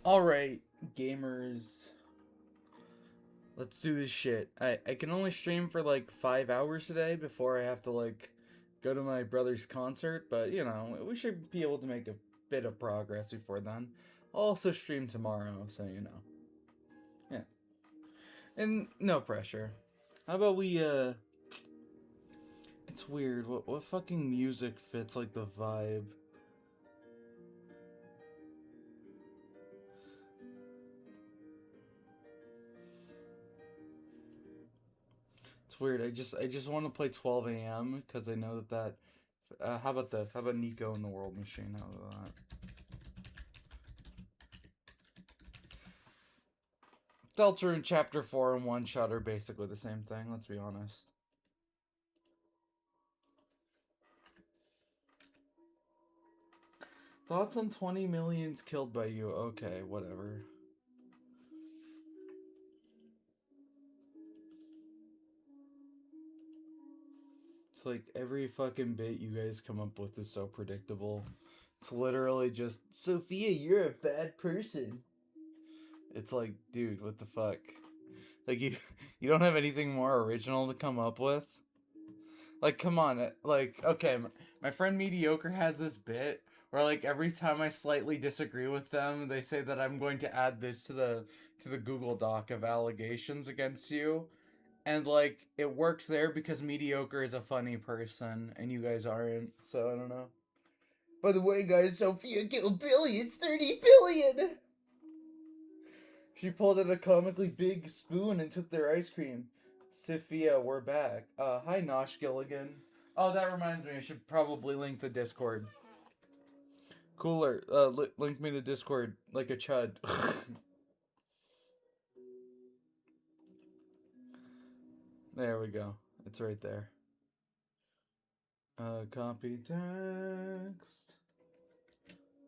Alright, gamers. Let's do this shit. I can only stream for like 5 hours today before I have to like go to my brother's concert, but you know, we should be able to make a bit of progress before then. I'll also stream tomorrow, so you know. Yeah. And no pressure. How about we it's weird. What fucking music fits like the vibe? It's weird. I just want to play 12 a.m. because I know that how about this? How about Nico and the World Machine? How about that? Deltarune Chapter 4 and One Shot are basically the same thing, let's be honest. Thoughts on 20 millions killed by you? Okay, whatever. It's like every fucking bit you guys come up with is so predictable. It's literally just, Sophia, you're a bad person. It's like, dude, what the fuck? Like, you don't have anything more original to come up with? Like, come on, like, okay, my friend Mediocre has this bit where, like, every time I slightly disagree with them, they say that I'm going to add this to the Google Doc of allegations against you. And, like, it works there because Mediocre is a funny person, and you guys aren't, so I don't know. By the way, guys, Sophia killed Billy, it's 30 billion! She pulled out a comically big spoon and took their ice cream. Sophia, we're back. Hi, Nosh Gilligan. Oh, that reminds me, I should probably link the Discord. Cooler, link me to Discord like a chud. There we go. It's right there. Copy text.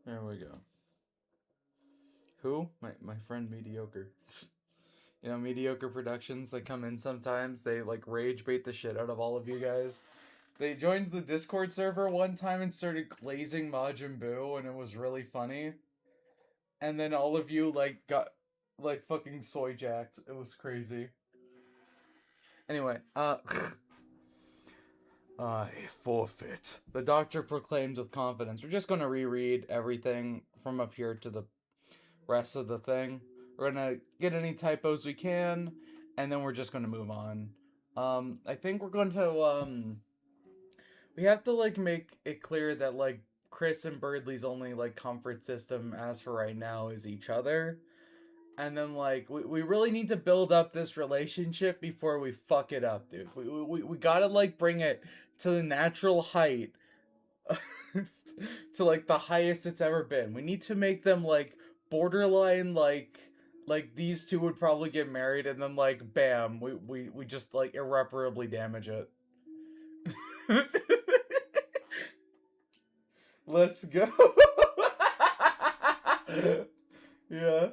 There we go. Who? My friend Mediocre. You know, Mediocre Productions, they come in sometimes. They, like, rage bait the shit out of all of you guys. They joined the Discord server one time and started glazing Majin Buu, and it was really funny. And then all of you, like, got, like, fucking soy jacked. It was crazy. Anyway, I forfeit. The doctor proclaims with confidence. We're just gonna reread everything from up here to the rest of the thing. We're gonna get any typos we can, and then we're just gonna move on. I think we're going to, we have to, like, make it clear that, like, Chris and Birdley's only, like, comfort system as for right now is each other. And then, like, we really need to build up this relationship before we fuck it up, dude. We gotta, like, bring it to the natural height. To, like, the highest it's ever been. We need to make them, like, borderline, like these two would probably get married, and then, like, bam, we just, like, irreparably damage it. Let's go. Yeah.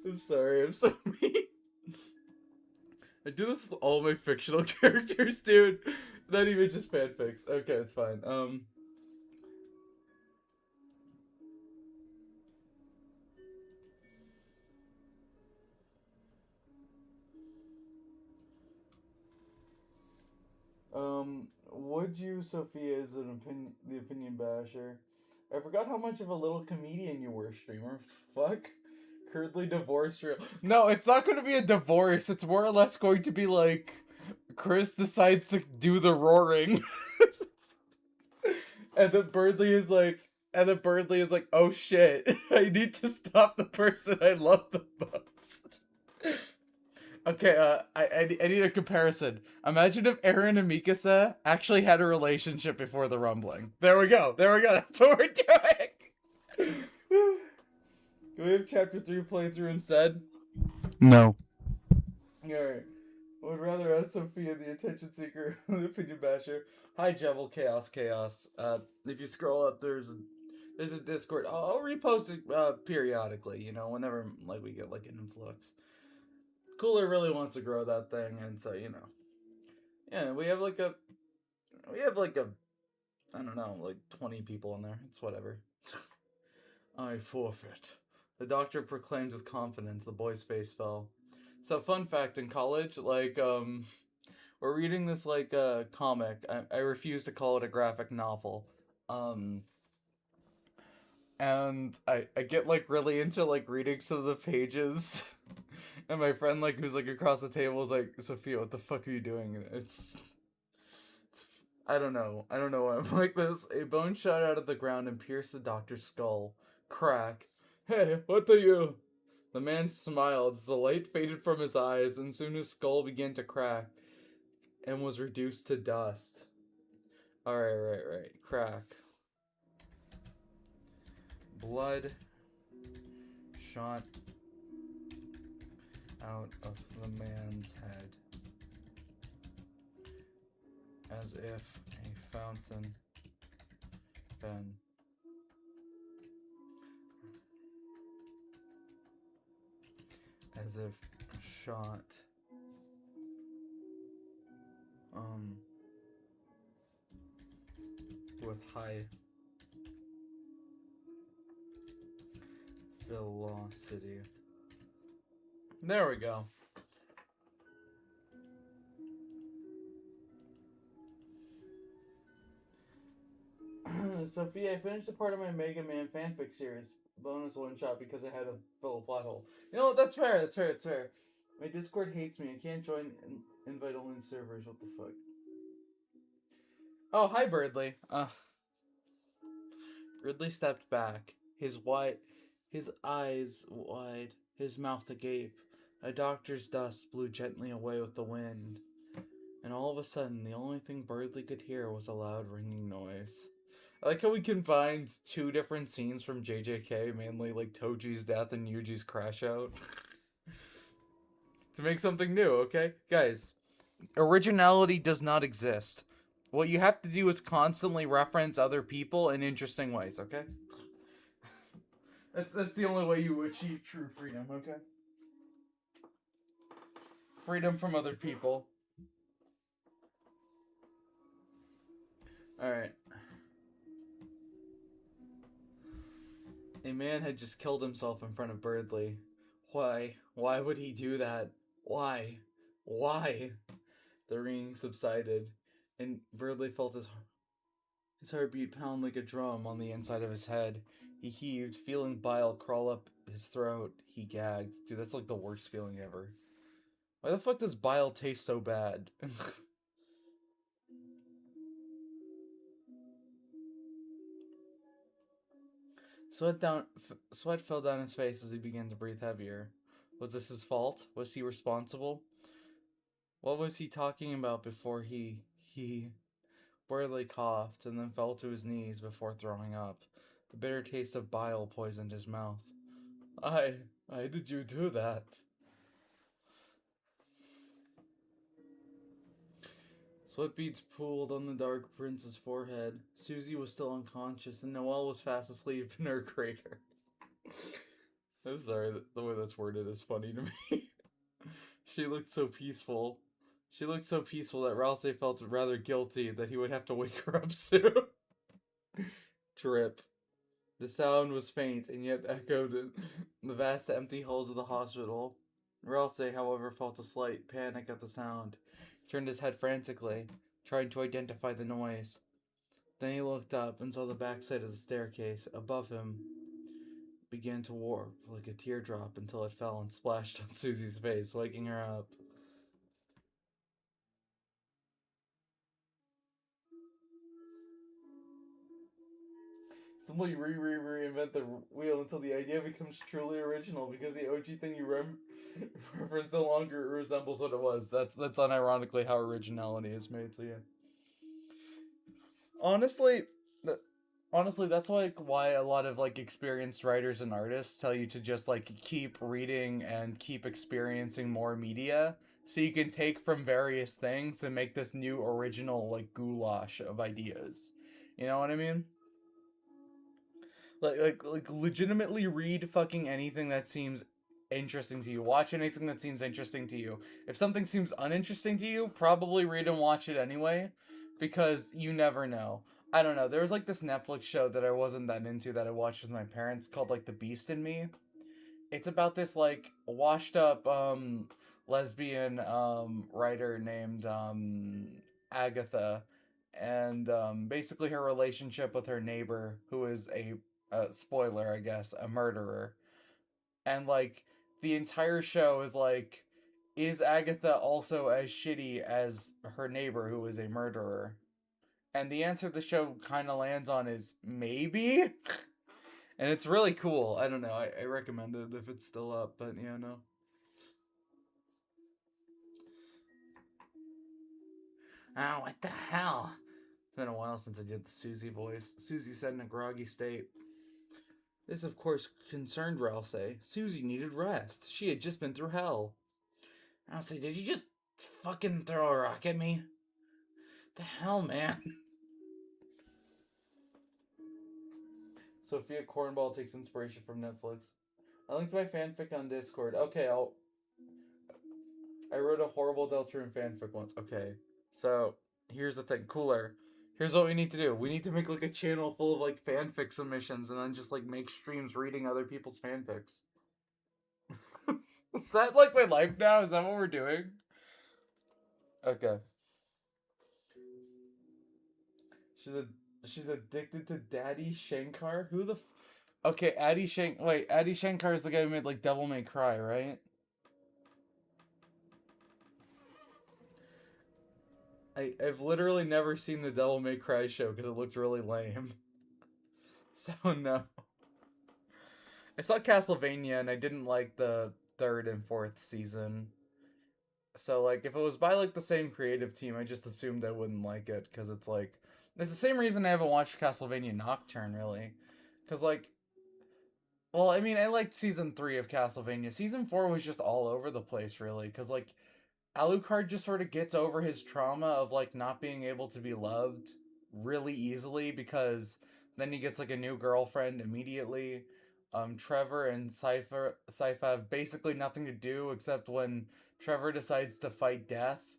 I'm sorry, I'm so mean. I do this with all my fictional characters, dude. Not even just fanfics. Okay, it's fine. Would you, Sophia, is the opinion basher? I forgot how much of a little comedian you were, streamer. Fuck. Currently divorced real. No, it's not going to be a divorce. It's more or less going to be like Chris decides to do the roaring. And then Birdley is like, oh shit, I need to stop the person I love the most. Okay, I need a comparison. Imagine if Eren and Mikasa actually had a relationship before the rumbling. There we go. That's what we're doing. Do we have chapter 3 playthrough instead? No. Alright. Would rather ask Sophia, the attention seeker, the opinion basher. Hi, Jebel, Chaos. If you scroll up, there's a Discord. I'll repost it periodically, you know, whenever, like, we get, like, an influx. Cooler really wants to grow that thing, and so yeah, we have like a I don't know, like 20 people in there. It's whatever. I forfeit. The doctor proclaimed with confidence. The boy's face fell. So, fun fact: in college, we're reading this comic. I refuse to call it a graphic novel. Um, and I get like really into like reading some of the pages. And my friend who's across the table is like, Sophia, what the fuck are you doing? And it's I don't know. I don't know why I'm like this. A bone shot out of the ground and pierced the doctor's skull. Crack. Hey, what are you? The man smiled as the light faded from his eyes, and soon his skull began to crack and was reduced to dust. Alright, right. Crack. Blood shot out of the man's head as if a fountain pen. As if shot with high velocity. There we go. Sophia, I finished a part of my Mega Man fanfic series. Bonus one shot because I had a full plot hole. You know what? That's fair. My Discord hates me. I can't join invite only servers. What the fuck? Oh, hi, Birdly. Ridley stepped back, his eyes wide, his mouth agape. A doctor's dust blew gently away with the wind, and all of a sudden, the only thing Birdly could hear was a loud ringing noise. I like how we combined two different scenes from JJK, mainly Toji's death and Yuji's crash out, to make something new, okay? Guys, originality does not exist. What you have to do is constantly reference other people in interesting ways, okay? That's the only way you achieve true freedom, okay? Freedom from other people. Alright. A man had just killed himself in front of Birdly. Why? Why would he do that? Why? The ringing subsided, and Birdly felt his heartbeat pound like a drum on the inside of his head. He heaved, feeling bile crawl up his throat. He gagged. Dude, that's the worst feeling ever. Why the fuck does bile taste so bad? Sweat fell down his face as he began to breathe heavier. Was this his fault? Was he responsible? What was he talking about before he... Birdly coughed and then fell to his knees before throwing up. The bitter taste of bile poisoned his mouth. Why did you do that? Sweat beads pooled on the dark prince's forehead. Susie was still unconscious, and Noelle was fast asleep in her crater. I'm sorry, the way that's worded is funny to me. She looked so peaceful. That Rouse felt rather guilty that he would have to wake her up soon. Drip. The sound was faint and yet echoed in the vast empty halls of the hospital. Rouse, however, felt a slight panic at the sound. He turned his head frantically, trying to identify the noise. Then he looked up and saw the backside of the staircase. Above him began to warp like a teardrop until it fell and splashed on Susie's face, waking her up. Simply reinvent the wheel until the idea becomes truly original, because the OG thing you reference no longer resembles what it was. That's unironically how originality is made. So yeah. Honestly, that's why a lot of experienced writers and artists tell you to just keep reading and keep experiencing more media, so you can take from various things and make this new original goulash of ideas. You know what I mean? Like legitimately read fucking anything that seems interesting to you. Watch anything that seems interesting to you. If something seems uninteresting to you, probably read and watch it anyway, because you never know. I don't know. There was like this Netflix show that I wasn't that into that I watched with my parents called like The Beast in Me. It's about this like washed up lesbian writer named Agatha, and basically her relationship with her neighbor, who is a spoiler, I guess, a murderer. And like the entire show is like, is Agatha also as shitty as her neighbor, who is a murderer? And the answer the show kind of lands on is maybe. And it's really cool. I don't know. I recommend it if it's still up, but yeah, no. Oh, what the hell? It's been a while since I did the Susie voice. Susie said in a groggy state. This, of course, concerned Ralsei. Susie needed rest. She had just been through hell. Ralsei, did you just fucking throw a rock at me? The hell, man? Sophia Cornball takes inspiration from Netflix. I linked my fanfic on Discord. Okay, I wrote a horrible Deltarune fanfic once. Okay, so here's the thing. Cooler. Here's what we need to do. We need to make like a channel full of like fanfic submissions, and then just like make streams reading other people's fanfics. Is that like my life now? Is that what we're doing? Okay. She's addicted to Daddy Shankar. Who the? Okay, Addy Shankar is the guy who made like Devil May Cry, right? I've literally never seen the Devil May Cry show because it looked really lame. So no. I saw Castlevania and I didn't like the third and fourth season. So like if it was by like the same creative team, I just assumed I wouldn't like it because it's like it's the same reason I haven't watched Castlevania Nocturne really. Cause like well, I mean I liked season 3 of Castlevania. Season 4 was just all over the place really. Cause like Alucard just sort of gets over his trauma of like not being able to be loved really easily because then he gets like a new girlfriend immediately. Trevor and Sypha have basically nothing to do except when Trevor decides to fight Death,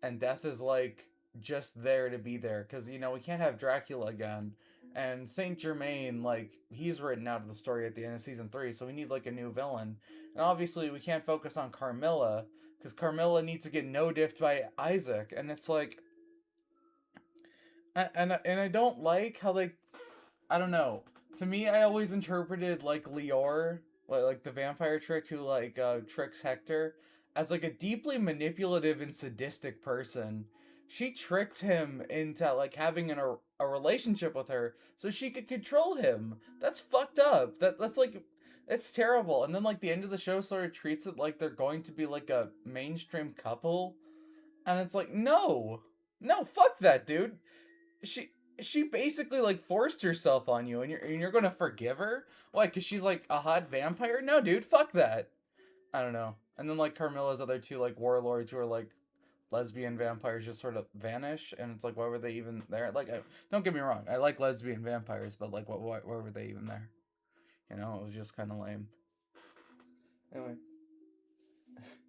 and Death is like just there to be there because you know we can't have Dracula again. And Saint Germain, like he's written out of the story at the end of season 3, so we need like a new villain. And obviously we can't focus on Carmilla because Carmilla needs to get no-diffed by Isaac, and it's like, and I don't like how like, I don't know. To me, I always interpreted like Lior, like the vampire trick who like tricks Hector, as like a deeply manipulative and sadistic person. She tricked him into like having a relationship with her so she could control him. That's fucked up. That's like it's terrible. And then like the end of the show sort of treats it like they're going to be like a mainstream couple, and it's like no, fuck that, dude. She she basically like forced herself on you, and you're gonna forgive her? Why? Because she's like a hot vampire? No, dude, fuck that. I don't know. And then like Carmilla's other two like warlords who are like lesbian vampires just sort of vanish, and it's like why were they even there? Like, don't get me wrong, I like lesbian vampires, but like why were they even there? You know, it was just kind of lame. Anyway,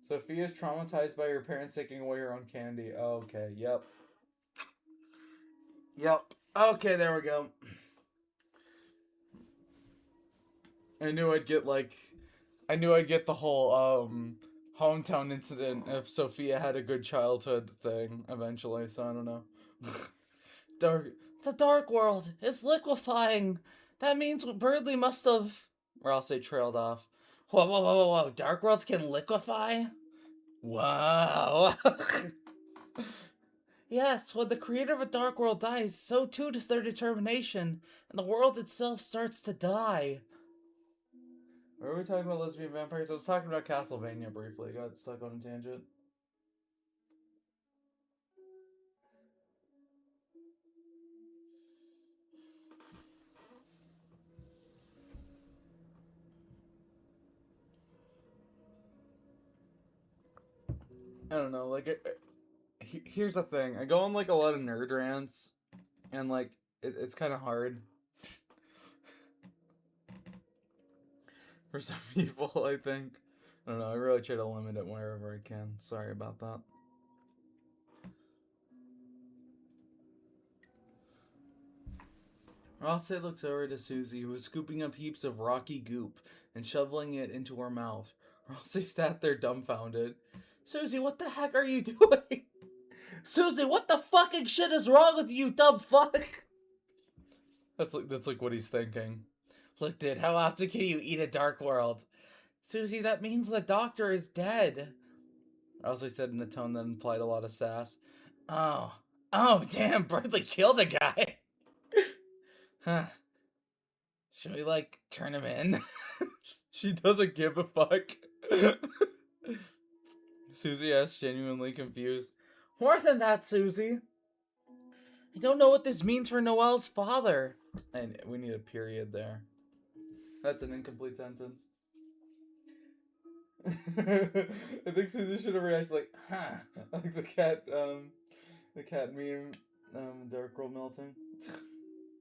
Sophia's traumatized by her parents taking away her own candy. Oh, okay, yep. Okay, there we go. I knew I'd get the whole hometown incident if Sophia had a good childhood thing eventually, so I don't know. The dark world is liquefying. That means Birdley must have Ralsei trailed off. Whoa. Dark worlds can liquefy? Wow. Yes, when the creator of a dark world dies, so too does their determination, and the world itself starts to die. Were we talking about lesbian vampires? I was talking about Castlevania briefly. Got stuck on a tangent. I don't know, like, here's the thing. I go on, like, a lot of nerd rants, and, like, it's kind of hard. For some people, I think. I don't know, I really try to limit it wherever I can. Sorry about that. Rosse looks over to Susie, who was scooping up heaps of rocky goop and shoveling it into her mouth. Rosse sat there dumbfounded. Susie, what the heck are you doing? Susie, what the fucking shit is wrong with you, dumb fuck? That's like what he's thinking. Look, dude, how often can you eat a dark world? Susie, that means the doctor is dead. Rosse said in a tone that implied a lot of sass. Oh, damn, Bradley killed a guy. Huh. Should we, like, turn him in? She doesn't give a fuck. Susie asked, genuinely confused. More than that, Susie. I don't know what this means for Noelle's father. And we need a period there. That's an incomplete sentence. I think Susie should have reacted like, huh. Like the cat meme, Dark World melting.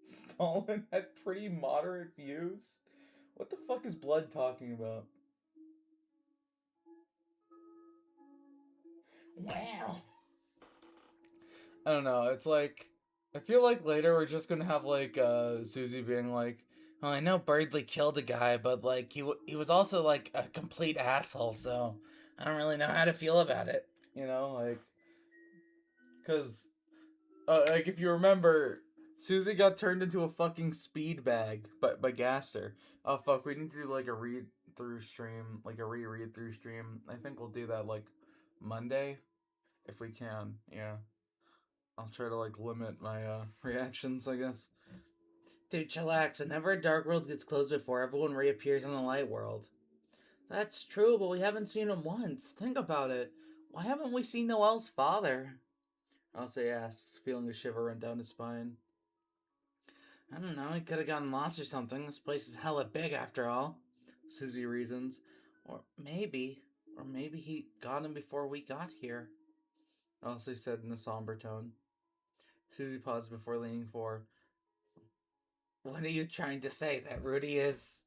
Stalin had pretty moderate views. What the fuck is Blood talking about? Wow. I don't know. It's like, I feel like later we're just gonna have like Susie being like, "Well, I know Birdley killed a guy, but like he was also like a complete asshole, so I don't really know how to feel about it." You know, like, cause like if you remember, Susie got turned into a fucking speed bag by Gaster. Oh fuck, we need to do like a read through stream, like a reread through stream. I think we'll do that like Monday, if we can. Yeah, I'll try to like limit my reactions, I guess. Dude, chillax. Whenever a dark world gets closed before, everyone reappears in the light world. That's true, but we haven't seen him once. Think about it. Why haven't we seen Noelle's father? Elsa asks, feeling a shiver run down his spine. I don't know, he could have gotten lost or something. This place is hella big after all. Susie reasons. Or maybe he got him before we got here. Elsie said in a somber tone. Susie paused before leaning forward. What are you trying to say? That Rudy is...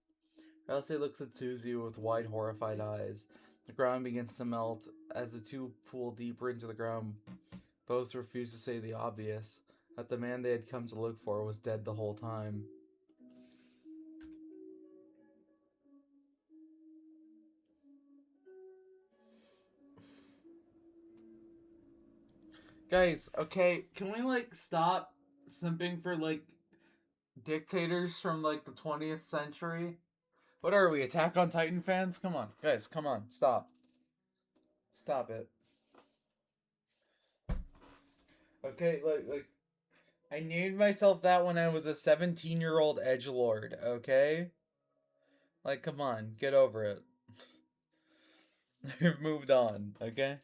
Elsie looks at Susie with wide, horrified eyes. The ground begins to melt as the two pool deeper into the ground. Both refuse to say the obvious, that the man they had come to look for was dead the whole time. Guys, okay, can we, like, stop simping for, like, dictators from, like, the 20th century? What are we, Attack on Titan fans? Come on, guys, come on, stop. Stop it. Okay, like, I named myself that when I was a 17-year-old edgelord, okay? Like, come on, get over it. I've moved on, okay?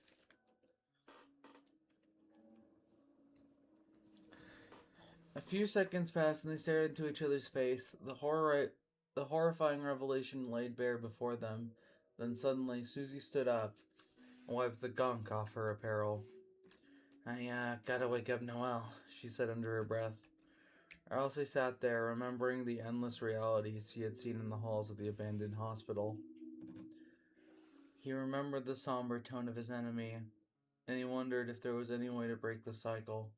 A few seconds passed and they stared into each other's face, the horrifying revelation laid bare before them. Then suddenly, Susie stood up and wiped the gunk off her apparel. I gotta wake up Noelle, she said under her breath. Elsie sat there, remembering the endless realities he had seen in the halls of the abandoned hospital. He remembered the somber tone of his enemy, and he wondered if there was any way to break the cycle.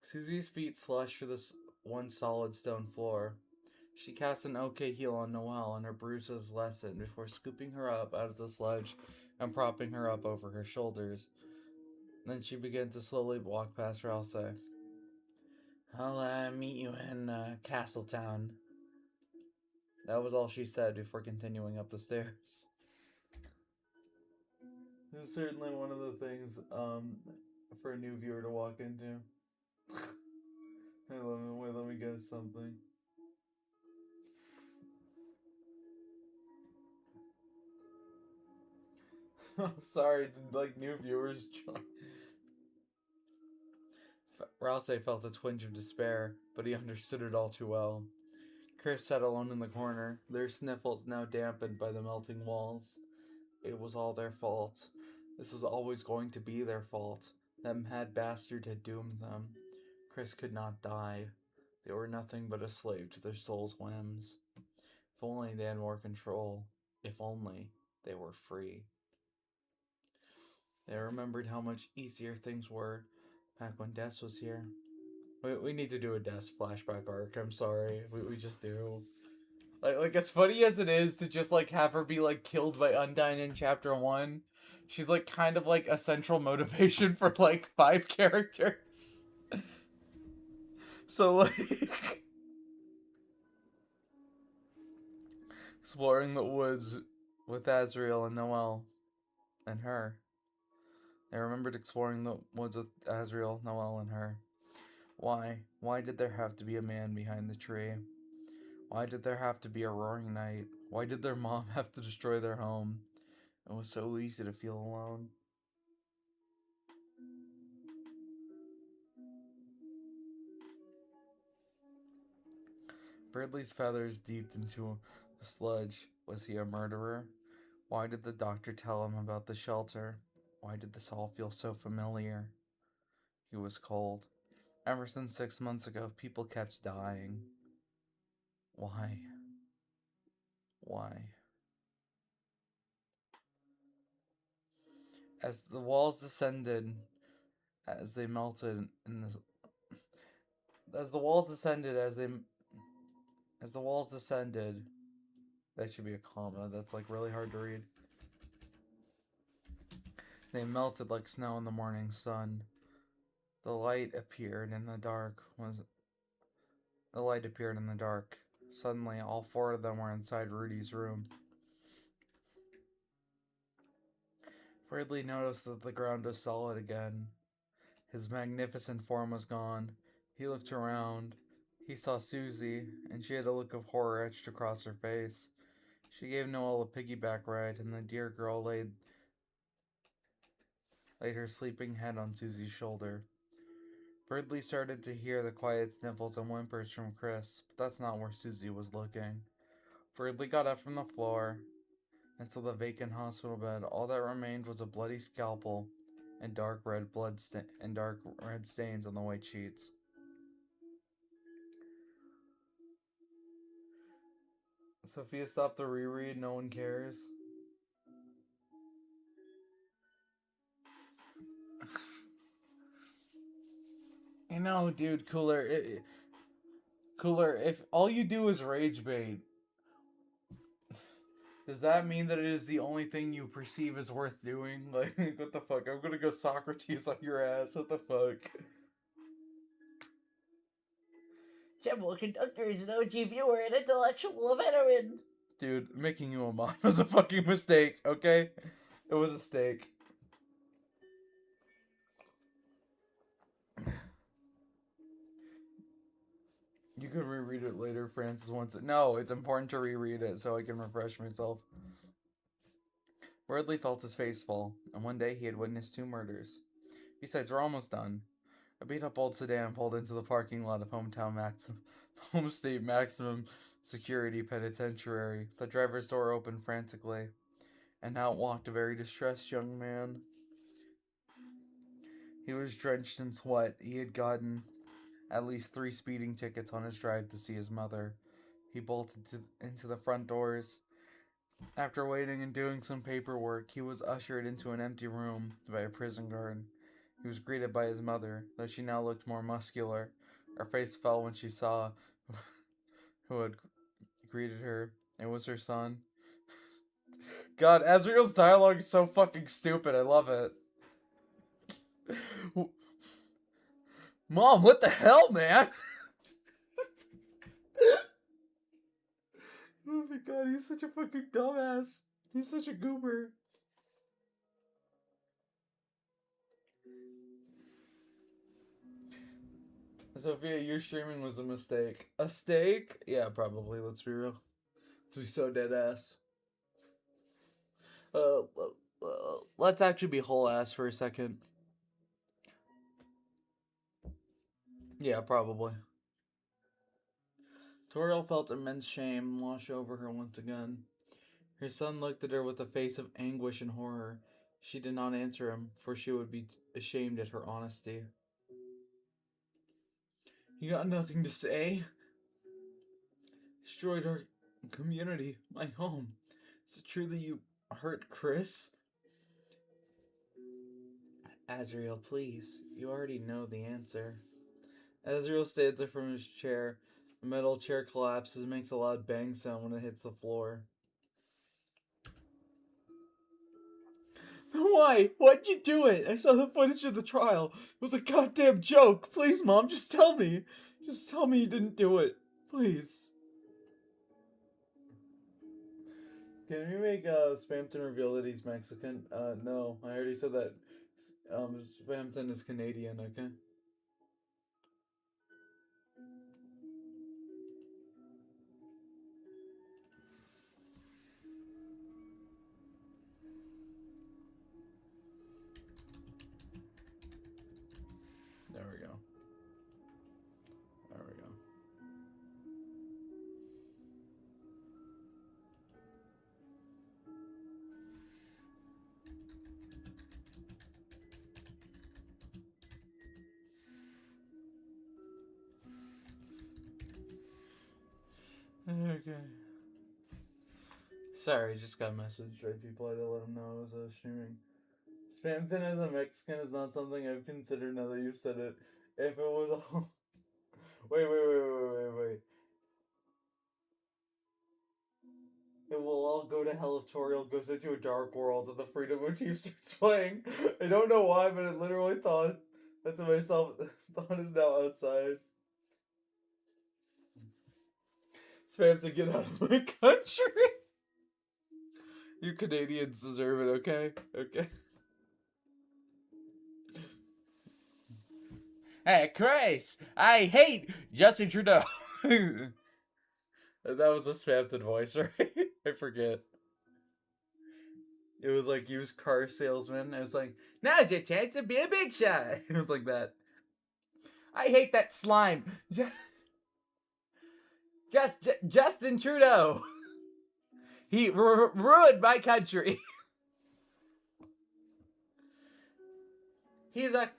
Susie's feet slushed through this one solid stone floor. She cast an okay heel on Noelle, and her bruises lessened before scooping her up out of the sledge and propping her up over her shoulders. Then she began to slowly walk past Rouse. I'll meet you in Castletown. That was all she said before continuing up the stairs. This is certainly one of the things for a new viewer to walk into. Hey, let me guess something. I'm sorry, did like new viewers join? Rouse felt a twinge of despair, but he understood it all too well. Chris sat alone in the corner, their sniffles now dampened by the melting walls. It was all their fault. This was always going to be their fault. That mad bastard had doomed them. Chris could not die. They were nothing but a slave to their soul's whims. If only they had more control. If only. They were free. They remembered how much easier things were back when Des was here. We need to do a Des flashback arc. I'm sorry. We just do. Like as funny as it is to just like have her be like killed by Undyne in chapter 1, she's like kind of like a central motivation for like 5 characters. So like exploring the woods with Azriel and Noelle and her. They remembered exploring the woods with Azriel, Noelle, and her. Why? Why did there have to be a man behind the tree? Why did there have to be a roaring night? Why did their mom have to destroy their home? It was so easy to feel alone. Bradley's feathers deeped into the sludge. Was he a murderer? Why did the doctor tell him about the shelter? Why did this all feel so familiar? He was cold. Ever since 6 months ago, people kept dying. Why? Why? As the walls descended, as they melted in the as the walls descended that should be a comma. That's like really hard to read. They melted like snow in the morning sun. The light appeared in the dark. Suddenly, all 4 of them were inside Rudy's room. Ridley noticed that the ground was solid again. His magnificent form was gone. He looked around. He saw Susie, and she had a look of horror etched across her face. She gave Noelle a piggyback ride, and the dear girl laid her sleeping head on Susie's shoulder. Ridley started to hear the quiet sniffles and whimpers from Chris, but that's not where Susie was looking. Ridley got up from the floor and saw the vacant hospital bed. All that remained was a bloody scalpel and dark red stains on the white sheets. Sophia stopped the reread. No one cares. You know, dude, Cooler. Cooler, if all you do is rage bait, does that mean that it is the only thing you perceive as worth doing? Like, what the fuck? I'm gonna go Socrates on your ass. What the fuck? General Conductor is an OG viewer and intellectual veteran. Dude, making you a mod was a fucking mistake, okay? It was a mistake. You can reread it later, Francis wants it. No, it's important to reread it so I can refresh myself. Ridley felt his face fall, and one day he had witnessed 2 murders. Besides, we're almost done. A beat-up old sedan pulled into the parking lot of Home State Maximum Security Penitentiary. The driver's door opened frantically, and out walked a very distressed young man. He was drenched in sweat. He had gotten at least 3 speeding tickets on his drive to see his mother. He bolted into the front doors. After waiting and doing some paperwork, he was ushered into an empty room by a prison guard. He was greeted by his mother, though she now looked more muscular. Her face fell when she saw who had greeted her. It was her son. God, Azriel's dialogue is so fucking stupid. I love it. Mom, what the hell, man? Oh my god, he's such a fucking dumbass. He's such a goober. Sophia, your streaming was a mistake. A steak? Yeah, probably. Let's be real. Let's be so dead ass. Let's actually be whole ass for a second. Yeah, probably. Toriel felt immense shame wash over her once again. Her son looked at her with a face of anguish and horror. She did not answer him, for she would be ashamed at her honesty. You got nothing to say? Destroyed our community, my home. Is it true that you hurt Chris? Azriel, please. You already know the answer. Azriel stands up from his chair. The metal chair collapses and makes a loud bang sound when it hits the floor. Why? Why'd you do it? I saw the footage of the trial. It was a goddamn joke. Please, Mom, just tell me. Just tell me you didn't do it. Please. Can we make Spamton reveal that he's Mexican? No. I already said that Spamton is Canadian, okay? There we go. There we go. Okay. Sorry, just got messaged by people. I had to let them know I was streaming. Spamton as a Mexican is not something I've considered now that you've said it. If it was all... Wait. It will all go to hell if Toriel goes into a dark world and the freedom motif starts playing. I don't know why, but I literally thought that to myself. Thought is now outside. Spamton, get out of my country. You Canadians deserve it, okay? Okay. Hey, Chris! I hate Justin Trudeau! That was a Spamton voice, right? I forget. It was like used car salesman. It was like, now's your chance to be a big shot. It was like that. I hate that slime! Justin Trudeau! He ruined my country! He's a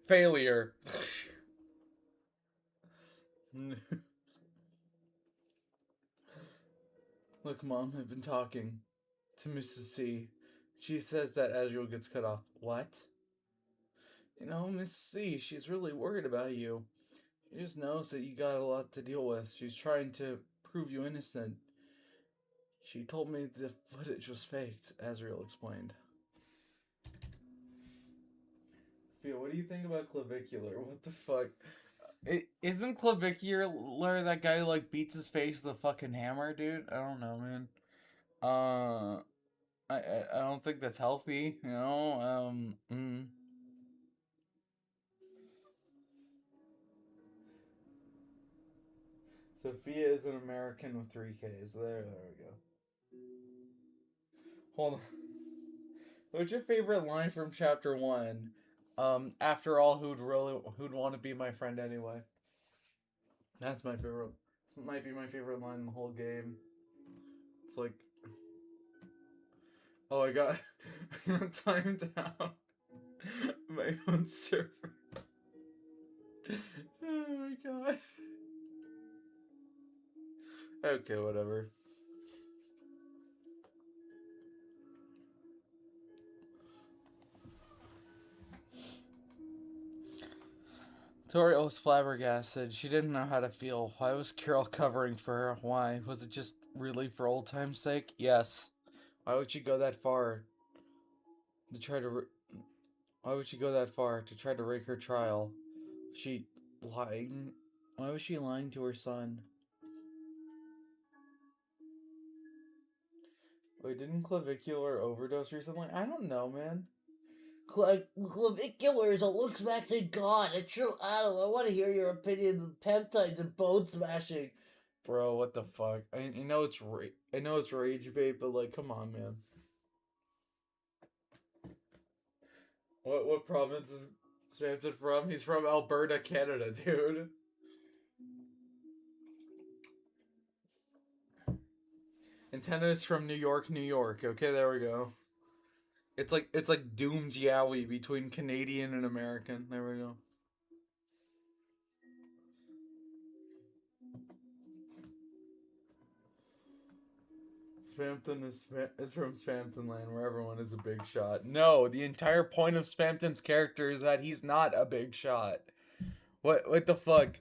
failure. Look, Mom, I've been talking to Mrs. C. She says that Azriel gets cut off. What? You know, Mrs. C, she's really worried about you. She just knows that you got a lot to deal with. She's trying to prove you innocent. She told me the footage was faked, Azriel explained. Fia, what do you think about clavicular? What the fuck? Isn't clavicular that guy who, like, beats his face with a fucking hammer, dude? I don't know, man. I don't think that's healthy, you know? Sophia is an American with 3 Ks. There we go. Hold on. What's your favorite line from chapter 1? After all, who'd want to be my friend anyway? That's my favorite. Might be my favorite line in the whole game. It's like, oh, I got timed out my own server. Oh my god. Okay, whatever. Toriel was flabbergasted. She didn't know how to feel. Why was Carol covering for her? Why? Was it just really for old time's sake? Yes. Why would she go that far? To try to... Why would she go that far? To try to rig her trial? She... lying? Why was she lying to her son? Wait, didn't Clavicular overdose recently? I don't know, man. Clavicular is a looks maxing god. I want to hear your opinion of peptides and bone smashing. Bro, what the fuck? I know it's rage bait, but like, come on, man. What province is Swanson from? He's from Alberta, Canada, dude. Antenna is from New York, New York. Okay, there we go. It's like doomed yaoi between Canadian and American. There we go. Spamton is from Spamton Land, where everyone is a big shot. No, the entire point of Spamton's character is that he's not a big shot. What the fuck?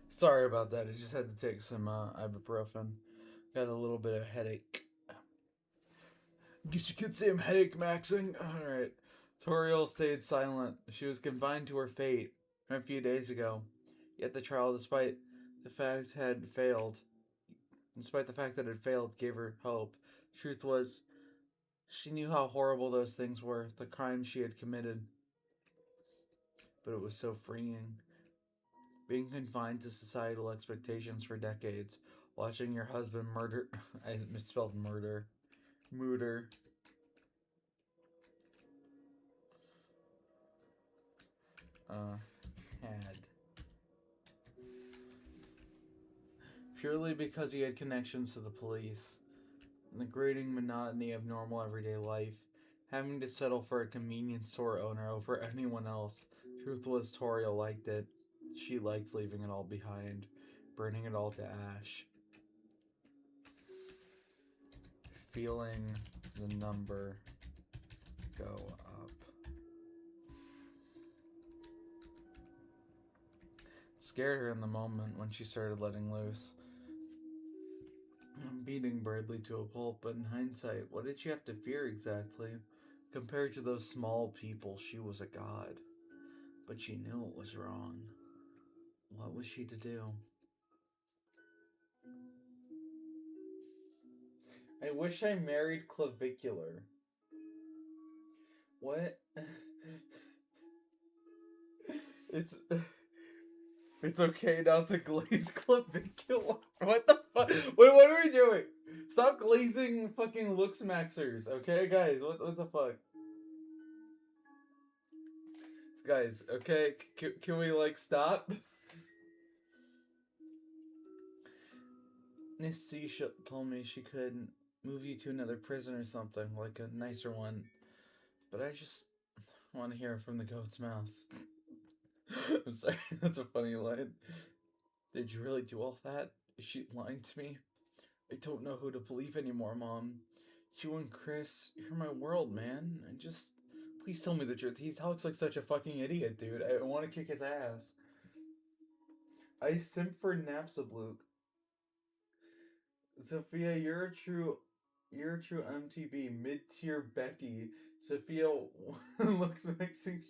Sorry about that. I just had to take some ibuprofen. Got a little bit of headache. Guess you could say I'm headache maxing. Alright. Toriel stayed silent. She was confined to her fate a few days ago. Yet the trial, despite the fact that it had failed, gave her hope. Truth was, she knew how horrible those things were, the crimes she had committed. But it was so freeing. Being confined to societal expectations for decades, watching your husband murder. I misspelled murder. Mooter. Had. Purely because he had connections to the police. The grating monotony of normal everyday life. Having to settle for a convenience store owner over anyone else. Truth was, Toriel liked it. She liked leaving it all behind, burning it all to ash. Feeling the number go up. It scared her in the moment when she started letting loose. Beating Bradley to a pulp, but in hindsight, what did she have to fear exactly? Compared to those small people, she was a god. But she knew it was wrong. What was she to do? I wish I married Clavicular. What? It's okay now to glaze Clavicular. What the fuck? What are we doing? Stop glazing fucking looks maxers, okay, guys? What the fuck? Guys, okay, can we like stop? Miss C told me she could move you to another prison or something, like a nicer one. But I just want to hear it from the goat's mouth. I'm sorry, that's a funny line. Did you really do all that? Is she lying to me? I don't know who to believe anymore, Mom. You and Chris, you're my world, man. And just, please tell me the truth. He talks like such a fucking idiot, dude. I want to kick his ass. I simp for Napsabluke. Sophia, you're a true MTB, mid-tier Becky. Sophia looks mixing.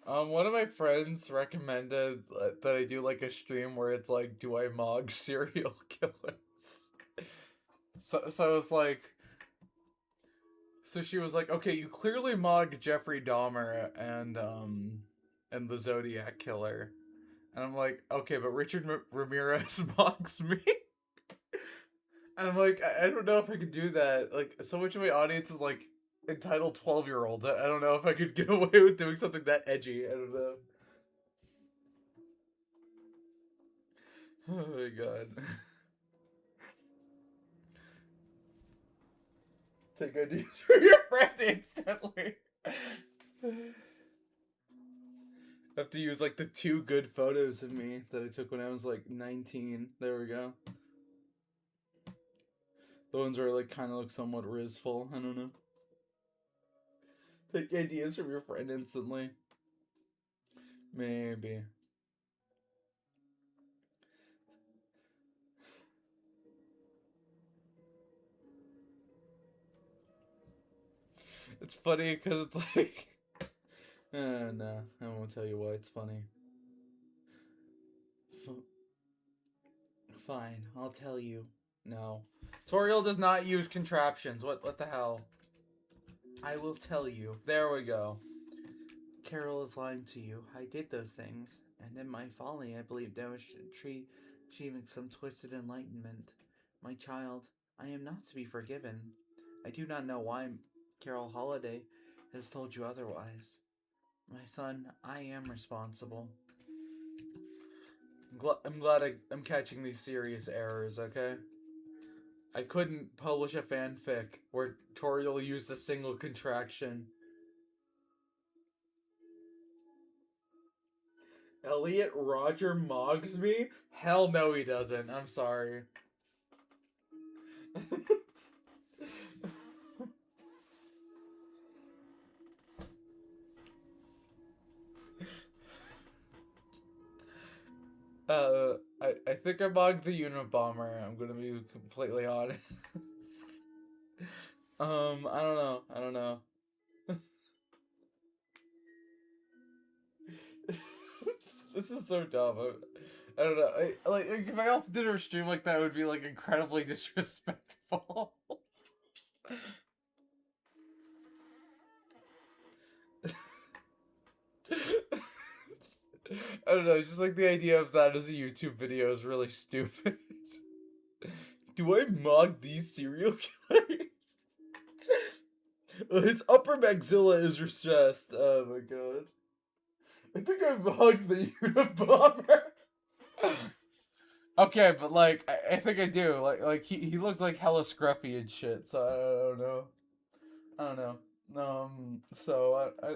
One of my friends recommended that I do like a stream where it's like, do I mog serial killers? So I was like, so she was like, okay, you clearly mog Jeffrey Dahmer and the Zodiac Killer, and I'm like, okay, but Richard Ramirez mogs me. And I'm like, I don't know if I could do that. Like, so much of my audience is like entitled 12-year-olds. I don't know if I could get away with doing something that edgy. I don't know. Oh my god. Take ideas from your friend instantly. I have to use like the 2 good photos of me that I took when I was like 19. There we go. The ones where I like kind of look somewhat rizful. I don't know. Take ideas from your friend instantly. Maybe. It's funny because it's like... no, I won't tell you why it's funny. Fine, I'll tell you. No. Toriel does not use contraptions. What the hell? I will tell you. There we go. Carol is lying to you. I did those things. And in my folly, I believed I was achieving some twisted enlightenment. My child, I am not to be forgiven. I do not know why Carol Holiday has told you otherwise. My son, I am responsible. I'm glad I'm catching these serious errors, okay? I couldn't publish a fanfic where Toriel used a single contraction. Elliot Roger mogs me? Hell no he doesn't. I'm sorry. I think I mogged the Unabomber. I'm gonna be completely honest. I don't know. I don't know. This is so dumb. I don't know. Like if I also did a stream like that, it would be like incredibly disrespectful. I don't know. Just like the idea of that as a YouTube video is really stupid. Do I mog these serial killers? His upper maxilla is recessed. Oh my god. I think I mugged the Unabomber. Okay, but like I think I do. Like he looked like hella scruffy and shit. So I don't know. I don't know. So I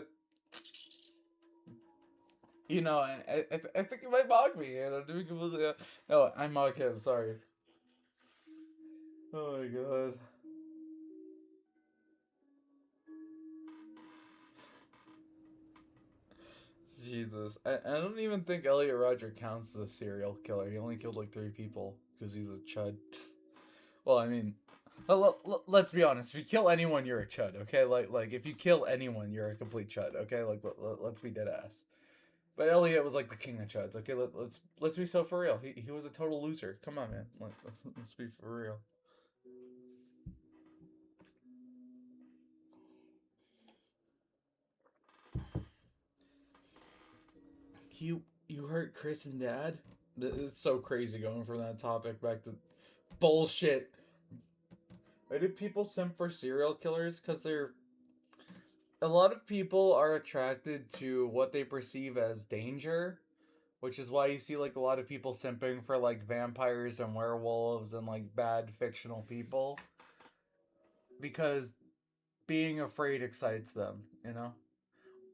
you know, I think he might mug me. You know, to be completely no, I mug him. Sorry. Oh my god. Jesus. I don't even think Elliot Roger counts as a serial killer. He only killed like 3 people because he's a chud. Well, I mean, let's be honest. If you kill anyone, you're a chud, okay? Like if you kill anyone, you're a complete chud, okay? Like let's be dead ass. But Elliot was like the king of chuds, okay? Let's be so for real. He was a total loser. Come on, man. Let's be for real. You hurt Chris and Dad? It's so crazy going from that topic back to bullshit. Why do people simp for serial killers? Because they're a lot of people are attracted to what they perceive as danger, which is why you see like a lot of people simping for like vampires and werewolves and like bad fictional people, because being afraid excites them, you know?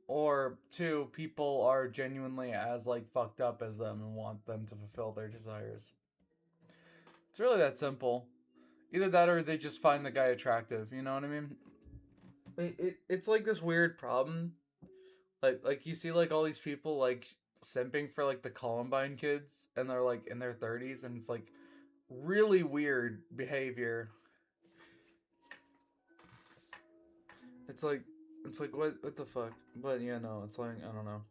Or 2, people are genuinely as like fucked up as them and want them to fulfill their desires. It's really that simple. Either that or they just find the guy attractive, you know what I mean? It's like this weird problem. Like you see like all these people like simping for like the Columbine kids and they're like in their 30s and it's like really weird behavior. It's like what the fuck? But yeah, no, it's like I don't know.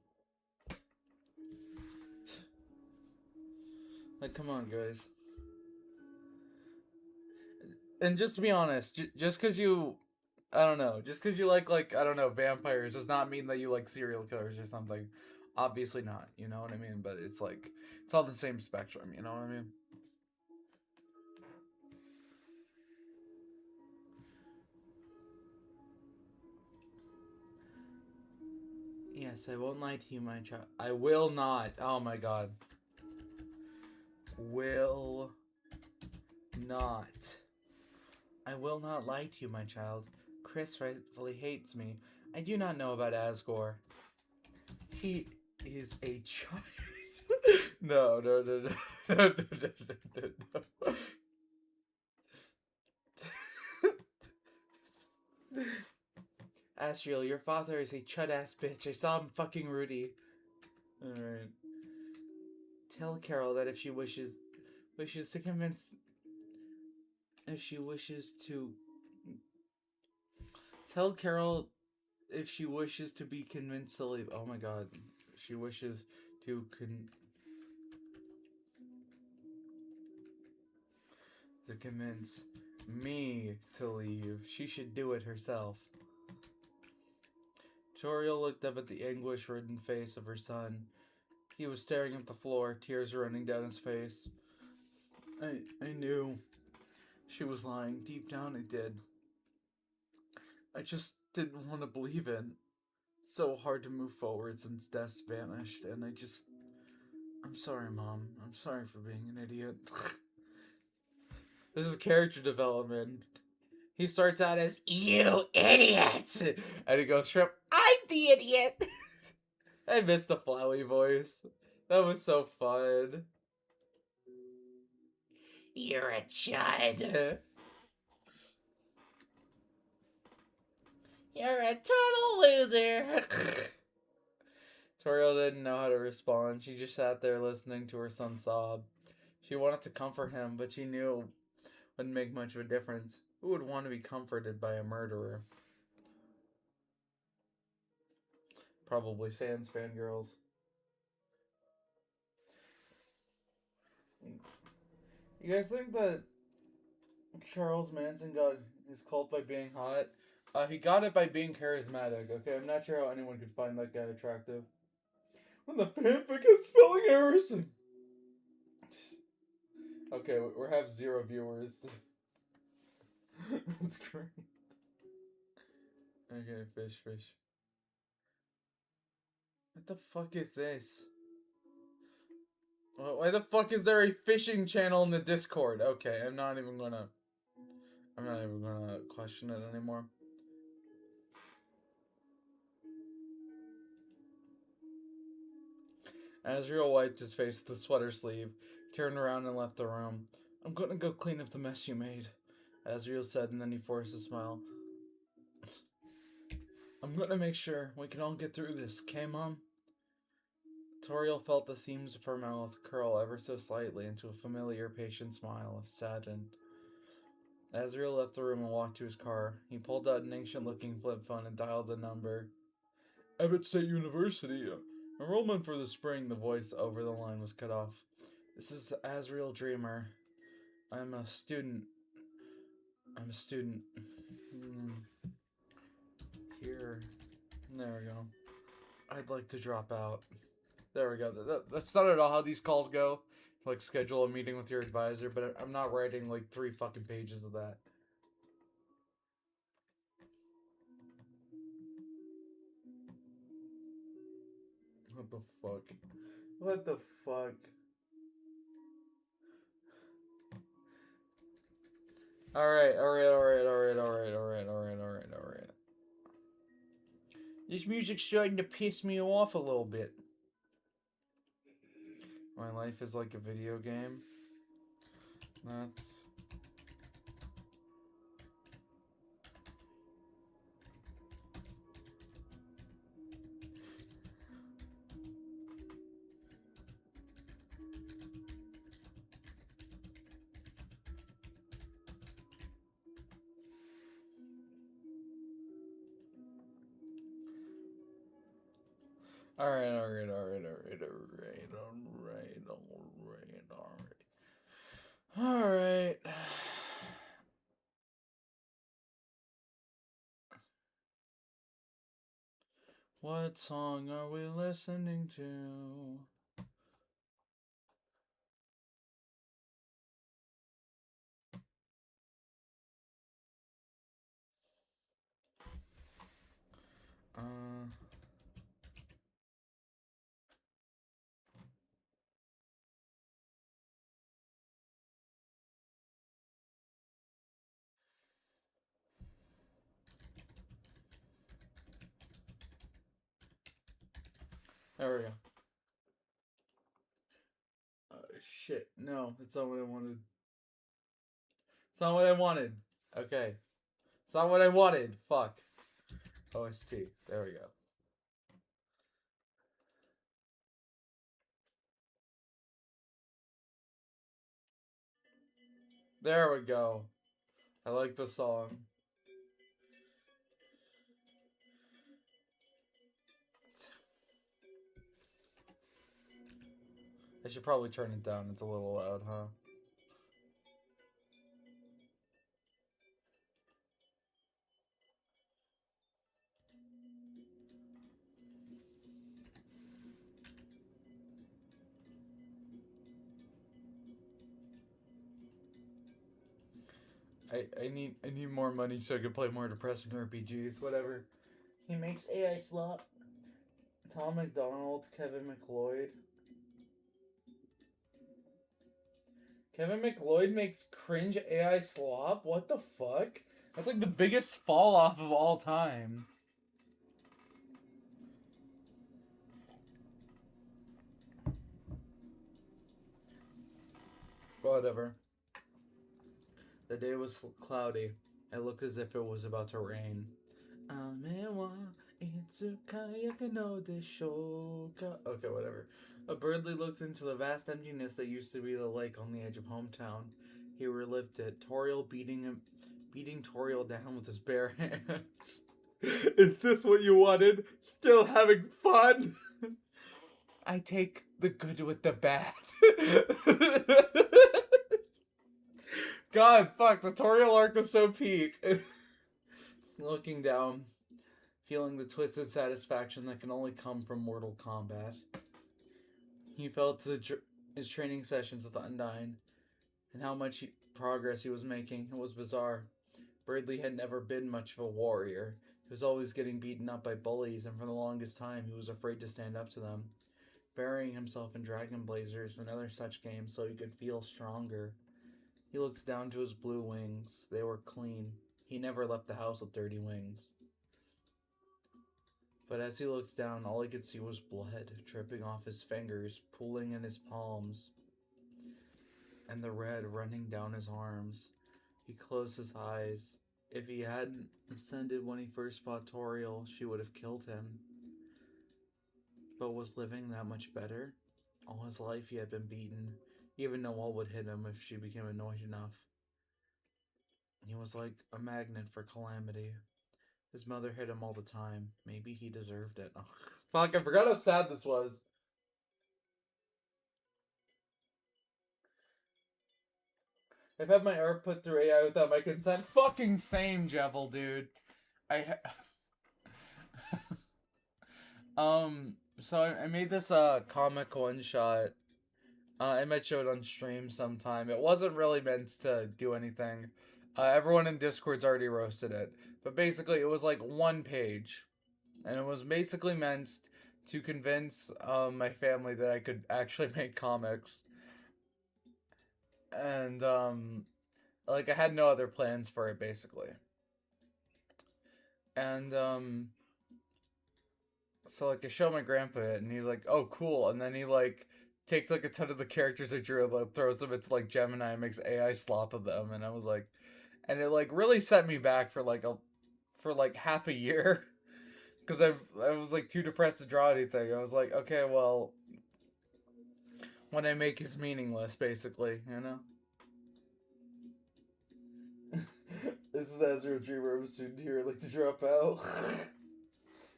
Like come on, guys. And just to be honest, just because you, I don't know, just because you like I don't know vampires does not mean that you like serial killers or something. Obviously not, you know what I mean. But it's like it's all the same spectrum, you know what I mean. Yes, I won't lie to you, my child. I will not. Oh my god. Will not. I will not lie to you, my child. Chris rightfully hates me. I do not know about Asgore. He is a child. No. Asriel, your father is a chud ass bitch. I saw him fucking Rudy. Alright. Tell Carol that if she wishes to convince. If she wishes to. Tell Carol if she wishes to be convinced to leave. Oh my god. She wishes to convince me to leave. She should do it herself. Toriel looked up at the anguish-ridden face of her son. He was staring at the floor, tears running down his face. I knew she was lying. Deep down, I did. I just didn't want to believe it. So hard to move forward since Des vanished, and I'm sorry, Mom. I'm sorry for being an idiot. This is character development. He starts out as, "You idiot!" And he goes from, "I'm the idiot!" I missed the Flowey voice. That was so fun. You're a chud. You're a total loser. Toriel didn't know how to respond. She just sat there listening to her son sob. She wanted to comfort him, but she knew it wouldn't make much of a difference. Who would want to be comforted by a murderer? Probably Sans fangirls. You guys think that Charles Manson got his cult by being hot? He got it by being charismatic, okay? I'm not sure how anyone could find that guy attractive. When the fanfic has spelling errors! Okay, we have 0 viewers. That's great. Okay, fish. What the fuck is this? Why the fuck is there a fishing channel in the Discord? Okay, I'm not even gonna question it anymore. Azriel wiped his face with the sweater sleeve, turned around and left the room. I'm gonna go clean up the mess you made, Azriel said, and then he forced a smile. I'm gonna make sure we can all get through this, okay, Mom? Toriel felt the seams of her mouth curl ever so slightly into a familiar, patient smile of satin. Azriel left the room and walked to his car. He pulled out an ancient-looking flip phone and dialed the number. Abbott State University. Enrollment for the spring. The voice over the line was cut off. This is Azriel Dreamer. I'm a student. Here. There we go. I'd like to drop out. There we go. That's not at all how these calls go. Like, schedule a meeting with your advisor, but I'm not writing like 3 fucking pages of that. What the fuck? What the fuck? Alright. This music's starting to piss me off a little bit. My life is like a video game. That's... Alright. What song are we listening to? There we go. Shit. No, it's not what I wanted. It's not what I wanted. Okay. It's not what I wanted. Fuck. OST. There we go. There we go. I like the song. I should probably turn it down. It's a little loud, huh? I need more money so I can play more depressing RPGs. Whatever. He makes AI slot. Tom McDonald, Kevin McLeod. Kevin McLeod makes cringe AI slop? What the fuck? That's like the biggest fall off of all time. Whatever. The day was cloudy. It looked as if it was about to rain. Okay, whatever. A Birdly looked into the vast emptiness that used to be the lake on the edge of hometown. He relived it. Toriel beating Toriel down with his bare hands. Is this what you wanted? Still having fun? I take the good with the bad. God, fuck, the Toriel arc was so peak. Looking down, feeling the twisted satisfaction that can only come from Mortal Kombat. He felt his training sessions with Undyne, and how much progress he was making. It was bizarre. Birdly had never been much of a warrior. He was always getting beaten up by bullies, and for the longest time he was afraid to stand up to them. Burying himself in Dragon Blazers and other such games so he could feel stronger. He looked down to his blue wings. They were clean. He never left the house with dirty wings. But as he looked down, all he could see was blood dripping off his fingers, pooling in his palms, and the red running down his arms. He closed his eyes. If he hadn't ascended when he first fought Toriel, she would have killed him. But was living that much better? All his life he had been beaten. Even Noelle would hit him if she became annoyed enough. He was like a magnet for calamity. His mother hit him all the time. Maybe he deserved it. Oh, fuck, I forgot how sad this was. I've had my art put through AI without my consent. Fucking same, Jevel, dude. So I made this comic one shot. I might show it on stream sometime. It wasn't really meant to do anything. Everyone in Discord's already roasted it. But basically, it was like one page. And it was basically meant to convince my family that I could actually make comics. And, like, I had no other plans for it, basically. And, so, like, I show my grandpa it, and he's like, oh, cool. And then he, like, takes, like, a ton of the characters I drew and, like, throws them into, like, Gemini and makes AI slop of them. And I was like... And it, like, really set me back for, like, half a year. Because I was, like, too depressed to draw anything. I was like, okay, well... What I make is meaningless, basically, you know? This is Azrael Dreamer. I'm a student here. I'd like to drop out.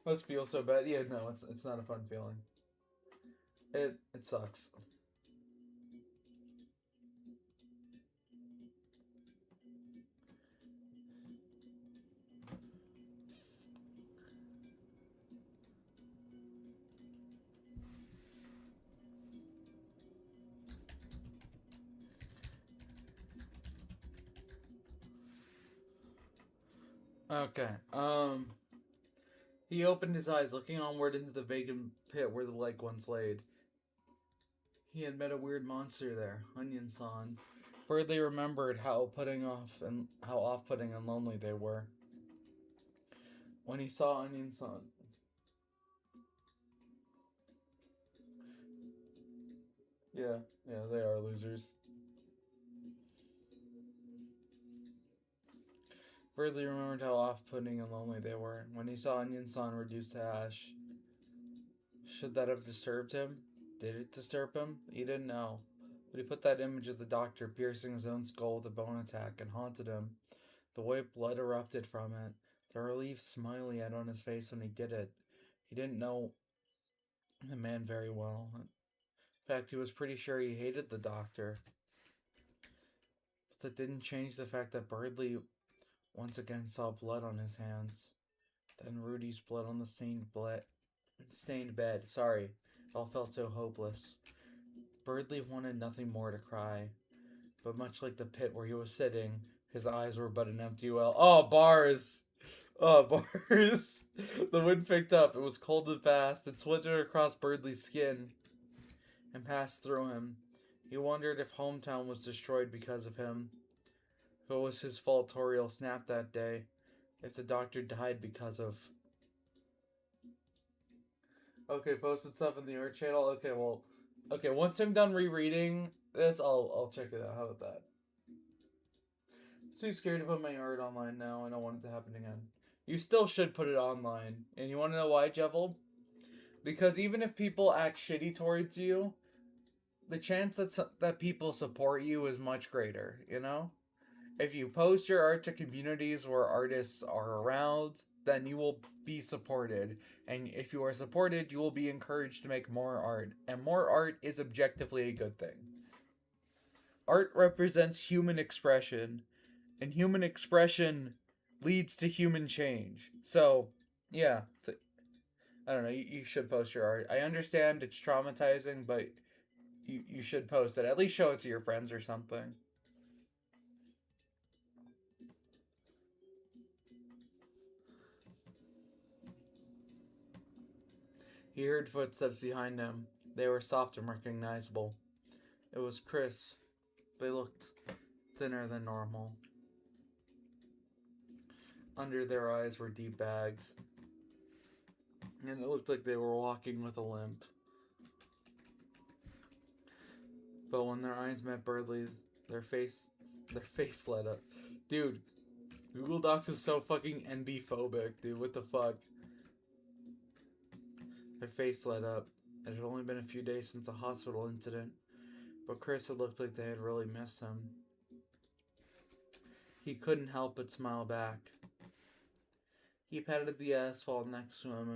Must feel so bad. Yeah, no, it's not a fun feeling. It sucks. Okay, he opened his eyes, looking onward into the vacant pit where the lake once laid. He had met a weird monster there, Onion-san. Birdly remembered how off-putting and lonely they were. When he saw Onion-san, yeah, they are losers. Birdly remembered how off-putting and lonely they were. When he saw Onion-san reduced to ash, should that have disturbed him? Did it disturb him? He didn't know. But he put that image of the doctor piercing his own skull with a bone attack and haunted him. The white blood erupted from it. The relief smile he had on his face when he did it. He didn't know the man very well. In fact, he was pretty sure he hated the doctor. But that didn't change the fact that Birdly once again saw blood on his hands. Then Rudy's blood on the stained bed. Sorry, it all felt so hopeless. Birdly wanted nothing more to cry. But much like the pit where he was sitting, his eyes were but an empty well. Oh, bars! Oh, bars! The wind picked up. It was cold and fast. It slithered across Birdly's skin and passed through him. He wondered if hometown was destroyed because of him. If it was his fault Toriel snapped that day. If the doctor died because of... Okay, posted stuff in the art channel. Okay, well... Okay, once I'm done rereading this, I'll check it out. How about that? I'm too scared to put my art online now. I don't want it to happen again. You still should put it online. And you want to know why, Jevel? Because even if people act shitty towards you, the chance that people support you is much greater, you know? If you post your art to communities where artists are around, then you will be supported. And if you are supported, you will be encouraged to make more art. And more art is objectively a good thing. Art represents human expression, and human expression leads to human change. So, yeah, I don't know, you should post your art. I understand it's traumatizing, but you should post it. At least show it to your friends or something. He heard footsteps behind him. They were soft and recognizable. It was Chris. They looked thinner than normal. Under their eyes were deep bags, and it looked like they were walking with a limp. But when their eyes met Birdley's, their face lit up. Dude, Google Docs is so fucking NB phobic, dude. What the fuck? Their face lit up. It had only been a few days since a hospital incident, but Chris had looked like they had really missed him. He couldn't help but smile back. He patted the asphalt next to him,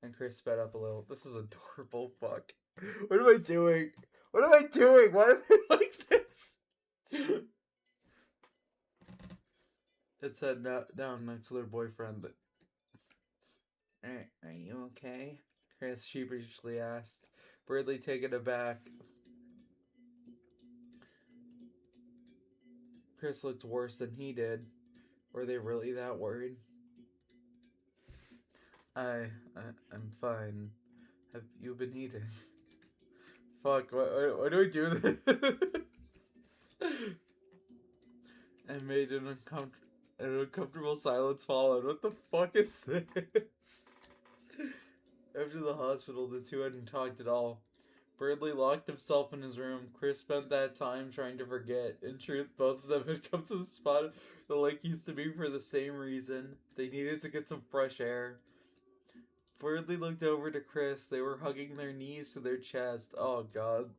and Chris sped up a little. This is adorable. Fuck. What am I doing? What am I doing? Why am I like this? It said down next to their boyfriend. Are you okay? Chris sheepishly asked, Birdley taken aback. Chris looked worse than he did. Were they really that worried? I'm fine. Have you been eating? Fuck, why do I do this? And made an uncomfortable silence followed. What the fuck is this? After the hospital, the two hadn't talked at all. Birdley locked himself in his room. Chris spent that time trying to forget. In truth, both of them had come to the spot the lake used to be for the same reason. They needed to get some fresh air. Birdley looked over to Chris. They were hugging their knees to their chest. Oh, God.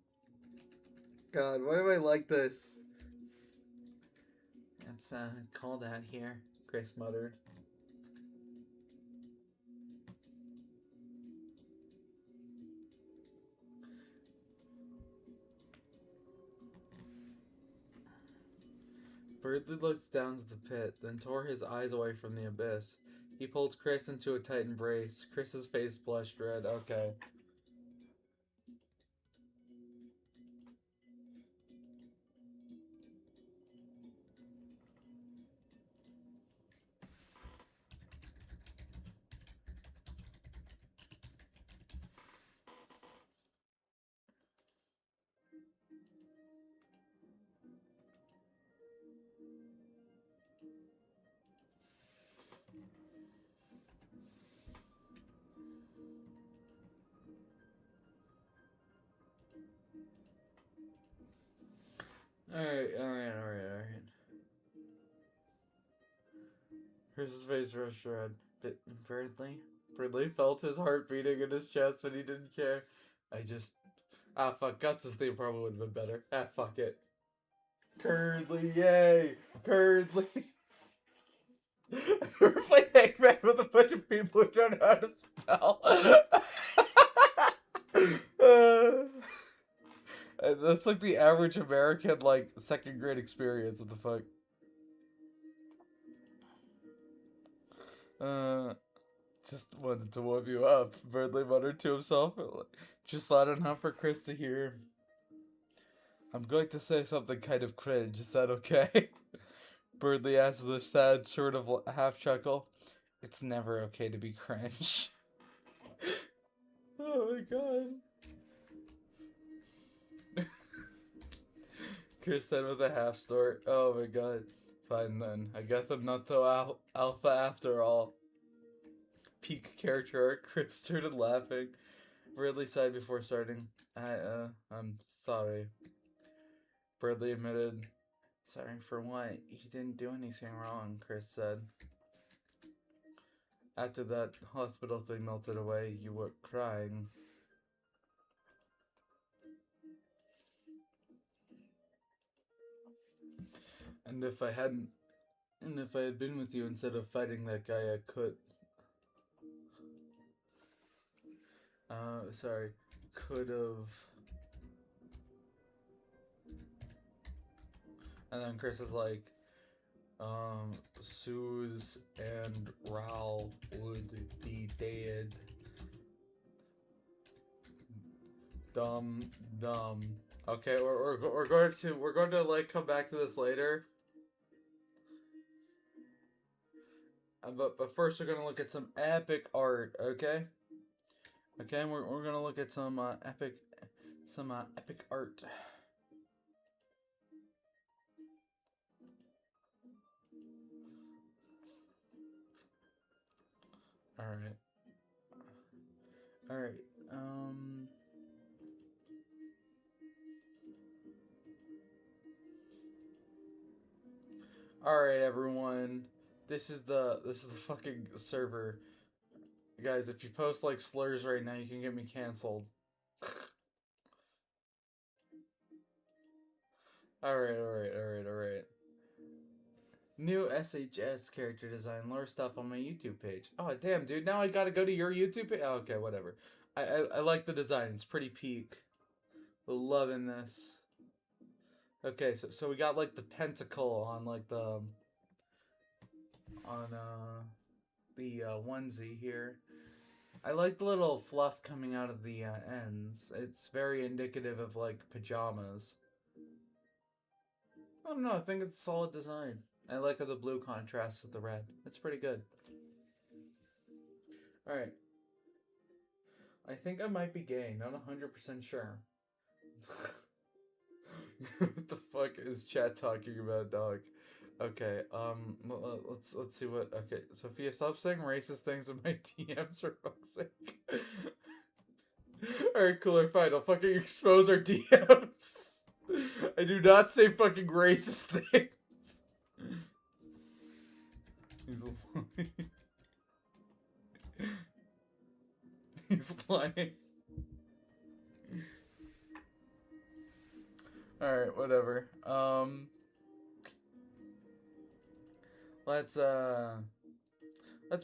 God, why am I like this? It's, cold out here, Chris muttered. Birdley looked down to the pit, then tore his eyes away from the abyss. He pulled Chris into a tight embrace. Chris's face blushed red. Okay. Alright. Chris's face rushed red. Birdley felt his heart beating in his chest, but he didn't care. Fuck, Guts' theme probably would have been better. Fuck it. Curdly, yay! Curdly! We're playing Hangman with a bunch of people who don't know how to spell. That's like the average American, like, second grade experience. What the fuck? Just wanted to warm you up, Birdley muttered to himself. Just loud enough for Chris to hear. I'm going to say something kind of cringe. Is that okay? Birdley asked with a sad sort of half chuckle. It's never okay to be cringe. Oh my god. Chris said with a half snort. Oh my god. Fine then. I guess I'm not so alpha after all. Peak character arc. Chris started laughing. Bradley sighed before starting. I'm sorry. Bradley admitted. Sorry for what? You didn't do anything wrong, Chris said. After that hospital thing melted away, you were crying. And if I had been with you instead of fighting that guy, I could. Sorry. Could've. And then Chris is like, Suze and Raul would be dead. Dumb. Okay, we're going to like come back to this later. But first we're gonna look at some epic art, okay? Okay, we're gonna look at some epic art. Alright. Alright, everyone. This is the fucking server. Guys, if you post like slurs right now, you can get me canceled. Alright. New SHS character design, lore stuff on my YouTube page. Oh damn, dude! Now I gotta go to your YouTube page. Oh, okay, whatever. I like the design. It's pretty peak. We're loving this. Okay, so we got like the pentacle on like the onesie here. I like the little fluff coming out of the ends. It's very indicative of like pajamas. I don't know. I think it's a solid design. I like how the blue contrasts with the red. It's pretty good. Alright. I think I might be gay. Not 100% sure. What the fuck is chat talking about, dog? Okay, let's see what. Okay, Sophia, stop saying racist things in my DMs for fuck's sake. Alright, cooler, fine. I'll fucking expose our DMs. I do not say fucking racist things. He's lying. He's lying. Alright, whatever. Let's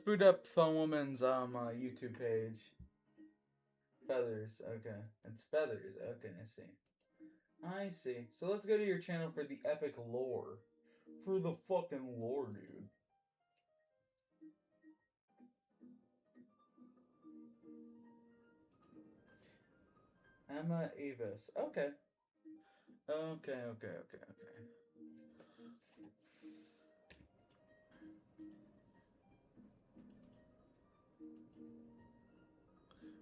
boot up Phone Woman's YouTube page. Feathers, okay. It's feathers, okay, I see. So let's go to your channel for the epic lore. For the fucking lore, dude. Emma Avis. Okay. Okay.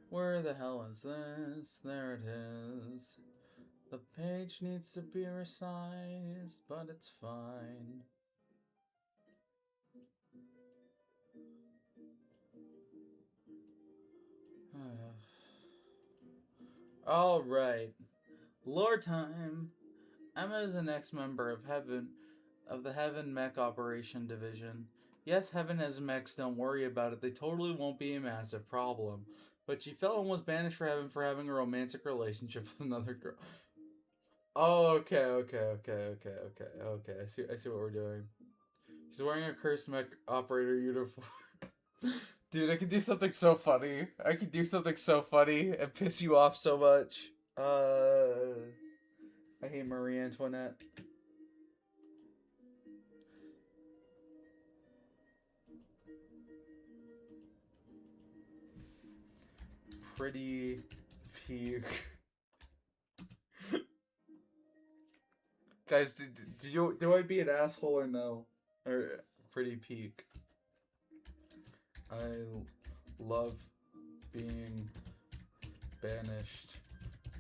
Where the hell is this? There it is. The page needs to be resized, but it's fine. Alright. Lore time. Emma is an ex-member of the Heaven Mech Operation Division. Yes, Heaven has mechs, don't worry about it. They totally won't be a massive problem. But she fell and was banished for Heaven for having a romantic relationship with another girl. Oh, okay. I see what we're doing. She's wearing a cursed mech operator uniform. Dude, I could do something so funny. And piss you off so much. I hate Marie Antoinette. Pretty peak. Guys, do I be an asshole or no? Or pretty peak. I love being banished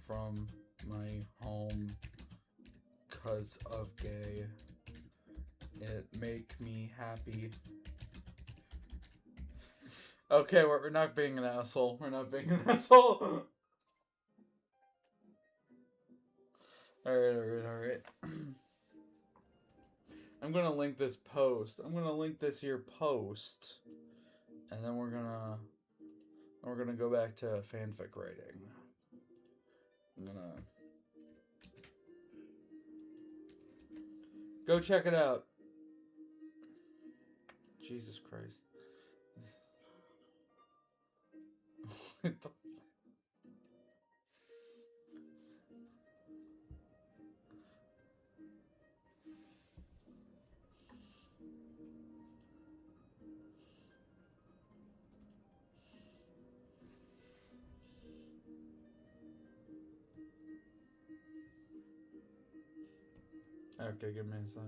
from my home because of gay. It make me happy. Okay, we're not being an asshole. We're not being an asshole. Alright. I'm gonna link this post. I'm gonna link this here post. And then we're gonna go back to fanfic writing. I'm gonna go check it out. Jesus Christ. What the Okay, give me a sec.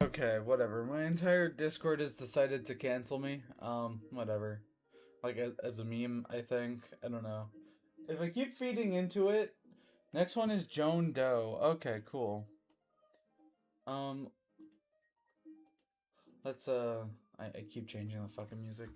Okay, whatever. My entire Discord has decided to cancel me. Whatever. Like, as a meme, I think. I don't know. If I keep feeding into it, next one is Joan Doe. Okay, cool. Let's, I keep changing the fucking music.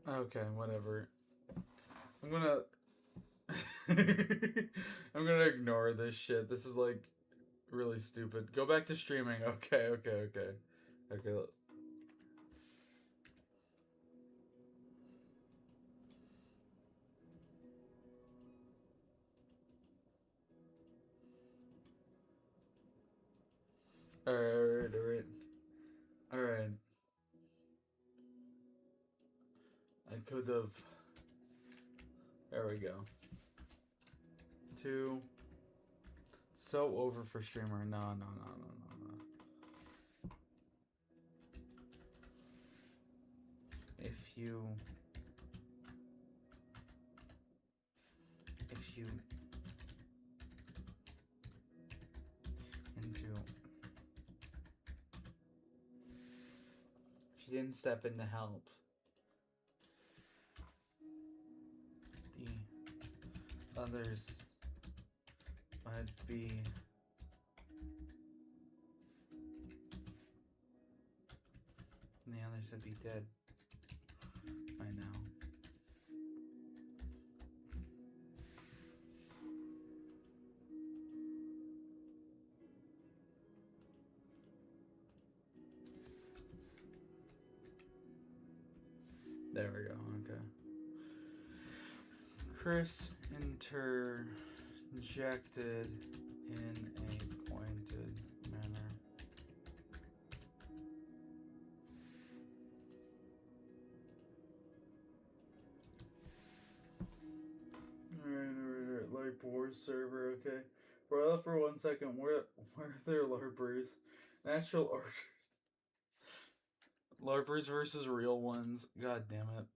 Okay, whatever. I'm gonna... I'm gonna ignore this shit. This is, like, really stupid. Go back to streaming. Okay. Okay. Alright. Alright. I could have. There we go. 2. So over for streamer. No. If you didn't step in to help, the others might be dead by now. There we go. Okay. Chris interjected in a pointed manner. Alright. Like Boars server, okay. We're up for 1 second. Where are their LARPers? Natural art. LARPers versus real ones. God damn it.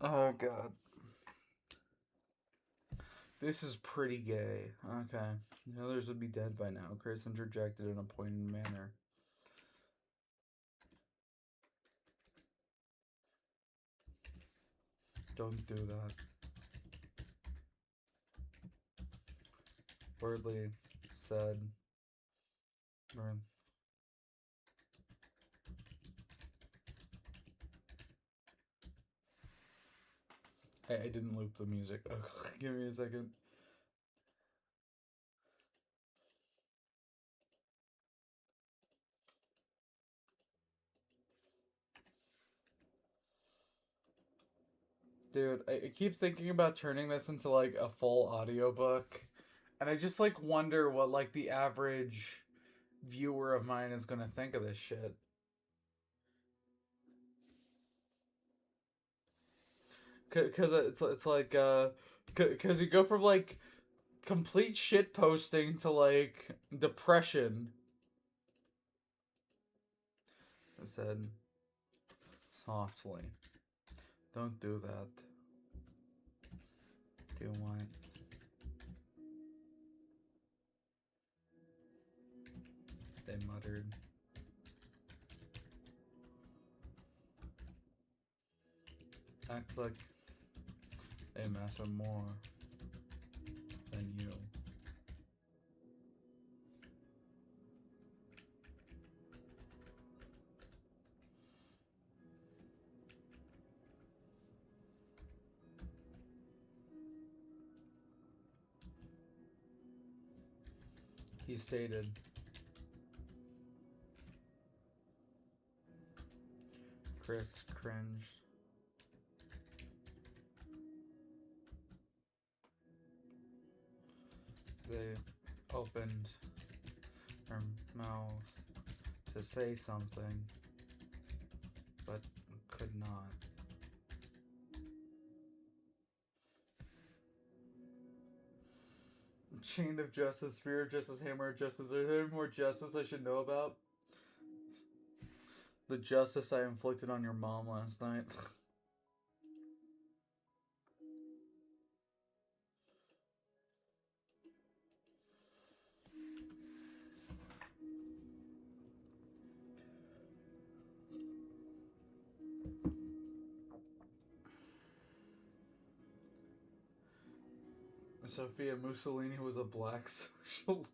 Oh god. This is pretty gay. Okay. The others would be dead by now. Chris interjected in a pointed manner. Don't do that. Wordly said. Hey, I didn't loop the music. Oh, give me a second. Dude, I keep thinking about turning this into like a full audiobook. And I just like wonder what like the average viewer of mine is gonna think of this shit. Cause it's like cause you go from like complete shit posting to like depression. I said softly. Don't do that. Do what? They muttered. Act like they matter more than you. He stated. Chris cringed. They opened her mouth to say something, but could not. Chain of Justice, Spear of Justice, Hammer of Justice. Are there more justice I should know about? The justice I inflicted on your mom last night. Sophia Mussolini was a black socialist.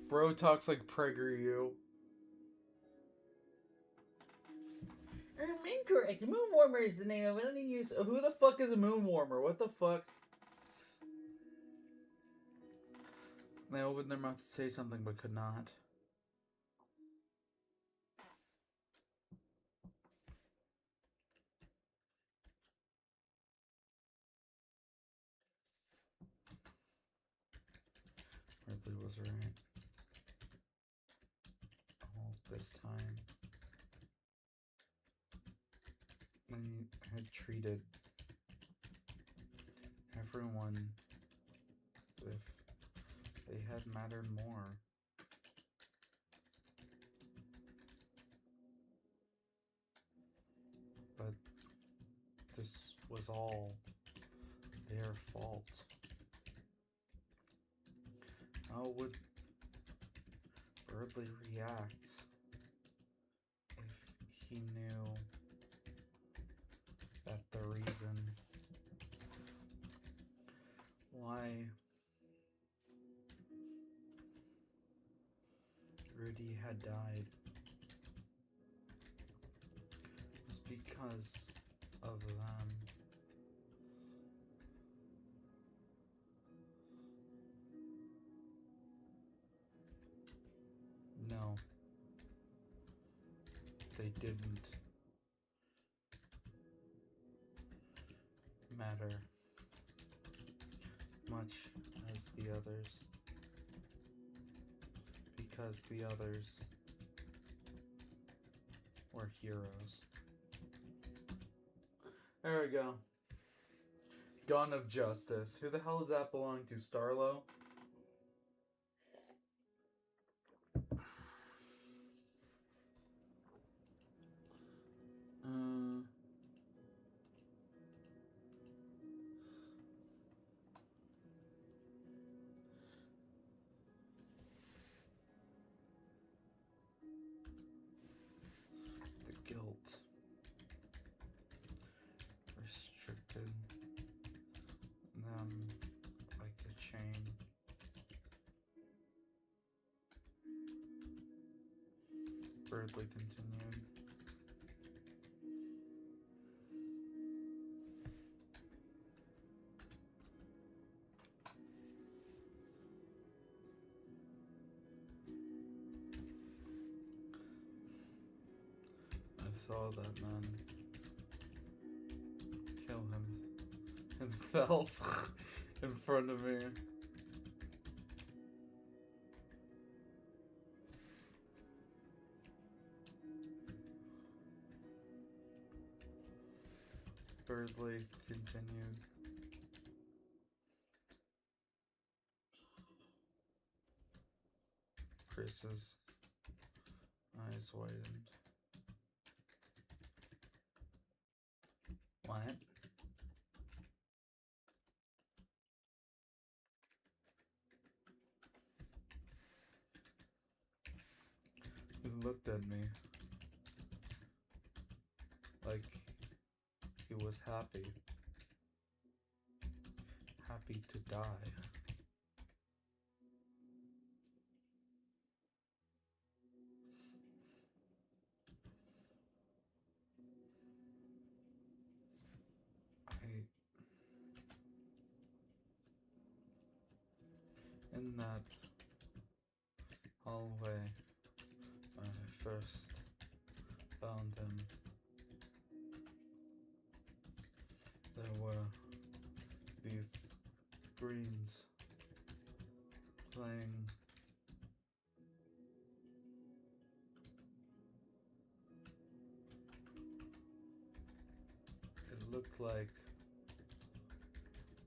Bro talks like PragerU. Incorrect. Moon Warmer is the name of it. Who the fuck is a Moon Warmer? What the fuck? They opened their mouth to say something but could not. Ridley was right. All this time. They had treated everyone if they had mattered more. But this was all their fault. How would Birdley react if he knew that the reason why Rudy had died was because of them? No, they didn't matter much as the others, because the others were heroes. There we go. Gun of Justice. Who the hell does that belong to? Starlo? The guilt restricted them like a chain. Birdley continued. I saw that man kill himself in front of me. Birdley continued. Chris's eyes widened. What? He looked at me like he was happy. Happy to die. In that hallway, when I first found him, there were these screens playing. It looked like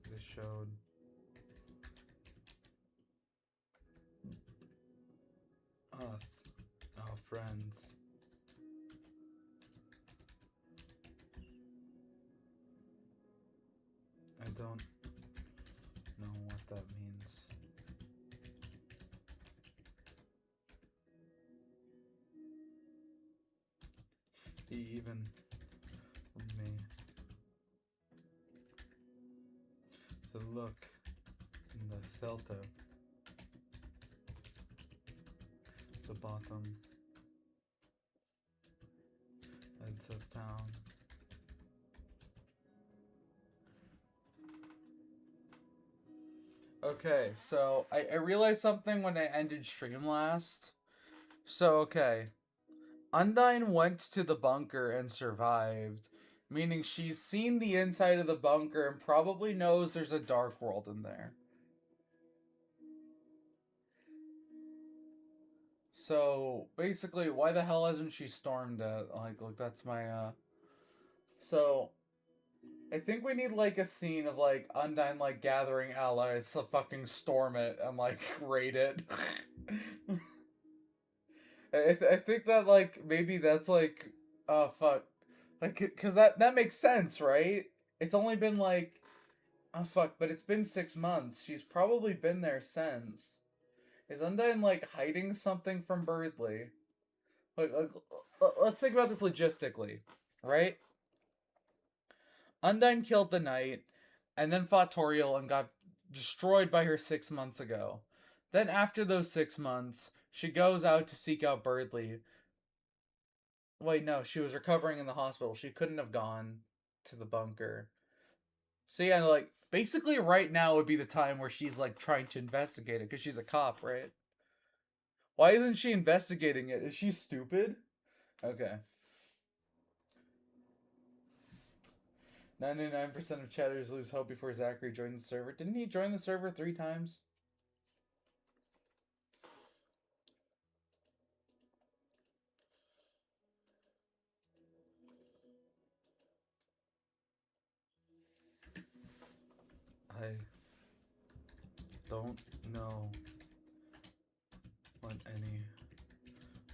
they showed us, our friends. I don't know what that means. He even me to look in the filter, the bottom edge of town. Okay, so I realized something when I ended stream last. So, okay. Undyne went to the bunker and survived, meaning she's seen the inside of the bunker and probably knows there's a dark world in there. So, basically, why the hell hasn't she stormed it? Like that's my, So, I think we need, like, a scene of, like, Undyne, like, gathering allies to fucking storm it and, like, raid it. I think that, like, maybe that's, like, oh, fuck. Like, because that makes sense, right? It's only been, like, oh, fuck, but it's been 6 months. She's probably been there since. Is Undyne, like, hiding something from Birdley? Like, let's think about this logistically, right? Undyne killed the knight, and then fought Toriel and got destroyed by her 6 months ago. Then after those 6 months, she goes out to seek out Birdley. Wait, no, she was recovering in the hospital. She couldn't have gone to the bunker. So yeah, like, basically right now would be the time where she's, like, trying to investigate it, because she's a cop, right? Why isn't she investigating it? Is she stupid? Okay. 99% of chatters lose hope before Zachary joins the server. Didn't he join the server 3 times? I don't know what any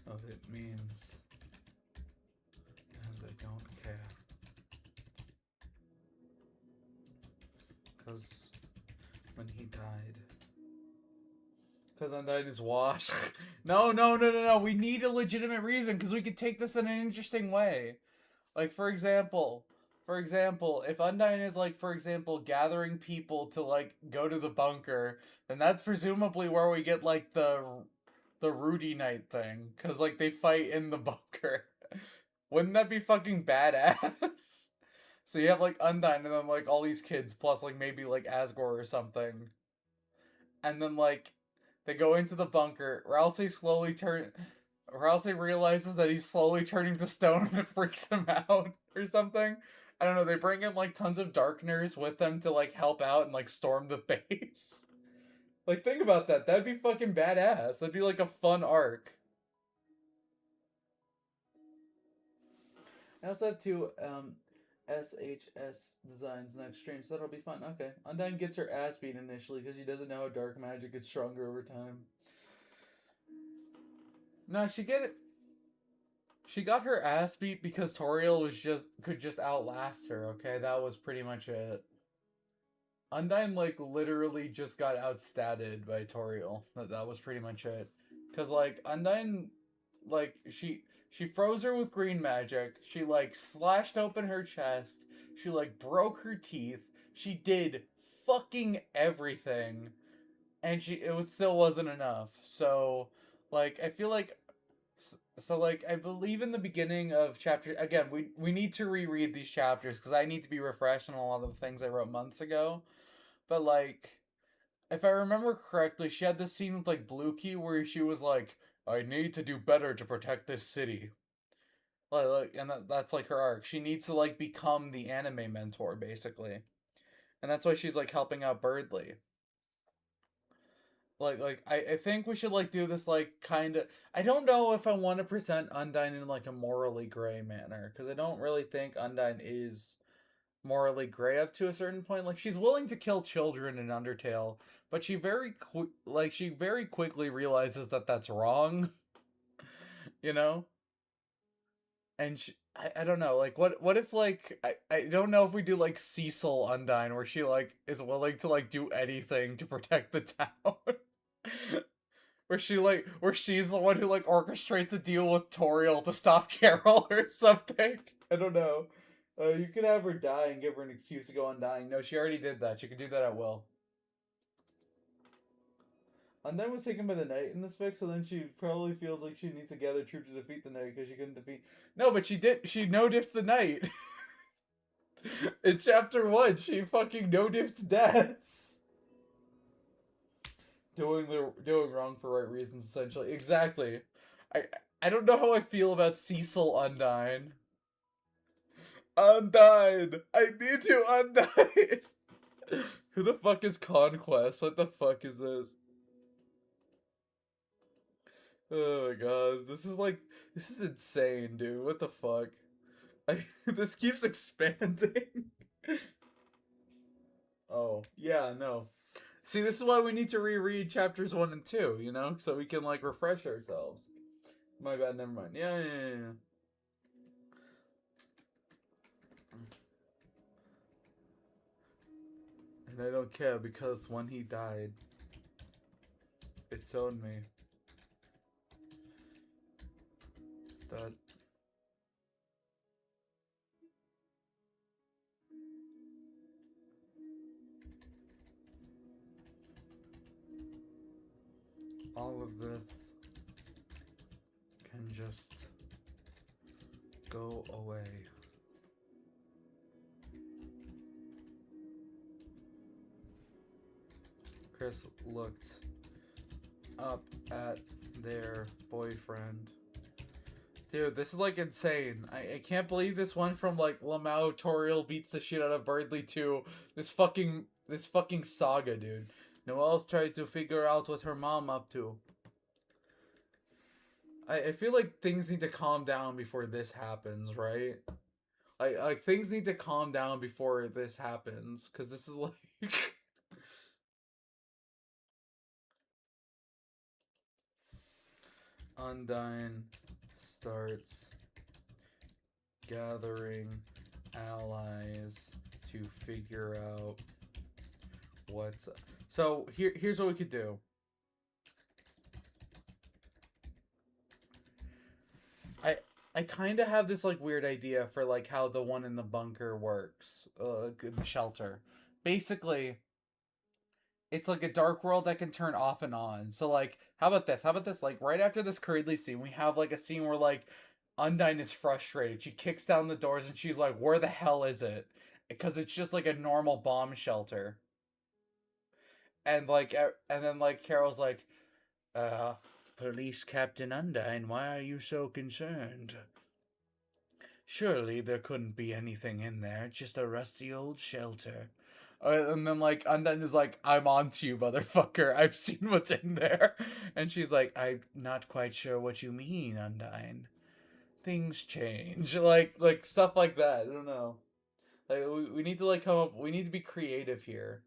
of it means, and I don't care. Because when he died. Because Undyne is washed. No. We need a legitimate reason, because we could take this in an interesting way. Like, for example, if Undyne is, like, for example, gathering people to, like, go to the bunker, then that's presumably where we get, like, the Rudy Knight thing. Because, like, they fight in the bunker. Wouldn't that be fucking badass? So you have, like, Undyne and then, like, all these kids, plus, like, maybe, like, Asgore or something. And then, like, they go into the bunker. Rousey realizes that he's slowly turning to stone and it freaks him out or something. I don't know, they bring in, like, tons of Darkners with them to, like, help out and, like, storm the base. Like, think about that. That'd be fucking badass. That'd be, like, a fun arc. I also have 2 SHS designs next stream, so that'll be fun. Okay. Undyne gets her ass beat initially because she doesn't know how dark magic gets stronger over time. No, she got her ass beat because Toriel could just outlast her, okay? That was pretty much it. Undyne, like, literally just got outstatted by Toriel. That was pretty much it. Cause, like, Undyne, like, she froze her with green magic. She, like, slashed open her chest. She, like, broke her teeth. She did fucking everything. And still wasn't enough. So, like, I feel like, so, like, I believe in the beginning of chapter, again, we need to reread these chapters, because I need to be refreshed on a lot of the things I wrote months ago. But, like, if I remember correctly, she had this scene with, like, Blue Key where she was like, I need to do better to protect this city. And that's, like, her arc. She needs to, like, become the anime mentor, basically. And that's why she's, like, helping out Birdley. I think we should, like, do this, like, kind of, I don't know if I want to present Undyne in, like, a morally gray manner, because I don't really think Undyne is morally gray up to a certain point. Like, she's willing to kill children in Undertale, but she very quickly realizes that that's wrong. You know? And I don't know, like, what if, like, I don't know if we do, like, Cecil Undyne, where she, like, is willing to, like, do anything to protect the town. Where she's the one who, like, orchestrates a deal with Toriel to stop Carol or something. I don't know. You could have her die and give her an excuse to go on dying. No, she already did that. She could do that at will. Undyne was taken by the knight in this fic, so then she probably feels like she needs to gather troops to defeat the knight because she couldn't defeat. No, but she did. She no-diffed the knight. In chapter 1, she fucking no-diffed deaths. doing wrong for right reasons, essentially. Exactly. I I don't know how I feel about Cecil Undyne. Undyne! I need to Undyne! Who the fuck is Conquest? What the fuck is this? Oh my god, this is insane, dude. What the fuck? This keeps expanding. Oh, yeah, no. See, this is why we need to reread chapters 1 and 2, you know? So we can, like, refresh ourselves. My bad, never mind. Yeah. And I don't care because when he died, it showed me that all of this can just go away. Chris looked up at their boyfriend. Dude, this is like insane. I can't believe this went from like Lamau Toriel beats the shit out of Birdley to this fucking saga, dude. Noelle's tried to figure out what her mom up to. I feel like things need to calm down before this happens, right? Like things need to calm down before this happens, because this is like Undyne starts gathering allies to figure out what's... So here's what we could do. I kind of have this like weird idea for like how the one in the bunker works, in the shelter. Basically, it's like a dark world that can turn off and on. So like, how about this? How about this? Like right after this Curdley scene, we have like a scene where like Undyne is frustrated. She kicks down the doors and she's like, "Where the hell is it?" Because it's just like a normal bomb shelter. And like, and then like Carol's like, Police Captain Undyne, why are you so concerned? Surely there couldn't be anything in there, just a rusty old shelter. And then, like, Undyne is like, I'm on to you, motherfucker. I've seen what's in there. And she's like, I'm not quite sure what you mean, Undyne. Things change. Like stuff like that. I don't know. Like, we need to, like, come up, we need to be creative here.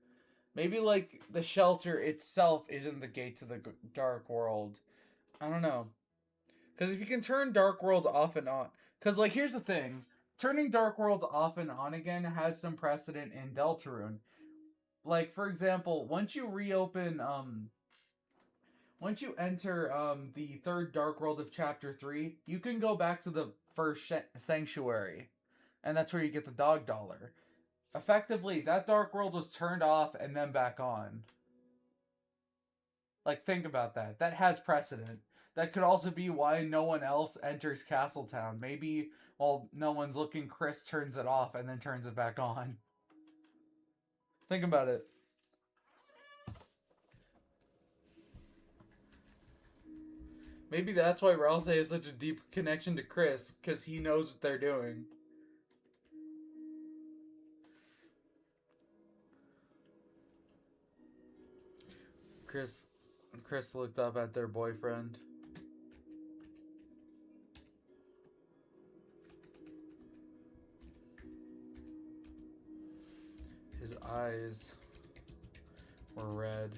Maybe, like, the shelter itself isn't the gate to the dark world. I don't know. Because if you can turn Dark World off and on... Because, like, here's the thing. Turning Dark World off and on again has some precedent in Deltarune. Like, for example, once you reopen... Once you enter the third Dark World of Chapter 3, you can go back to the first Sanctuary. And that's where you get the dog dollar. Effectively, that Dark World was turned off and then back on. Like, think about that. That has precedent. That could also be why no one else enters Castletown. Maybe while no one's looking, Chris turns it off and then turns it back on. Think about it. Maybe that's why Rouse has such a deep connection to Chris, because he knows what they're doing. Chris looked up at their boyfriend. His eyes were red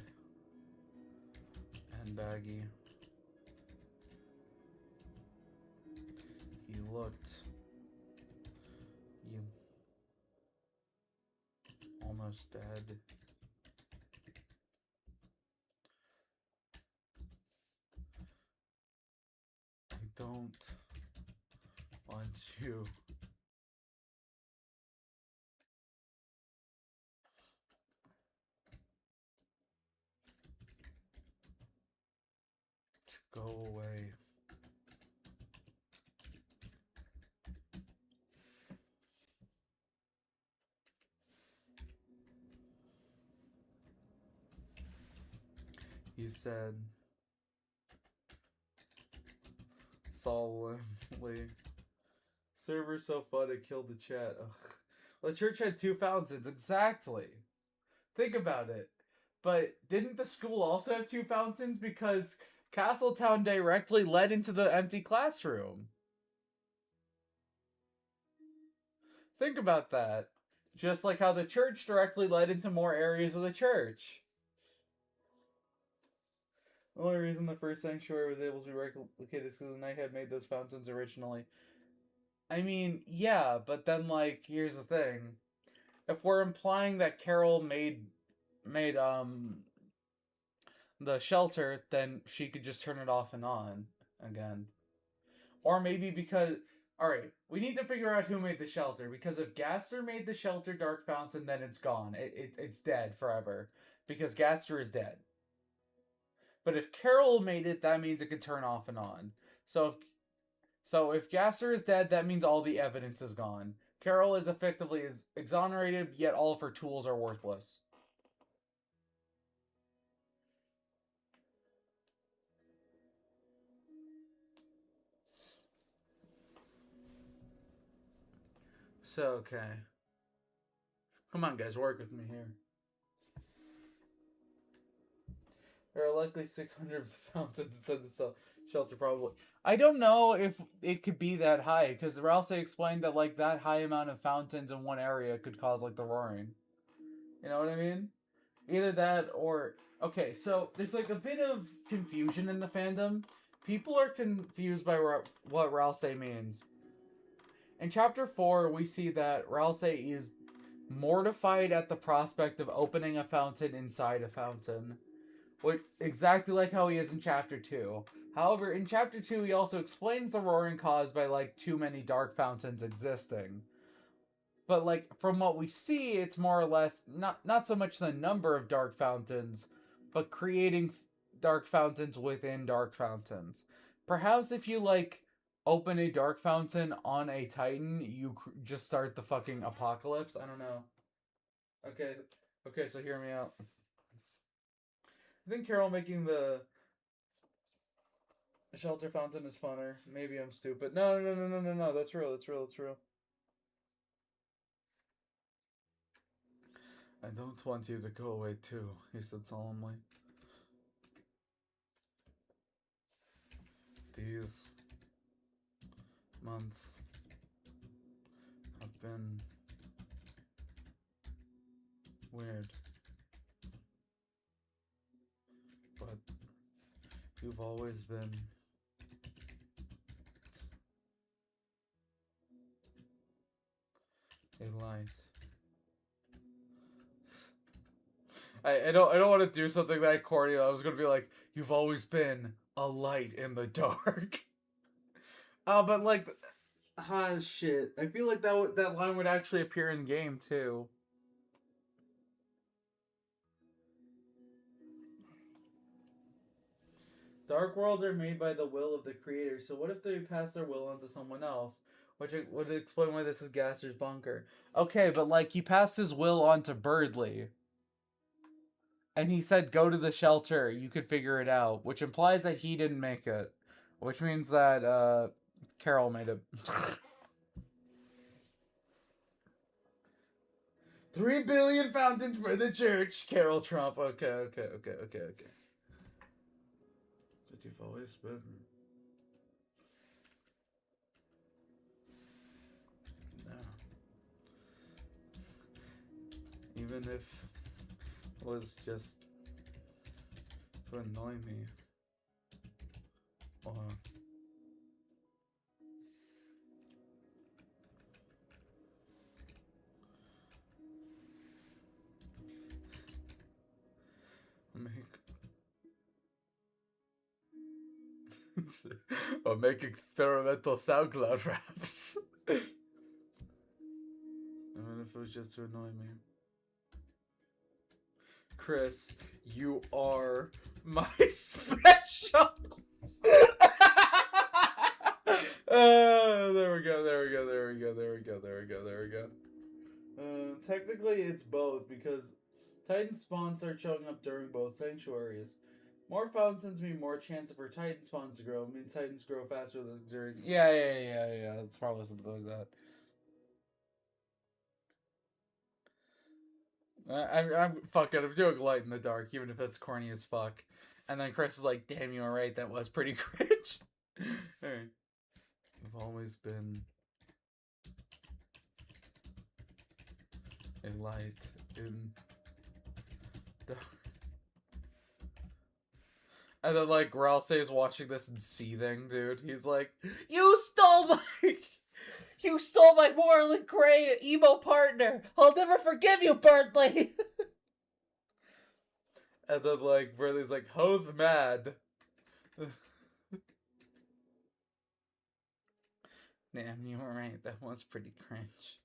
and baggy. He looked almost dead. I don't want you to go away. he said solemnly. Server's so fun it killed the chat. Ugh. Well, the church had 2 fountains. Exactly. Think about it. But didn't the school also have 2 fountains? Because Castletown directly led into the empty classroom. Think about that. Just like how the church directly led into more areas of the church. The only reason the first sanctuary was able to be replicated is because the knight had made those fountains originally. I mean, yeah, but then, like, here's the thing. If we're implying that Carol made the shelter, then she could just turn it off and on again. Or maybe because... Alright, we need to figure out who made the shelter, because if Gaster made the shelter Dark Fountain, then it's gone. It's dead forever. Because Gaster is dead. But if Carol made it, that means it could turn off and on. So if Gaster is dead, that means all the evidence is gone. Carol is effectively exonerated, yet all of her tools are worthless. So, okay. Come on, guys, work with me here. There are likely 600 fountains inside the shelter, probably. I don't know if it could be that high, because Ralsei explained that, like, that high amount of fountains in one area could cause, like, the roaring. You know what I mean? Either that or... Okay, so there's, like, a bit of confusion in the fandom. People are confused by what Ralsei means. In Chapter 4, we see that Ralsei is mortified at the prospect of opening a fountain inside a fountain. Exactly like how he is in Chapter 2. However, in Chapter 2, he also explains the roaring caused by, like, too many dark fountains existing. But, like, from what we see, it's more or less not so much the number of dark fountains, but creating dark fountains within dark fountains. Perhaps if you, like, open a dark fountain on a Titan, you just start the fucking apocalypse. I don't know. Okay, so hear me out. I think Carol making the shelter fountain is funner. Maybe I'm stupid. No. That's real. I don't want you to go away too, he said solemnly. These months have been weird. But you've always been a light. I don't want to do something that corny. I was gonna be like, you've always been a light in the dark. But like, shit. I feel like that line would actually appear in game too. Dark worlds are made by the will of the creator, so what if they pass their will on to someone else? Which would explain why this is Gaster's bunker. Okay, but like, he passed his will on to Birdley. And he said, go to the shelter, you could figure it out. Which implies that he didn't make it. Which means that, Carol made it. 3 billion fountains for the church, Carol Trump. Okay. But you've always been... No. Even if it was just to annoy me. Or... make experimental SoundCloud raps. Even if it was just to annoy me. Chris, you are my special. There we go. Technically, it's both because Titan spawns are showing up during both sanctuaries. More fountains mean more chance for Titan spawns to grow. Mean Titans grow faster than exerting. Yeah. That's probably something like that. I'm fuck it. I'm doing light in the dark, even if it's corny as fuck. And then Chris is like, "Damn, you were right. That was pretty cringe." Alright. I've always been a light in dark. And then like Ralsei's watching this and seething, dude. He's like, "You stole my morally gray emo partner. I'll never forgive you, Bertley." And then like Bertley's like, "Ho's mad." Damn, you were right. That was pretty cringe.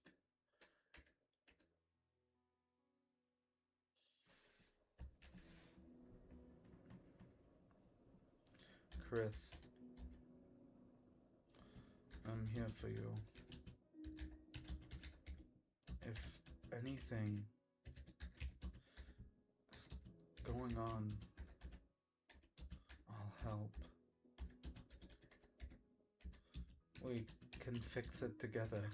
Chris, I'm here for you. If anything is going on, I'll help. We can fix it together.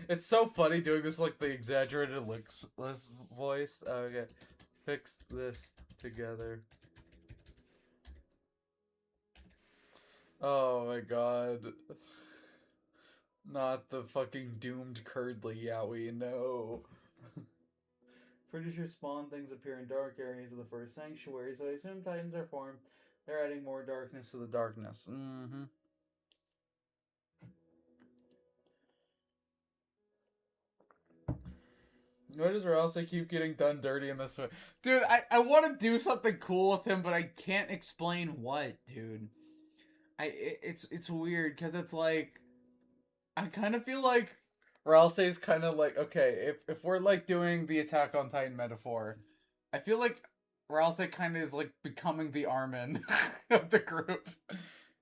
It's so funny doing this like the exaggerated lickless voice. Okay. Fix this together. Oh my god. Not the fucking doomed Curdly Yowie, no. Pretty sure spawn things appear in dark areas of the first sanctuary, so I assume Titans are formed. They're adding more darkness to the darkness. Mm-hmm. Why does Ralsei keep getting done dirty in this way? Dude, I want to do something cool with him, but I can't explain what, dude. It's weird, because it's like, I kind of feel like Ralsei's kind of like, okay, if we're like doing the Attack on Titan metaphor, I feel like Ralsei kind of is like becoming the Armin of the group.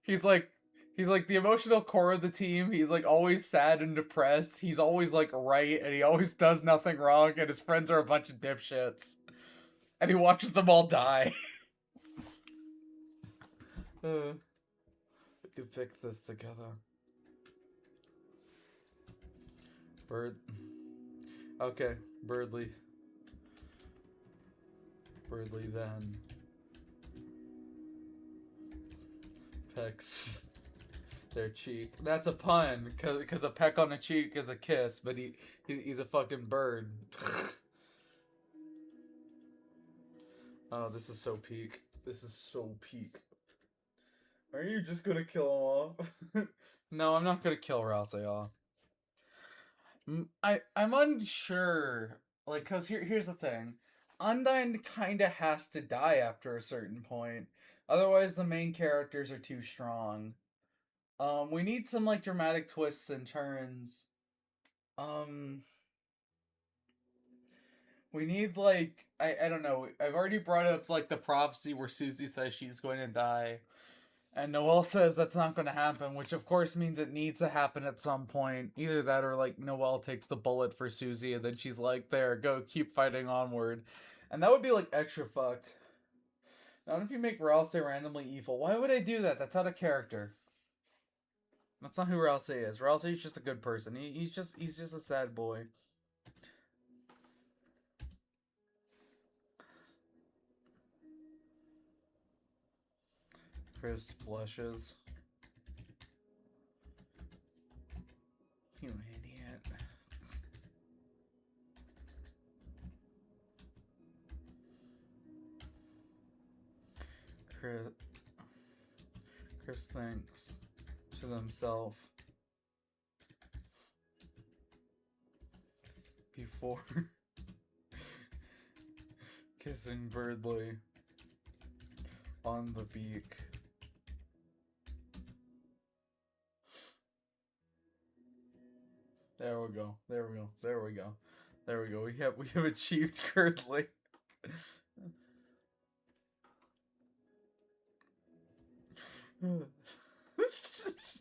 He's like the emotional core of the team. He's like always sad and depressed. He's always like right, and he always does nothing wrong, and his friends are a bunch of dipshits. And he watches them all die. We can fix this together. Okay, Birdly then pecks their cheek. That's a pun, cause a peck on a cheek is a kiss, but he's a fucking bird. Oh, this is so peak. This is so peak. Are you just gonna kill him off? No, I'm not gonna kill Ralsei off. I'm unsure. Like, cause here's the thing. Undyne kinda has to die after a certain point. Otherwise the main characters are too strong. We need some like dramatic twists and turns. We need like I don't know. I've already brought up like the prophecy where Susie says she's going to die. And Noelle says that's not going to happen, which of course means it needs to happen at some point. Either that or like Noelle takes the bullet for Susie and then she's like, there, go, keep fighting onward. And that would be like extra fucked. Not if you make Ralsei randomly evil. Why would I do that? That's out of character. That's not who Ralsei is. Ralsei's just a good person. He's just a sad boy. Chris blushes. You idiot. Chris thinks to themselves before kissing Birdly on the beak. There we go. We have achieved Curdly.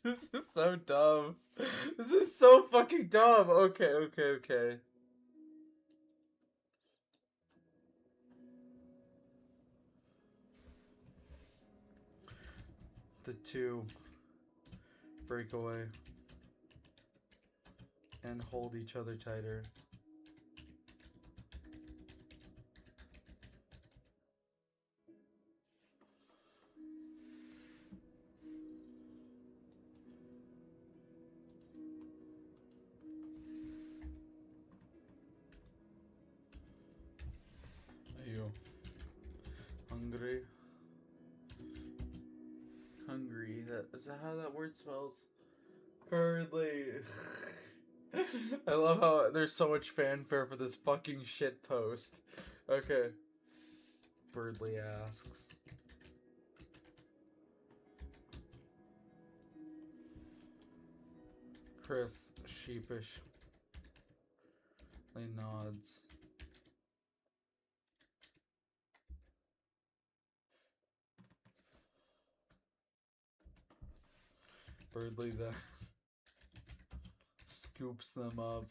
This is so dumb. This is so fucking dumb. Okay. the two break away and hold each other tighter. Are you hungry? Hungry. Is that how that word spells? Currently. I love how there's so much fanfare for this fucking shit post. Okay. Birdly asks. Chris sheepishly nods. Birdly then scoops them up.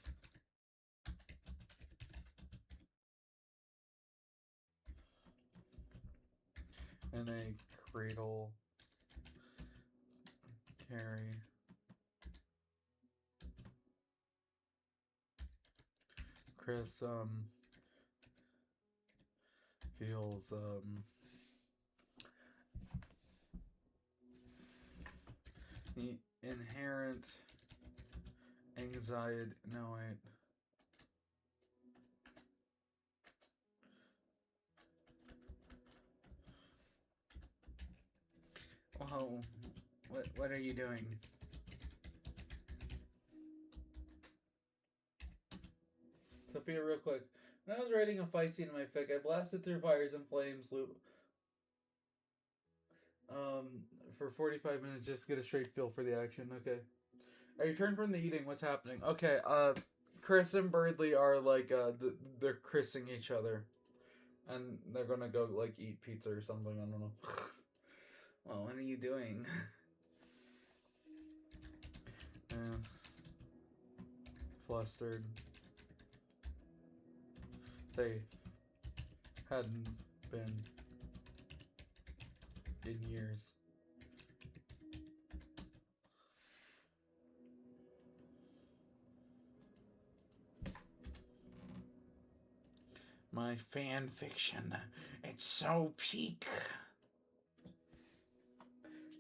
In a cradle carry. Chris feels the inherent anxiety. No, wait. Oh, what are you doing? Sophia, real quick. When I was writing a fight scene in my fic, I blasted through fires and flames for 45 minutes just to get a straight feel for the action. Okay. I returned from the eating. What's happening? Okay, Chris and Birdly are like, they're kissing each other. And they're gonna go, like, eat pizza or something. I don't know. Well, what are you doing? Yes. Flustered. They hadn't been in years. My fan fiction. It's so peak.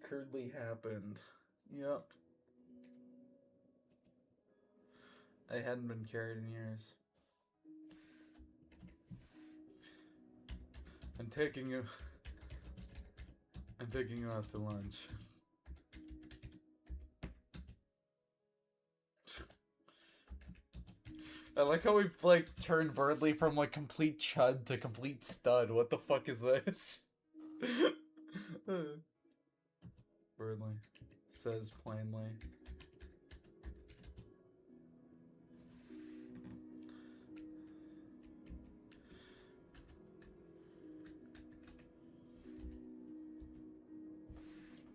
Curdly happened. Yep. I hadn't been carried in years. I'm taking you out to lunch. I like how we've, like, turned Birdly from, like, complete chud to complete stud. What the fuck is this? Birdly says plainly.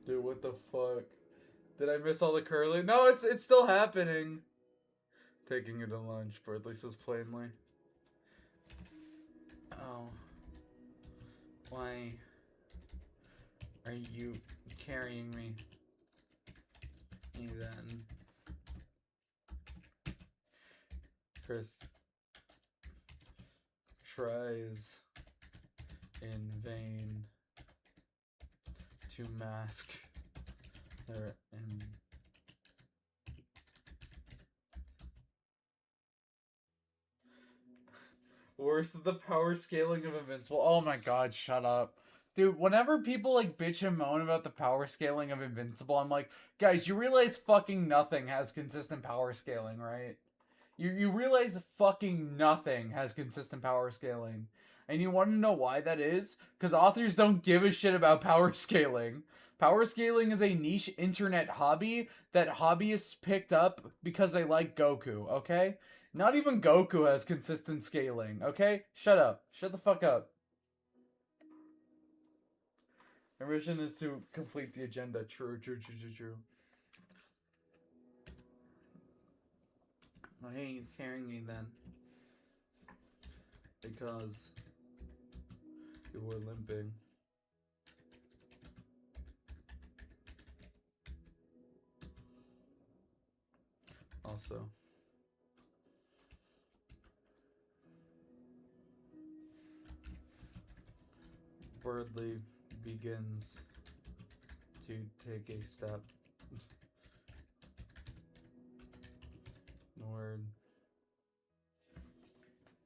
Dude, what the fuck? Did I miss all the curly? No, it's still happening. Taking you to lunch, Birdly says plainly. Oh. Why are you carrying me? Me then. Chris tries in vain to mask their worse than the power scaling of Invincible. Oh my god, shut up. Dude, whenever people, like, bitch and moan about the power scaling of Invincible, I'm like, guys, you realize fucking nothing has consistent power scaling, right? You realize fucking nothing has consistent power scaling. And you want to know why that is? Because authors don't give a shit about power scaling. Power scaling is a niche internet hobby that hobbyists picked up because they like Goku, okay? Not even Goku has consistent scaling, okay? Shut up. Shut the fuck up. Our mission is to complete the agenda. True. Why are you carrying me then? Because you were limping. Also, Birdley begins to take a step north.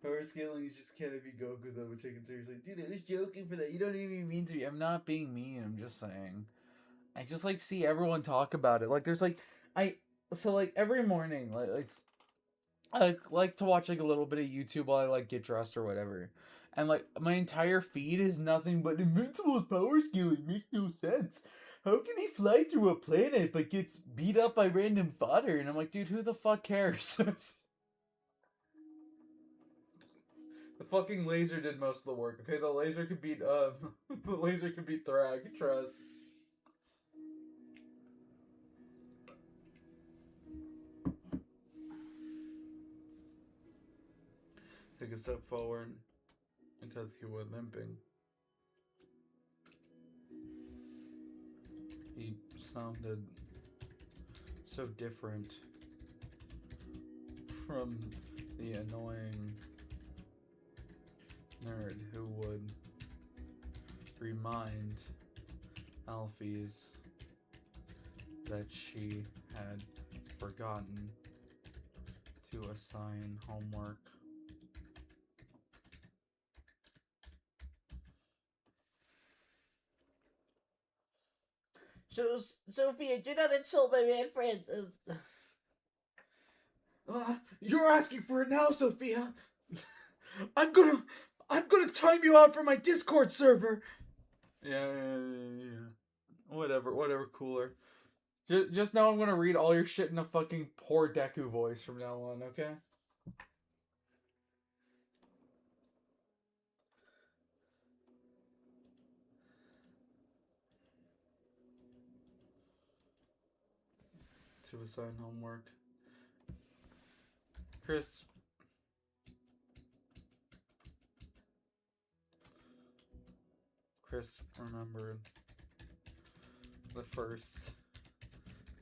Power scaling is just can't be Goku though. We're taken seriously, dude. I was joking for that. You don't even mean to be. I'm not being mean. I'm just saying. I just like see everyone talk about it. Like there's like like every morning I like to watch like a little bit of YouTube while I like get dressed or whatever. And like my entire feed is nothing but Invincible's power scaling makes no sense. How can he fly through a planet but gets beat up by random fodder? And I'm like, dude, who the fuck cares? The fucking laser did most of the work. Okay, the laser could beat the laser could beat Thrag. Trust. Take a step forward because he was limping. He sounded so different from the annoying nerd who would remind Alphys that she had forgotten to assign homework. So, Sophia, do not insult my man Francis. You're asking for it now, Sophia. I'm gonna time you out for my Discord server. Yeah. Whatever, cooler. Just know I'm gonna read all your shit in a fucking poor Deku voice from now on, okay? To assign homework. Chris remembered the first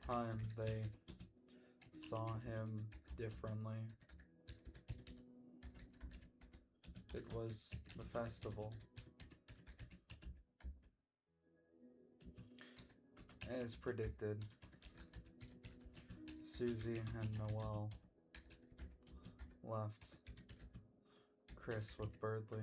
time they saw him differently. It was the festival. As predicted, Susie and Noelle left Chris with Birdley.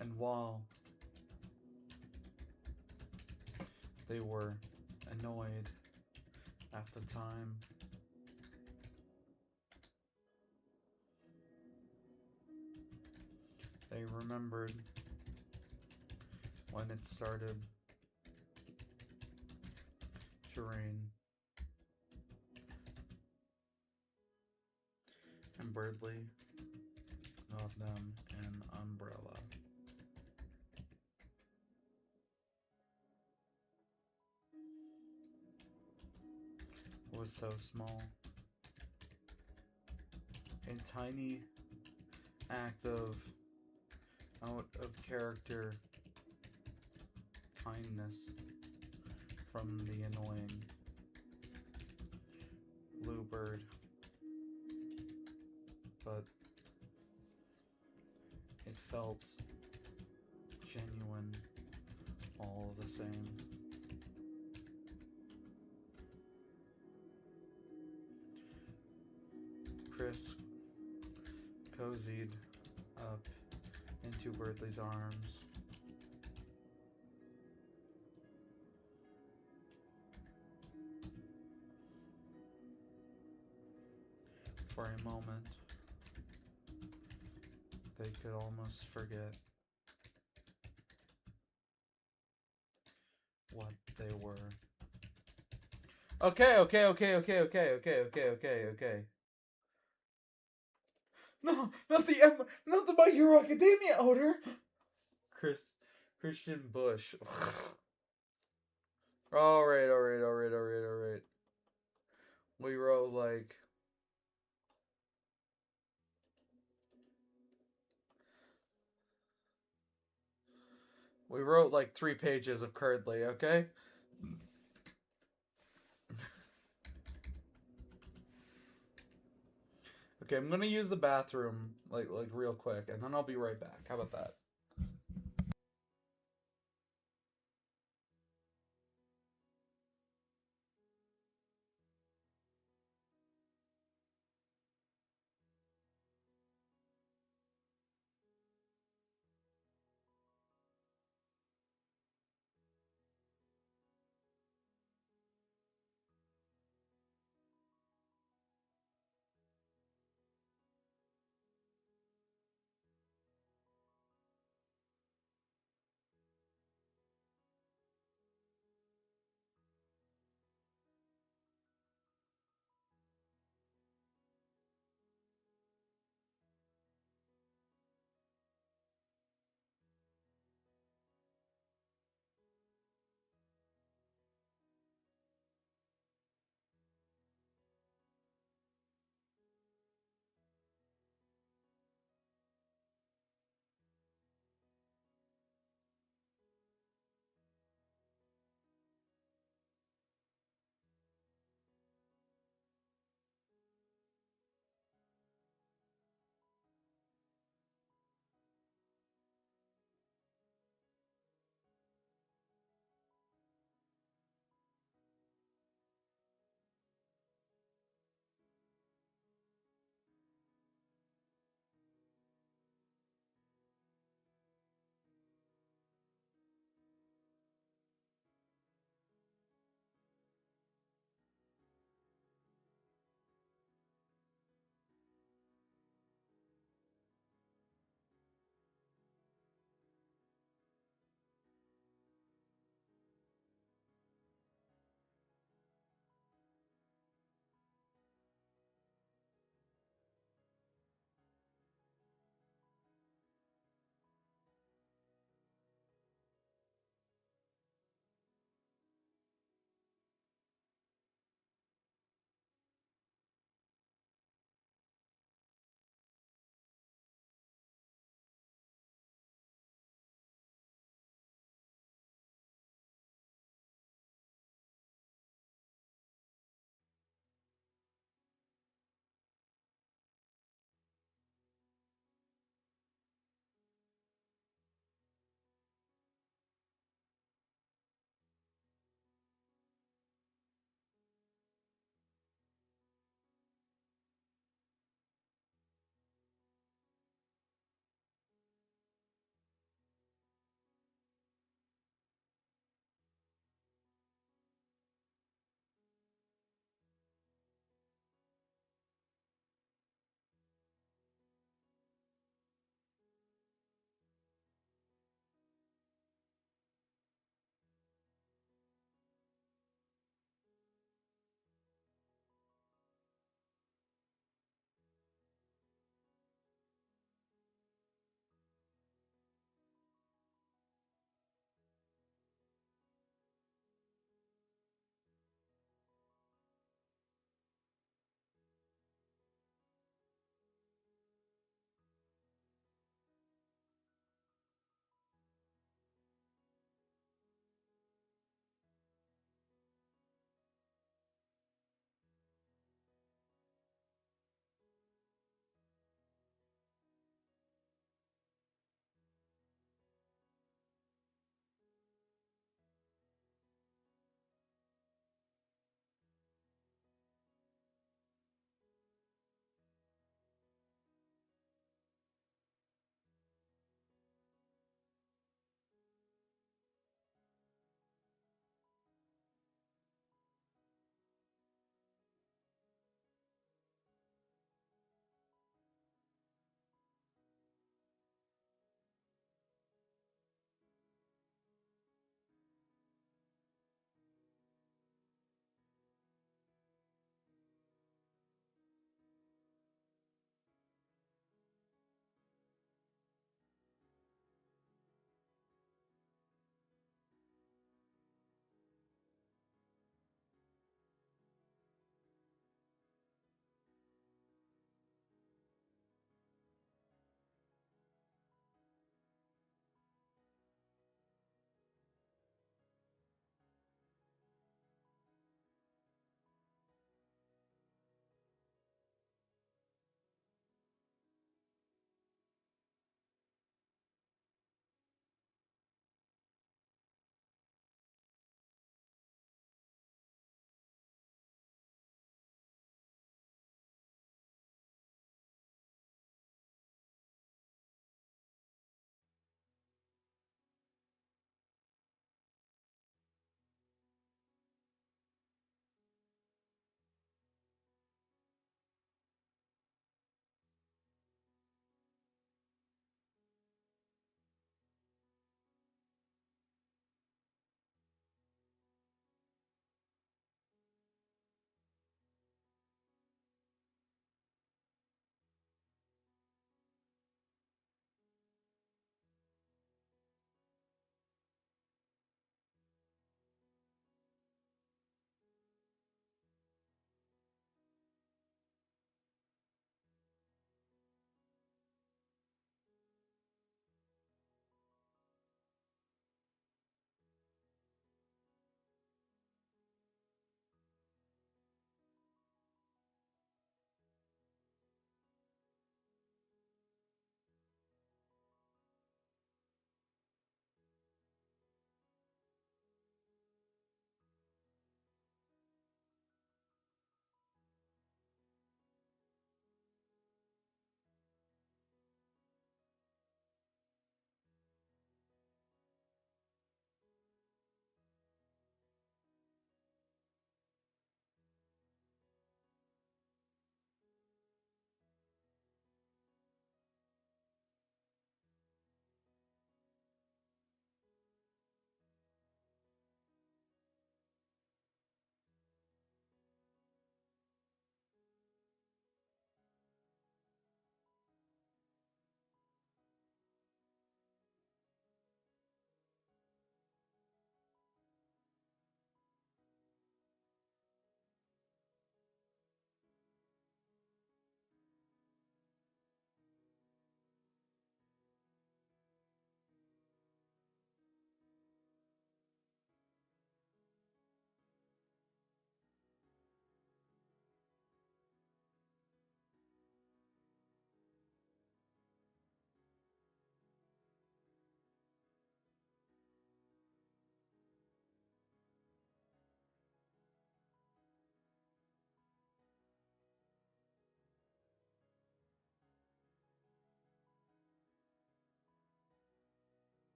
And while they were annoyed at the time, they remembered when it started to rain and Birdley got them an umbrella. It was so small. A tiny act of out of character kindness from the annoying bluebird, but it felt genuine all the same. Chris cozied up into Birdley's arms. For a moment, they could almost forget what they were. Okay. No, not the My Hero Academia odor. Christian Bush. All right. We wrote like. We wrote like 3 pages of Curdly, okay? Okay, I'm gonna use the bathroom like real quick, and then I'll be right back. How about that?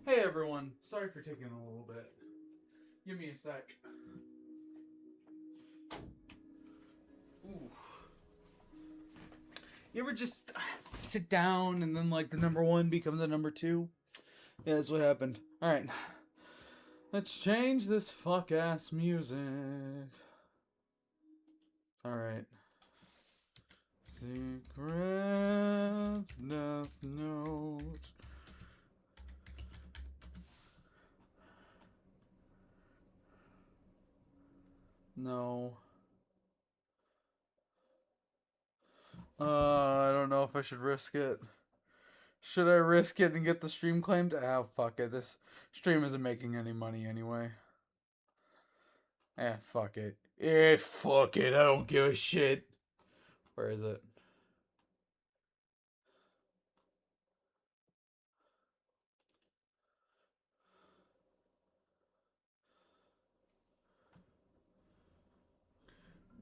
Hey everyone, sorry for taking a little bit. Give me a sec. Ooh. You ever just sit down and then like the number one becomes a number two? Yeah, that's what happened. Alright. Let's change this fuck ass music. Alright. Secret Death Note. No. I don't know if I should risk it. Should I risk it and get the stream claimed? Ah, fuck it. This stream isn't making any money anyway. Fuck it. Fuck it. I don't give a shit. Where is it?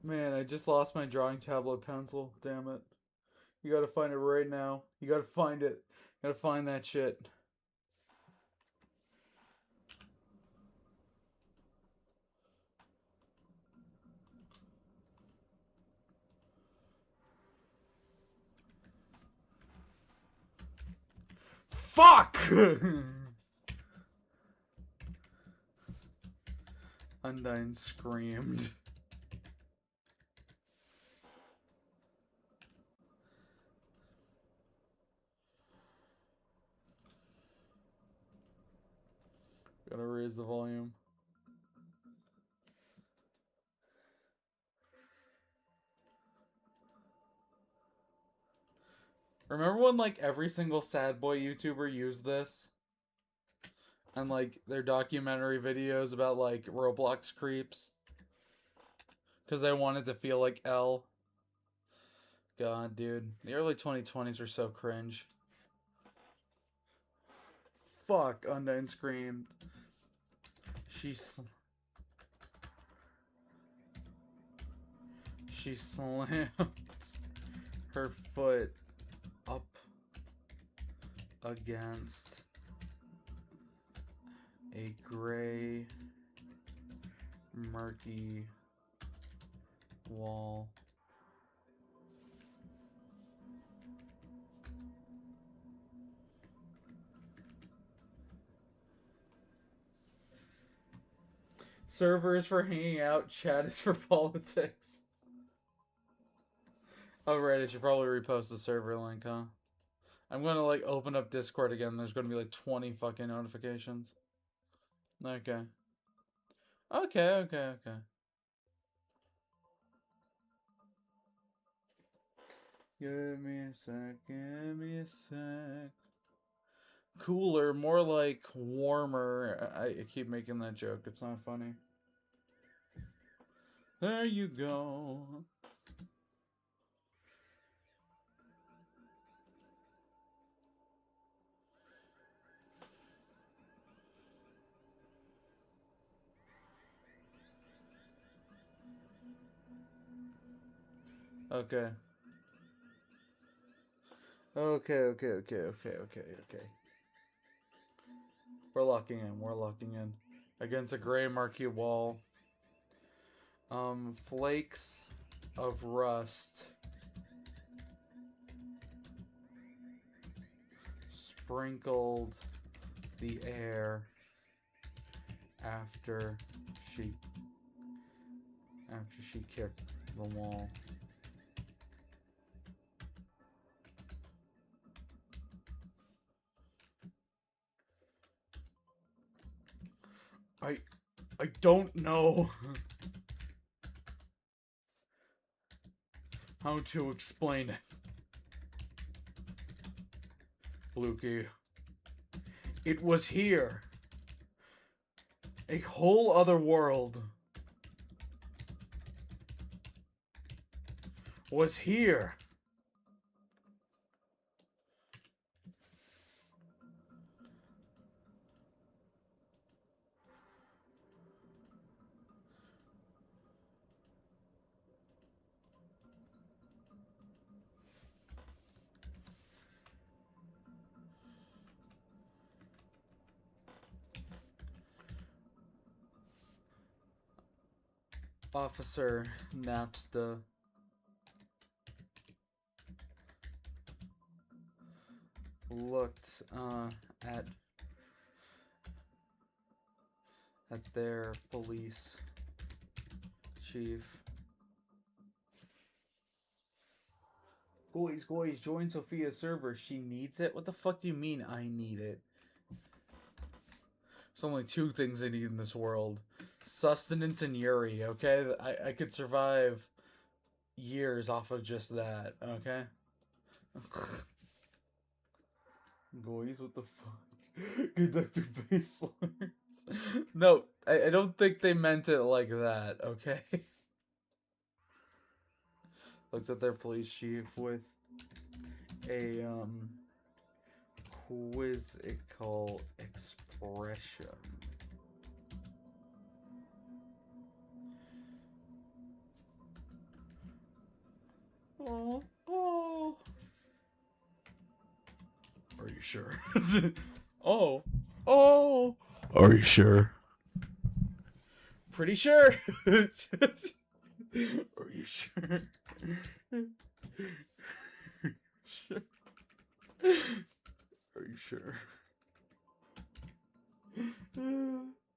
Man, I just lost my drawing tablet pencil. Damn it. You gotta find it right now. You gotta find it. You gotta find that shit. Fuck! Undyne screamed. Gotta raise the volume. Remember when like every single sad boy YouTuber used this? And like their documentary videos about like Roblox creeps? Because they wanted to feel like L. God, dude. The early 2020s were so cringe. Fuck, Undyne screamed. She slammed her foot up against a gray, murky wall. Server is for hanging out, chat is for politics. Oh, right, I should probably repost the server link, huh? I'm gonna, like, open up Discord again. There's gonna be, like, 20 fucking notifications. Okay. Okay. Give me a sec. Cooler, more like warmer. I keep making that joke. It's not funny. There you go. Okay. We're locking in. Against a gray murky wall. Flakes of rust sprinkled the air after she kicked the wall. I don't know how to explain it. Blukey. It was here. A whole other world was here. Officer Napsta looked at their police chief. Guys, join Sophia's server. She needs it? What the fuck do you mean I need it? There's only two things I need in this world. Sustenance and Yuri, okay? I could survive years off of just that, okay? Guys, what the fuck? Conductor baselines. No, I don't think they meant it like that, okay? Looked at their police chief with a quizzical expression. Oh. Are you sure? Oh. Are you sure? Pretty sure. Are you sure? Sure. Are you sure?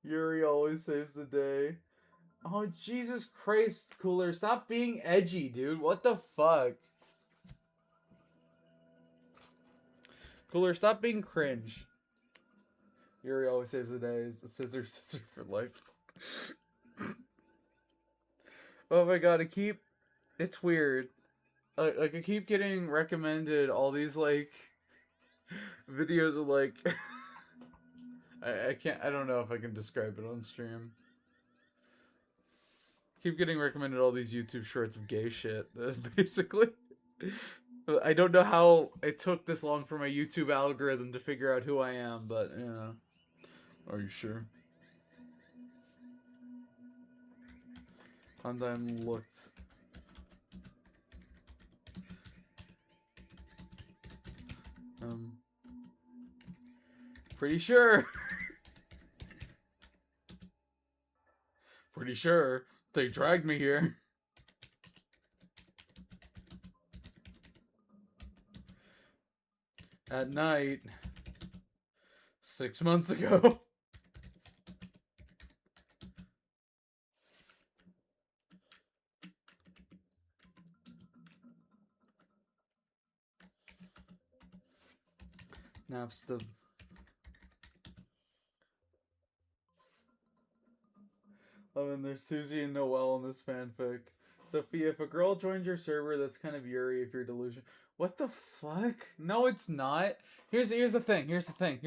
Yuri always saves the day. Oh, Jesus Christ, Cooler. Stop being edgy, dude. What the fuck? Cooler, stop being cringe. Yuri always saves the day. Is a scissor for life. Oh my god, it's weird. Like, I keep getting recommended all these, like, videos of, like, I don't know if I can describe it on stream. Keep getting recommended all these YouTube shorts of gay shit, basically. I don't know how it took this long for my YouTube algorithm to figure out who I am, but, you know. Are you sure? And then looked. Pretty sure. Pretty sure they dragged me here. At night 6 months ago. Napster. Oh, and there's Susie and Noelle in this fanfic. Sophia, if a girl joins your server, that's kind of Yuri if you're delusional. What the fuck? No, it's not. Here's the thing. Here's the thing,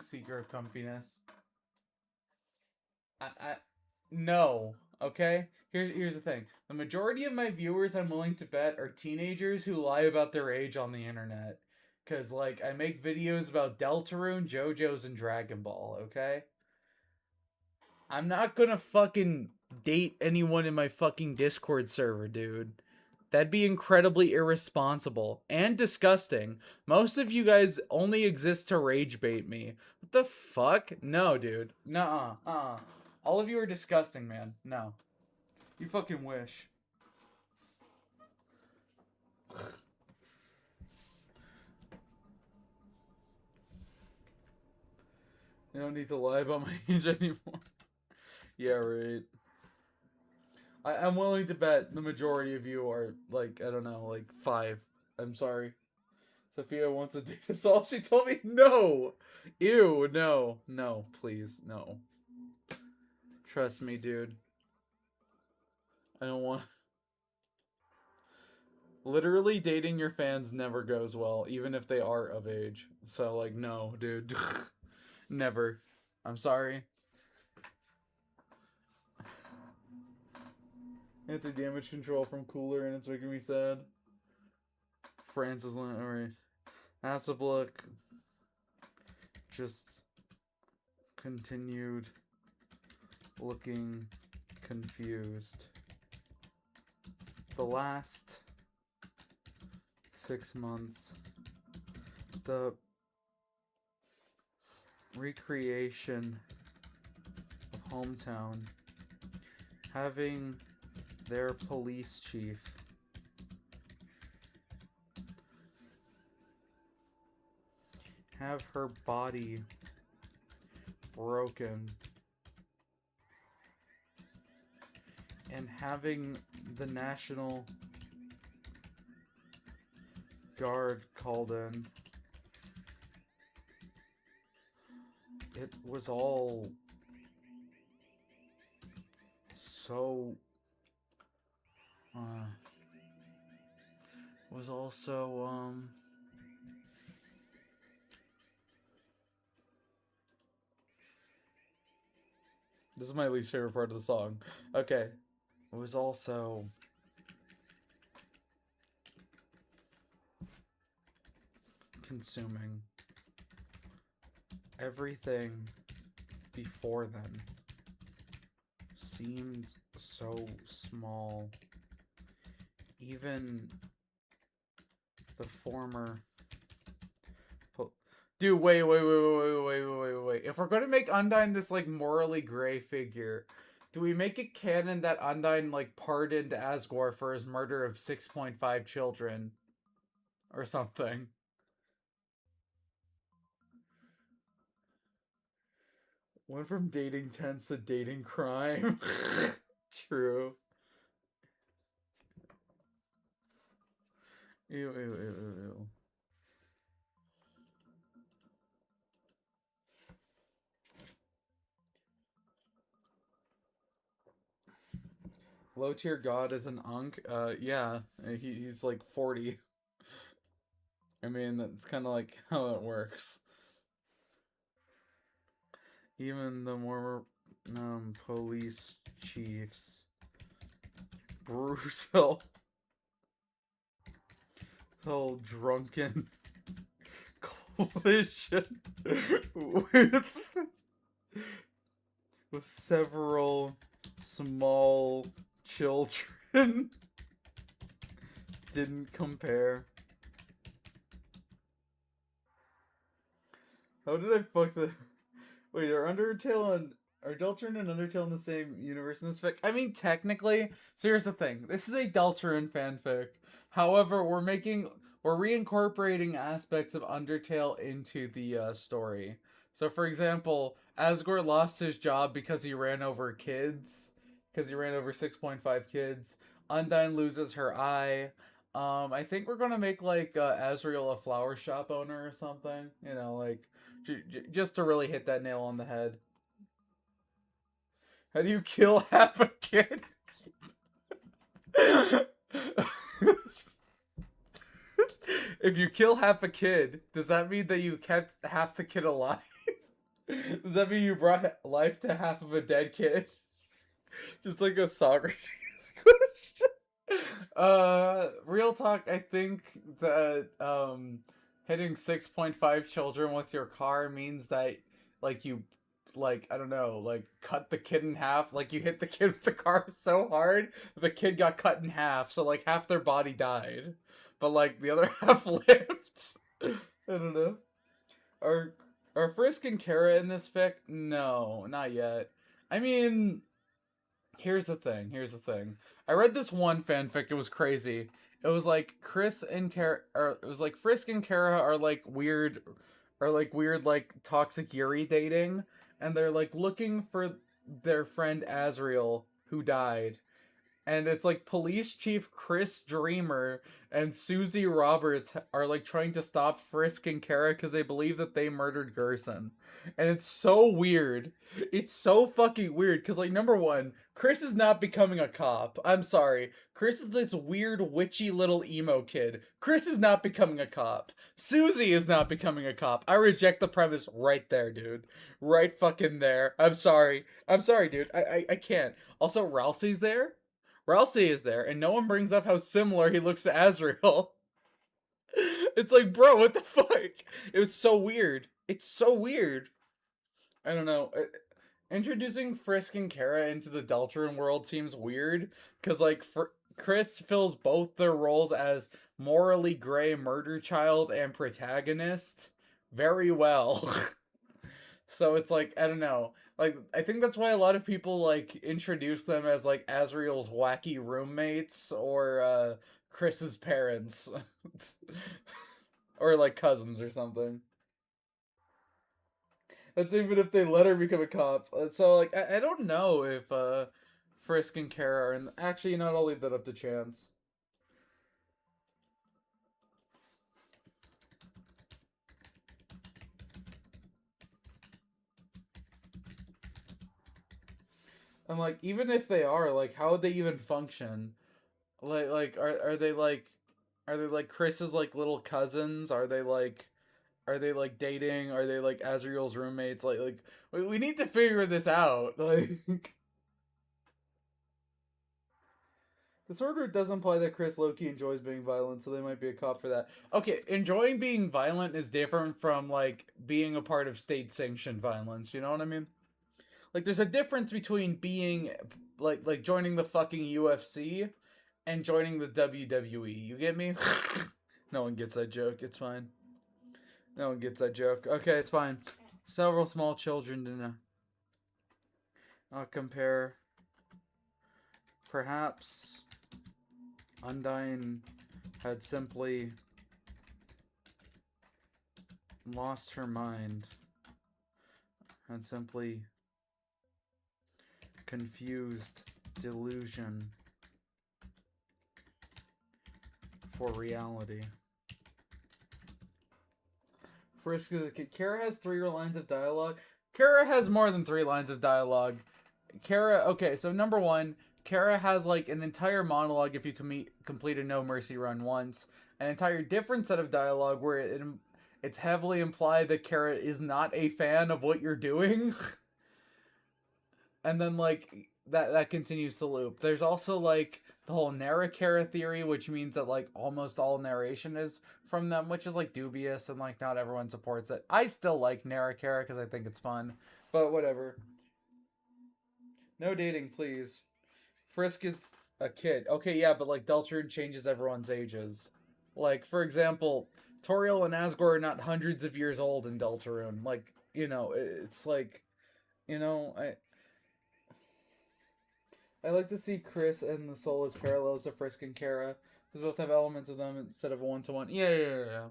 seeker of comfiness. No. Okay? Here's the thing. The majority of my viewers, I'm willing to bet, are teenagers who lie about their age on the internet. Cause, like, I make videos about Deltarune, JoJo's, and Dragon Ball, okay? I'm not gonna fucking date anyone in my fucking Discord server, dude. That'd be incredibly irresponsible and disgusting. Most of you guys only exist to rage bait me. What the fuck? No, dude. Nuh-uh. All of you are disgusting, man. No. You fucking wish. You don't need to lie about my age anymore. Yeah, right. I'm willing to bet the majority of you are, like, I don't know, like 5. I'm sorry. Sophia wants to date us all. She told me no. Ew, no. No, please, no. Trust me, dude. I don't want... Literally, dating your fans never goes well, even if they are of age. So, like, no, dude. Never. I'm sorry. Anti-damage control from Cooler, and it's making me sad. Francis, alright. That's a look. Just continued looking confused. The last 6 months, the recreation of hometown having their police chief have her body broken, and having the National Guard called in. It was all so was also this is my least favorite part of the song. Okay. It was also consuming everything before then seemed so small. Even the former dude, wait. If we're gonna make Undyne this like morally gray figure, do we make it canon that Undyne like pardoned Asgore for his murder of 6.5 children or something? Went from dating tense to dating crime. True. Ew. Low tier god is an unk. Yeah, he's like 40. I mean, that's kind of like how it works. Even the more police chiefs, brutal, whole drunken collision with several small children didn't compare. How did I fuck the... Wait, are Deltarune and Undertale in the same universe in this fic? I mean, technically. So here's the thing. This is a Deltarune fanfic. However, we're reincorporating aspects of Undertale into the story. So, for example, Asgore lost his job because he ran over kids. Because he ran over 6.5 kids. Undyne loses her eye. I think we're gonna make like Asriel a flower shop owner or something. You know, like just to really hit that nail on the head. How do you kill half a kid? If you kill half a kid, does that mean that you kept half the kid alive? Does that mean you brought life to half of a dead kid? Just like a Socrates question. Real talk, I think that hitting 6.5 children with your car means that like you I don't know, like cut the kid in half. Like you hit the kid with the car so hard the kid got cut in half, so like half their body died, but like the other half lived. I don't know. Are Frisk and Kara in this fic? No, not yet. I mean, here's the thing. I read this one fanfic. It was crazy. It was like Chris and Kara, or it was like Frisk and Kara are like weird, like toxic Yuri dating, and they're like looking for their friend Asriel who died. And it's like Police Chief Chris Dreamer and Susie Roberts are like trying to stop Frisk and Kara because they believe that they murdered Gerson. And it's so weird. It's so fucking weird because, like, number one, Chris is not becoming a cop. I'm sorry. Chris is this weird, witchy little emo kid. Chris is not becoming a cop. Susie is not becoming a cop. I reject the premise right there, dude. Right fucking there. I'm sorry, dude. I can't. Also, Rousey's there. Rousey is there, and no one brings up how similar he looks to Asriel. It's like, bro, what the fuck? It was so weird. It's so weird. I don't know. Introducing Frisk and Kara into the Deltarune world seems weird, because, like, Chris fills both their roles as morally gray murder child and protagonist very well. So it's like, I don't know. Like, I think that's why a lot of people, like, introduce them as, like, Asriel's wacky roommates or, Chris's parents. Or, like, cousins or something. That's even if they let her become a cop. So, like, I don't know if, Frisk and Kara are in... Actually, you know what? I'll leave that up to chance. And, like, even if they are, like, how would they even function? Like, are they, like... Are they, like, Chris's, like, little cousins? Are they, like... Are they, like, dating? Are they, like, Asriel's roommates? Like, we need to figure this out. Like... This order does imply that Chris Loki enjoys being violent, so they might be a cop for that. Okay, enjoying being violent is different from, like, being a part of state-sanctioned violence, you know what I mean? Like, there's a difference between being, like joining the fucking UFC and joining the WWE, you get me? No one gets that joke, it's fine. No one gets that joke. Okay, it's fine. Several small children to compare. Perhaps Undyne had simply lost her mind and simply confused delusion for reality. Frisk is a kid. Kara has 3 lines of dialogue. Kara has more than 3 lines of dialogue. Kara, okay, so number 1, Kara has like an entire monologue if you complete a No Mercy run once. An entire different set of dialogue where it's heavily implied that Kara is not a fan of what you're doing. And then like that continues to loop. There's also like the whole Narrakara theory, which means that like almost all narration is from them, which is like dubious and like not everyone supports it. I still like Narrakara because I think it's fun, but whatever. No dating, please. Frisk is a kid. Okay, yeah, but like Deltarune changes everyone's ages. Like, for example, Toriel and Asgore are not hundreds of years old in Deltarune. Like, you know, it's like, you know, I like to see Chris and the Soul as parallels to Frisk and Kara, because both have elements of them instead of a one-to-one. Yeah.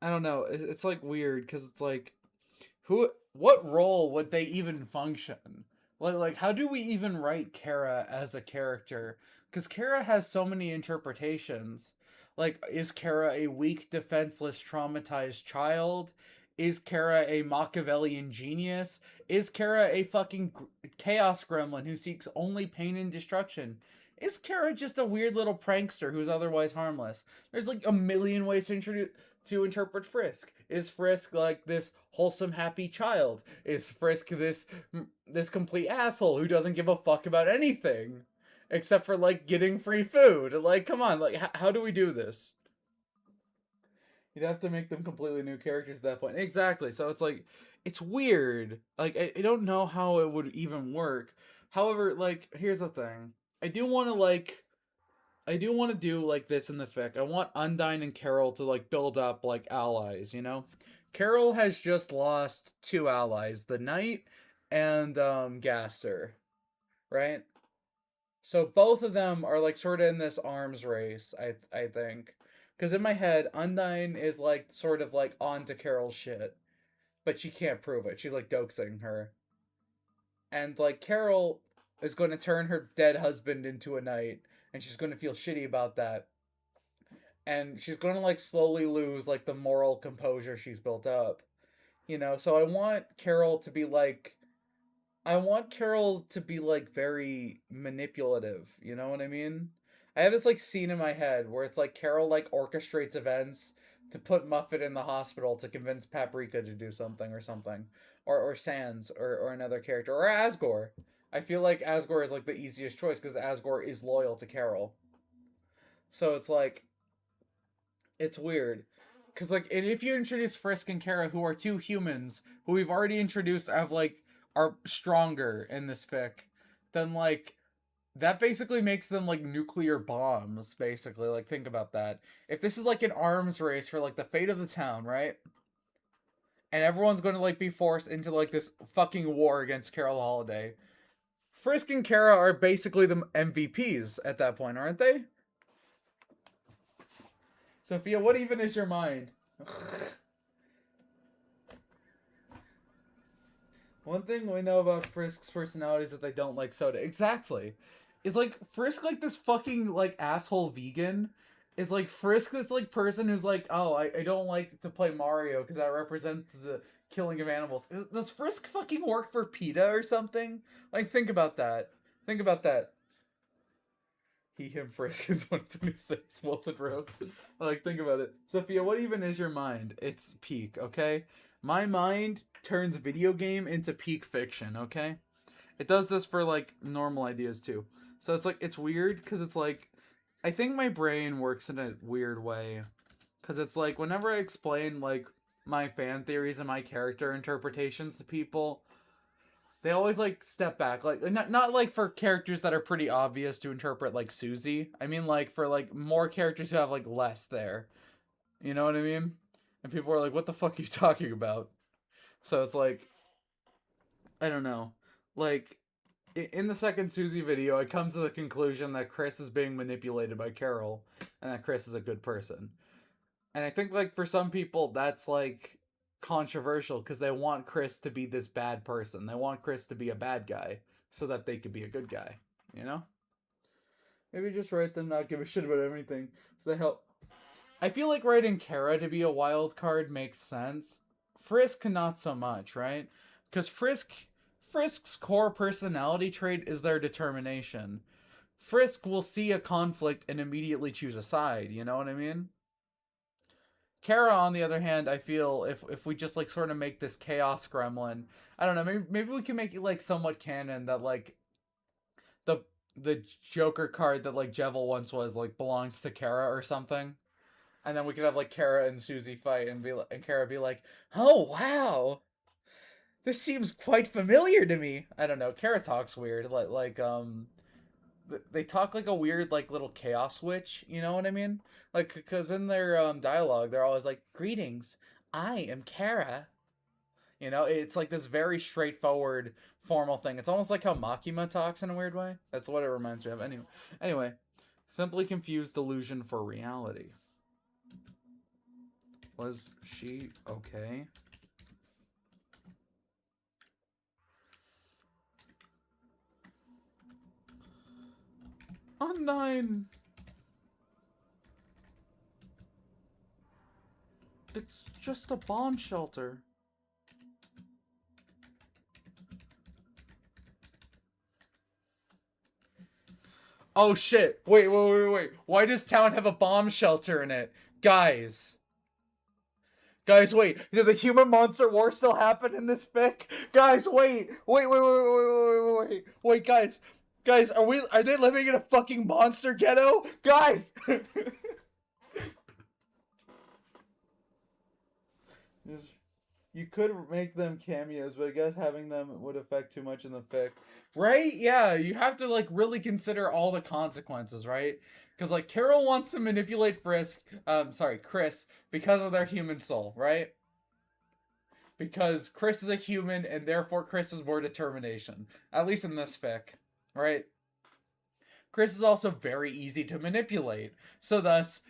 I don't know. It's like weird because it's like, what role would they even function? Like how do we even write Kara as a character? Because Kara has so many interpretations. Like, is Kara a weak, defenseless, traumatized child? Is Kara a Machiavellian genius? Is Kara a fucking chaos gremlin who seeks only pain and destruction? Is Kara just a weird little prankster who's otherwise harmless? There's like a million ways to interpret Frisk. Is Frisk like this wholesome, happy child? Is Frisk this complete asshole who doesn't give a fuck about anything except for like getting free food? Like, come on, like how do we do this? You'd have to make them completely new characters at that point. Exactly. So it's like, it's weird. Like, I don't know how it would even work. However, like, here's the thing. I do want to do like this in the fic. I want Undyne and Carol to like build up like allies, you know? Carol has just lost 2 allies, the Knight and Gaster, right? So both of them are like sort of in this arms race, I think. Because in my head, Undyne is like sort of like onto Carol's shit, but she can't prove it. She's like doxing her. And like Carol is going to turn her dead husband into a knight, and she's going to feel shitty about that. And she's going to like slowly lose like the moral composure she's built up. You know, so I want Carol to be like very manipulative, you know what I mean? I have this like scene in my head where it's like Carol like orchestrates events to put Muffet in the hospital to convince Paprika to do something or something. Or Sans or another character. Or Asgore. I feel like Asgore is like the easiest choice because Asgore is loyal to Carol. So it's like, it's weird. Because, like, and if you introduce Frisk and Kara, who are 2 humans, who we've already introduced have, like, are stronger in this fic, then, like, that basically makes them, like, nuclear bombs, basically. Like, think about that. If this is, like, an arms race for, like, the fate of the town, right? and everyone's going to like be forced into like this fucking war against Carol Holiday. Frisk and Kara are basically the MVPs at that point, aren't they? Sophia, what even is your mind? One thing we know about Frisk's personality is that they don't like soda. Exactly. Is like Frisk like this fucking like asshole vegan? Is like Frisk this like person who's like, oh, I don't like to play Mario because that represents the killing of animals. Does Frisk fucking work for PETA or something? Like, think about that. Think about that. He, him, Frisk in 2026, Wilton Rose. Like, think about it. Sophia, what even is your mind? It's peak, okay? My mind turns video game into peak fiction, okay? It does this for, like, normal ideas, too. So it's, like, it's weird, because it's, like, I think my brain works in a weird way. Because it's, like, whenever I explain, like, my fan theories and my character interpretations to people, they always like step back, like not like for characters that are pretty obvious to interpret, like Susie. I mean, like for like more characters who have like less there. You know what I mean? And people are like, "What the fuck are you talking about?" So it's like, I don't know. Like in the second Susie video, I come to the conclusion that Chris is being manipulated by Carol, and that Chris is a good person. And I think like for some people, that's like controversial because they want Chris to be this bad person. They want Chris to be a bad guy so that they could be a good guy, you know? Maybe just write them not give a shit about everything so they help. I feel like writing Kara to be a wild card makes sense. Frisk not so much, right? Because Frisk's core personality trait is their determination. Frisk will see a conflict and immediately choose a side, you know what I mean? Kara, on the other hand, I feel if we just like sort of make this chaos gremlin, I don't know, maybe we can make it like somewhat canon that like the the Joker card that like Jevil once was like belongs to Kara or something, and then we could have like Kara and Susie fight and Kara be like, oh wow, this seems quite familiar to me. I don't know. Kara talks weird, they talk like a weird like little chaos witch, you know what I mean? Like because in their dialogue they're always like, greetings, I am Kara. You know, it's like this very straightforward formal thing. It's almost like how Makima talks in a weird way. That's what it reminds me of. Anyway, simply confused delusion for reality. Was she okay? On 9. It's just a bomb shelter. Oh shit. Wait. Why does town have a bomb shelter in it? Guys, wait. Did the human monster war still happen in this fic? Guys, wait, guys. Guys, are they living in a fucking monster ghetto? Guys! You could make them cameos, but I guess having them would affect too much in the fic. Right? Yeah, you have to like really consider all the consequences, right? Because like Carol wants to manipulate Chris because of their human soul, right? Because Chris is a human and therefore Chris has more determination. At least in this fic, right? Chris is also very easy to manipulate. So thus,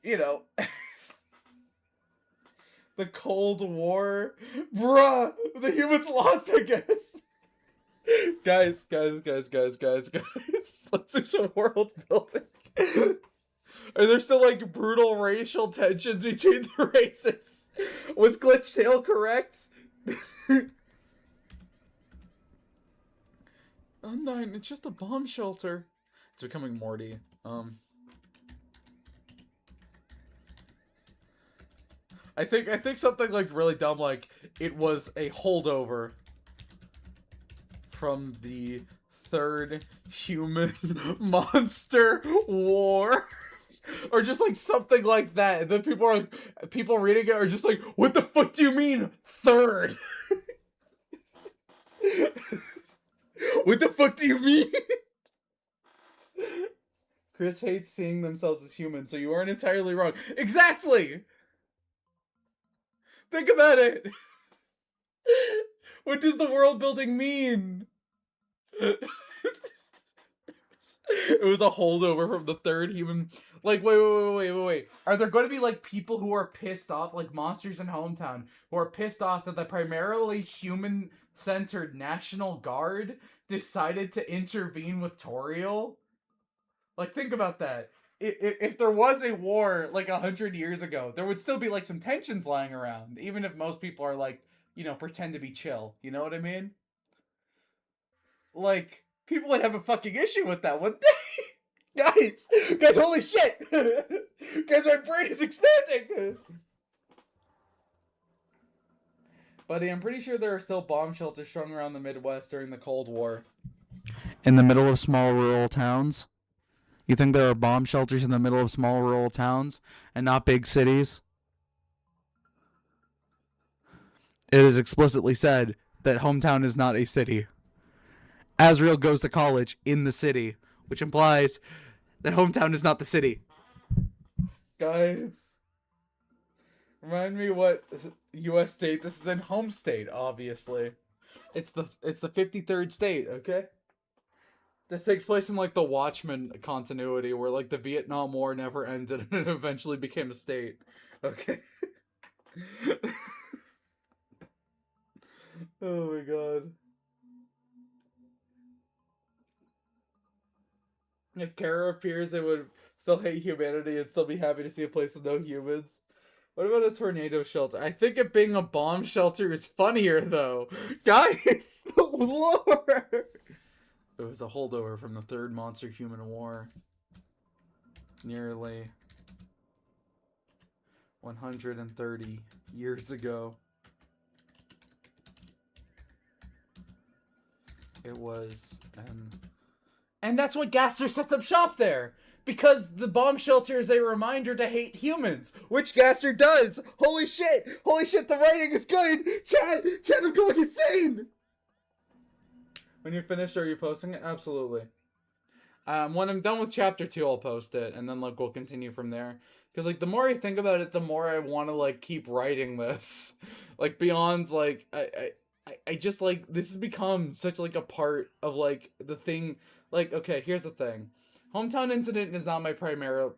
you know, the Cold War, bruh, the humans lost, I guess. Guys, let's do some world building. Are there still like brutal racial tensions between the races? Was Glitch Tail correct? Oh, 9, it's just a bomb shelter. It's becoming Morty. I think something like really dumb, like it was a holdover from the third human monster war. Or just like something like that. And then people reading it are just like, what the fuck do you mean third? What the fuck do you mean? Chris hates seeing themselves as humans, so you aren't entirely wrong. Exactly! Think about it! What does the world building mean? It was a holdover from the third human. Like, wait. Are there going to be, like, people who are pissed off, like monsters in Hometown, who are pissed off that the primarily human-centered National Guard decided to intervene with Toriel? Like, think about that. If there was a war, like, 100 years ago, there would still be, like, some tensions lying around, even if most people are, like, you know, pretend to be chill. You know what I mean? Like, people would have a fucking issue with that, wouldn't they? Guys, holy shit! Guys, my brain is expanding! Buddy, I'm pretty sure there are still bomb shelters strung around the Midwest during the Cold War. In the middle of small rural towns? You think there are bomb shelters in the middle of small rural towns and not big cities? It is explicitly said that Hometown is not a city. Asriel goes to college in the city, which implies that Hometown is not the city. Guys, remind me what U.S. state this is in. Home state, obviously. It's the 53rd state, okay? This takes place in, like, the Watchmen continuity, where, like, the Vietnam War never ended and it eventually became a state. Okay? Oh my god. If Kara appears, they would still hate humanity and still be happy to see a place with no humans. What about a tornado shelter? I think it being a bomb shelter is funnier, though. Guys, the lore! It was a holdover from the Third Monster-Human War. Nearly 130 years ago. It was and that's what Gaster sets up shop there! Because the bomb shelter is a reminder to hate humans, which Gaster does! Holy shit, the writing is good! Chad, I'm going insane! When you're finished, are you posting it? Absolutely. When I'm done with chapter 2, I'll post it, and then, like, we'll continue from there. Because, like, the more I think about it, the more I want to, like, keep writing this. Like, beyond, like, I just, like, this has become such, like, a part of, like, the thing. Like, okay, here's the thing. Hometown Incident is not my primary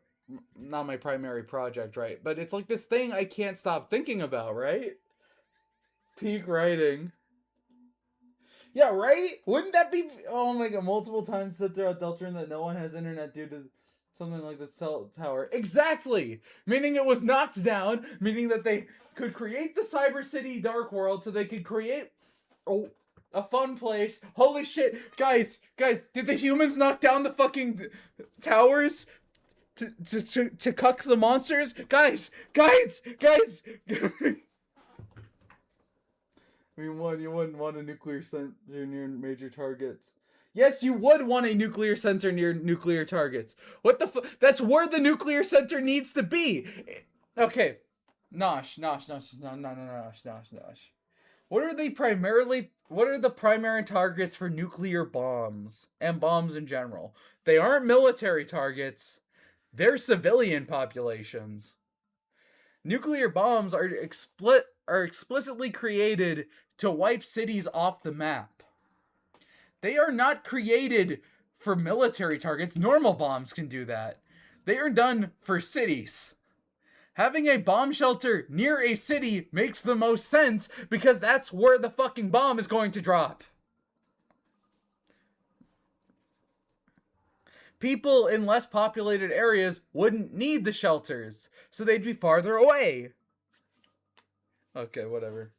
project, right? But it's, like, this thing I can't stop thinking about, right? Peak writing. Yeah, right? Wouldn't that be... Oh my god, multiple times said throughout Deltarune that no one has internet due to something like the cell tower. Exactly! Meaning it was knocked down, meaning that they could create the Cyber City Dark World so they could create a fun place. Holy shit! Guys, did the humans knock down the fucking towers to cuck the monsters? Guys! I mean, you wouldn't want a nuclear center near major targets. Yes, you would want a nuclear center near nuclear targets. What the fuck? That's where the nuclear center needs to be. Okay. Nosh. What are the primary targets for nuclear bombs and bombs in general? They aren't military targets. They're civilian populations. Nuclear bombs are explicitly created to wipe cities off the map. They are not created for military targets. Normal bombs can do that. They are done for cities. Having a bomb shelter near a city makes the most sense because that's where the fucking bomb is going to drop. People in less populated areas wouldn't need the shelters, so they'd be farther away. Okay, whatever.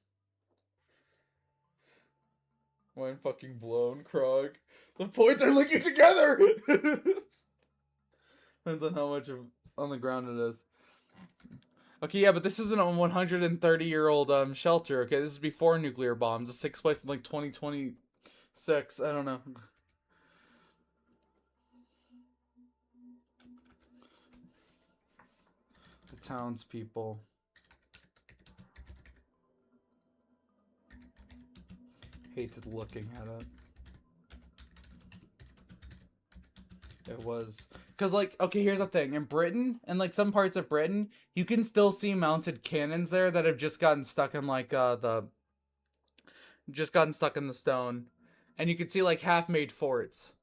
Mind fucking blown, Krog. The points are linking together! Depends on how much on the ground it is. Okay, yeah, but this isn't a 130-year-old shelter, okay? This is before nuclear bombs. This takes place in, like, 2026. I don't know. The townspeople. Hated looking at it. It was... Because, like, okay, here's the thing. In Britain, and, like, some parts of Britain, you can still see mounted cannons there that have just gotten stuck in, like, the just gotten stuck in the stone. And you can see like half-made forts.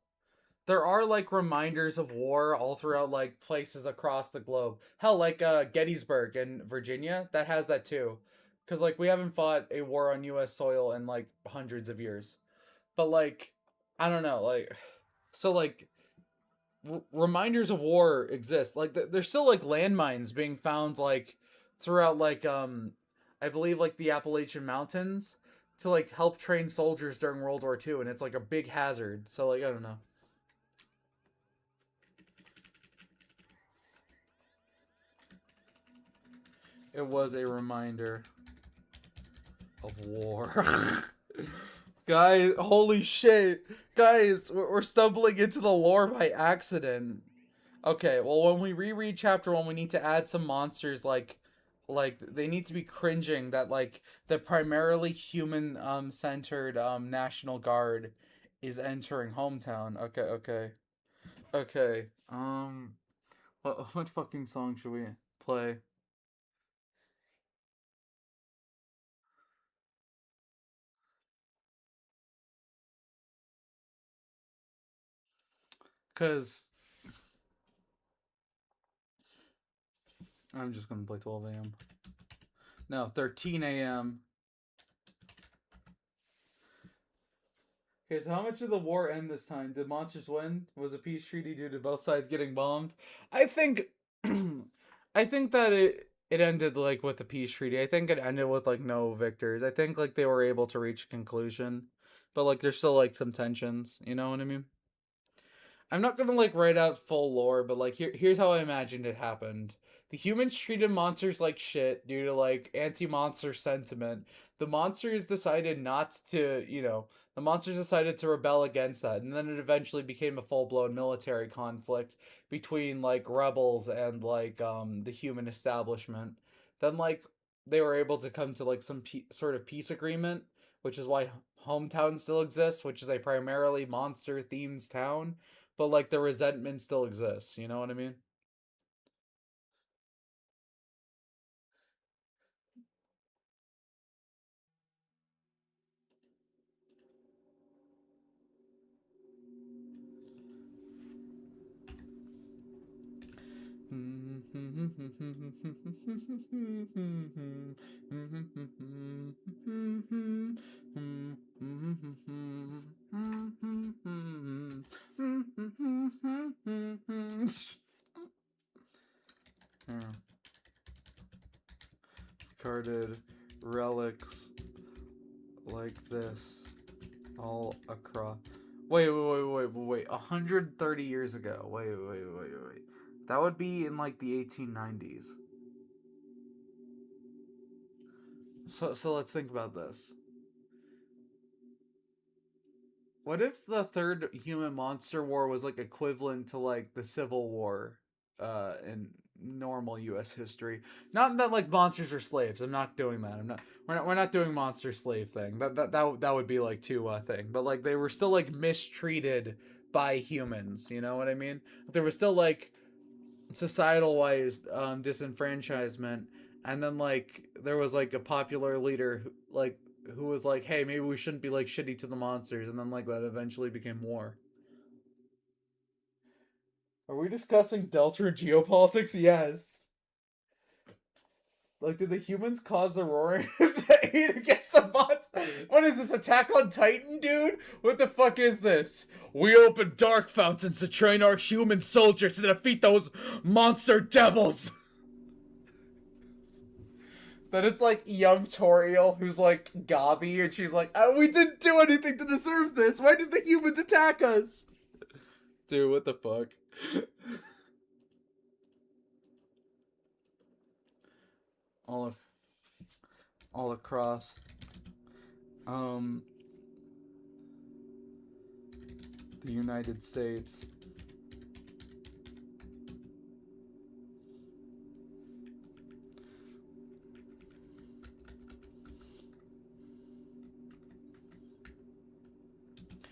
There are like reminders of war all throughout like places across the globe. Hell, like Gettysburg in Virginia, that has that too. Cause like we haven't fought a war on US soil in like hundreds of years. But like I don't know, like so like reminders of war exist. Like there's still like landmines being found like throughout like I believe like the Appalachian Mountains to like help train soldiers during World War II, and it's like a big hazard. So like I don't know. It was a reminder of war. Guys, holy shit. Guys, we're stumbling into the lore by accident. Okay, well, when we reread chapter 1, we need to add some monsters like they need to be cringing that like the primarily human centered National Guard is entering hometown. Okay. What fucking song should we play? Cuz I'm just going to play 12 a.m. No, 13 a.m. Okay, so how much did the war end this time? Did monsters win? Was a peace treaty due to both sides getting bombed? I think I think that it ended like with the peace treaty. I think it ended with like no victors. I think like they were able to reach a conclusion. But like there's still like some tensions, you know what I mean? I'm not gonna like write out full lore, but like here's how I imagined it happened. The humans treated monsters like shit due to like anti-monster sentiment. The monsters decided not to, the monsters decided to rebel against that, and then it eventually became a full-blown military conflict between like rebels and like the human establishment. Then like they were able to come to like some sort of peace agreement, which is why hometown still exists, which is a primarily monster themed town, but like the resentment still exists, you know what I mean? Discarded relics like this all across. Wait. 130 years ago. Wait. That would be in like the 1890s. So let's think about this. What if the third human monster war was like equivalent to like the Civil War in normal US history? Not that like monsters are slaves. I'm not doing that. We're not doing monster slave thing. That would be like too thing. But like they were still like mistreated by humans, you know what I mean? There was still like societal wise disenfranchisement, and then like there was like a popular leader who was like, hey, maybe we shouldn't be like shitty to the monsters, and then like that eventually became war. Are we discussing Deltarune geopolitics? Yes. Like, did the humans cause the roaring to eat against the monsters? What is this, Attack on Titan, dude? What the fuck is this? We open dark fountains to train our human soldiers to defeat those monster devils. Then it's like young Toriel who's like Gabi, and she's like, oh, we didn't do anything to deserve this. Why did the humans attack us? Dude, what the fuck? all across the United States.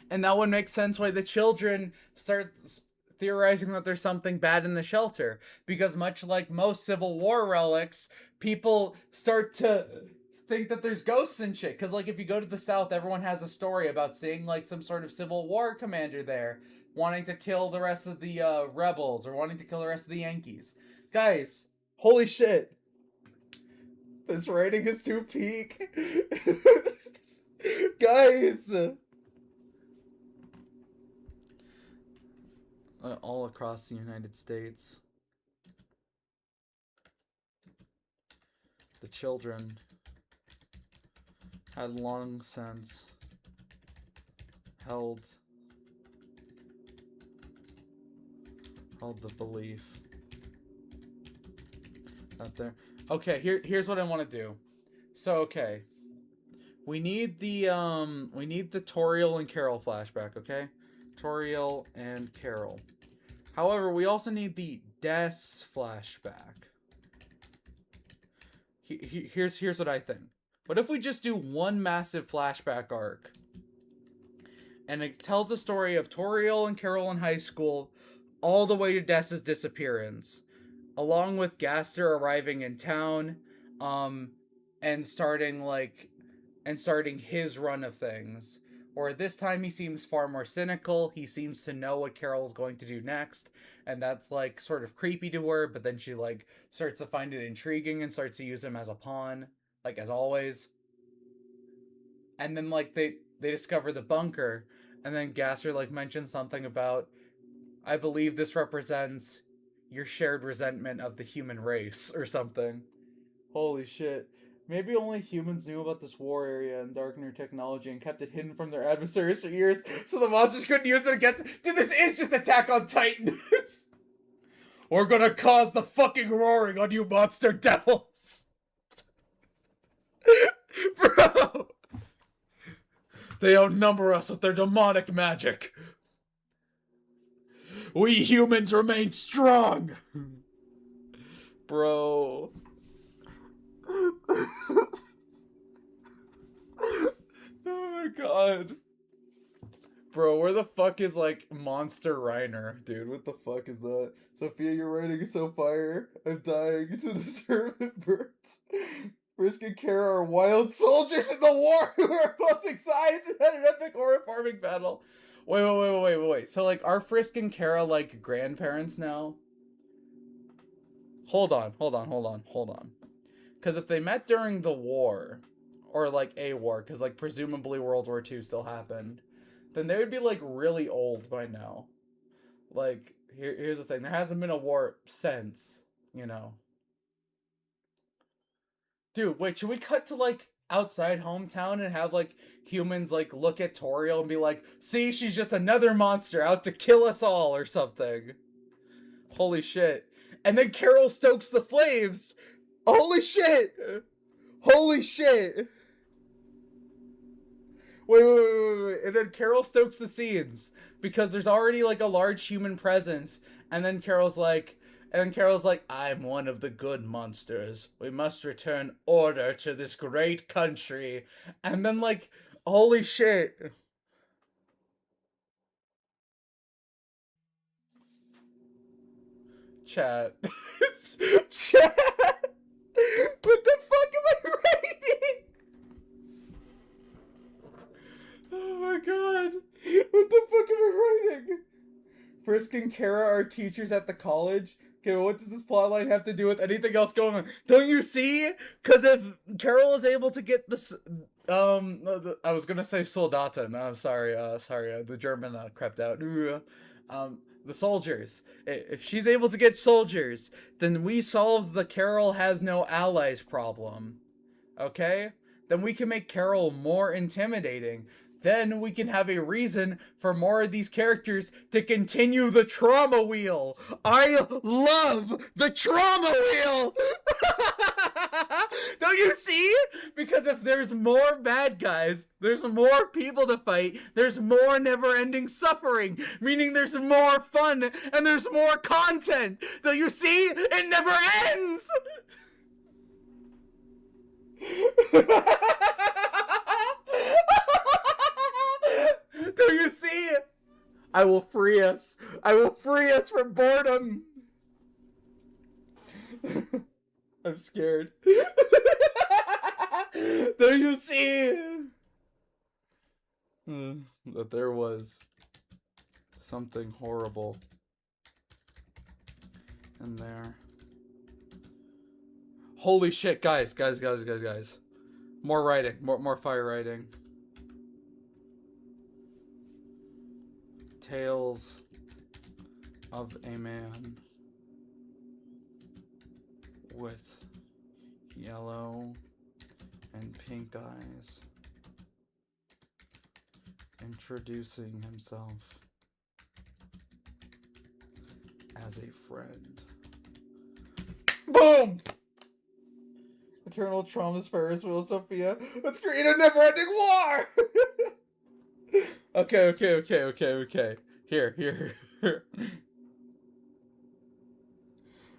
And that would make sense why the children start theorizing that there's something bad in the shelter. Because much like most Civil War relics, people start to think that there's ghosts and shit. Because, like, if you go to the South, everyone has a story about seeing, like, some sort of Civil War commander there wanting to kill the rest of the rebels or wanting to kill the rest of the Yankees. Guys, holy shit. This writing is too peak. Guys! All across the United States, the children had long since held the belief that there. Okay, here's what I want to do. So okay, we need the Toriel and Carol flashback. Okay, Toriel and Carol. However, we also need the Des flashback. Here's what I think. What if we just do one massive flashback arc? And it tells the story of Toriel and Carol in high school all the way to Des's disappearance, along with Gaster arriving in town, and starting his run of things. Or this time he seems far more cynical. He seems to know what Carol's going to do next, and that's like sort of creepy to her, but then she like starts to find it intriguing and starts to use him as a pawn, like as always. And then like they discover the bunker, and then Gaster like mentions something about, I believe this represents your shared resentment of the human race or something. Holy shit. Maybe only humans knew about this war area and darkener technology and kept it hidden from their adversaries for years, so the monsters couldn't use it against. Dude, this is just Attack on Titan. We're gonna cause the fucking roaring on you monster devils. Bro! They outnumber us with their demonic magic. We humans remain strong. Bro. Oh my god. Bro, where the fuck is like Monster Reiner? Dude, what the fuck is that? Sophia, your writing is so fire. I'm dying to deserve it, birds. Frisk and Kara are wild soldiers in the war who are opposing sides and had an epic horror farming battle. Wait. So like, are Frisk and Kara like grandparents now? Hold on. Because if they met during the war, or like a war, because like presumably World War II still happened, then they would be like really old by now. Like, here's the thing, there hasn't been a war since, you know. Dude, wait, should we cut to like outside hometown and have like humans like look at Toriel and be like, see, she's just another monster out to kill us all or something. Holy shit. And then Carol stokes the flames. Holy shit! Holy shit! Wait. And then Carol stokes the scenes because there's already like a large human presence. And then Carol's like, I'm one of the good monsters. We must return order to this great country. And then like, holy shit. Chat. Chat. What the fuck am I writing? Oh my god. What the fuck am I writing? Frisk and Kara are teachers at the college. Okay, well, what does this plotline have to do with anything else going on? Don't you see? Because if Carol is able to get this, I was gonna say Soldata. No, I'm sorry. The German crept out. The soldiers. If she's able to get soldiers, then we solve the Carol has no allies problem. Okay? Then we can make Carol more intimidating. Then we can have a reason for more of these characters to continue the trauma wheel. I love the trauma wheel! Don't you see? Because if there's more bad guys, there's more people to fight, there's more never-ending suffering, meaning there's more fun and there's more content. Don't you see? It never ends! Do you see? I will free us. I will free us from boredom. I'm scared. Don't you see? That there was something horrible in there. Holy shit, guys. More writing. More fire writing. Tales of a man with yellow and pink eyes introducing himself as a friend. Boom! Eternal traumas Ferris wheel, Sophia. Let's create a never-ending war! Okay. Here.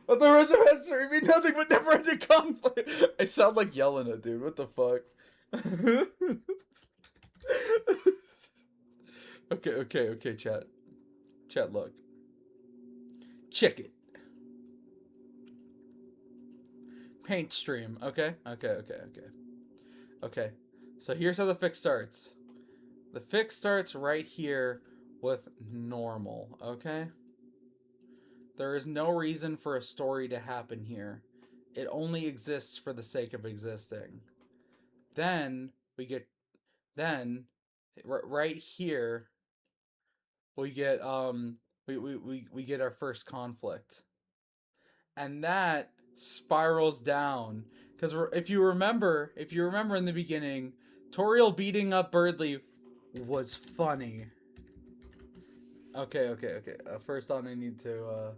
But the rest of history mean nothing but never-ending conflict. I sound like Yelena, dude. What the fuck? Okay, chat. Chat, look. Check it. Paint stream. Okay. So here's how the fic starts. The fic starts right here with normal, okay? There is no reason for a story to happen here. It only exists for the sake of existing. Then we get right here we get we get our first conflict. And that spirals down because if you remember in the beginning, Toriel beating up Birdley was funny. Okay. First on, I need to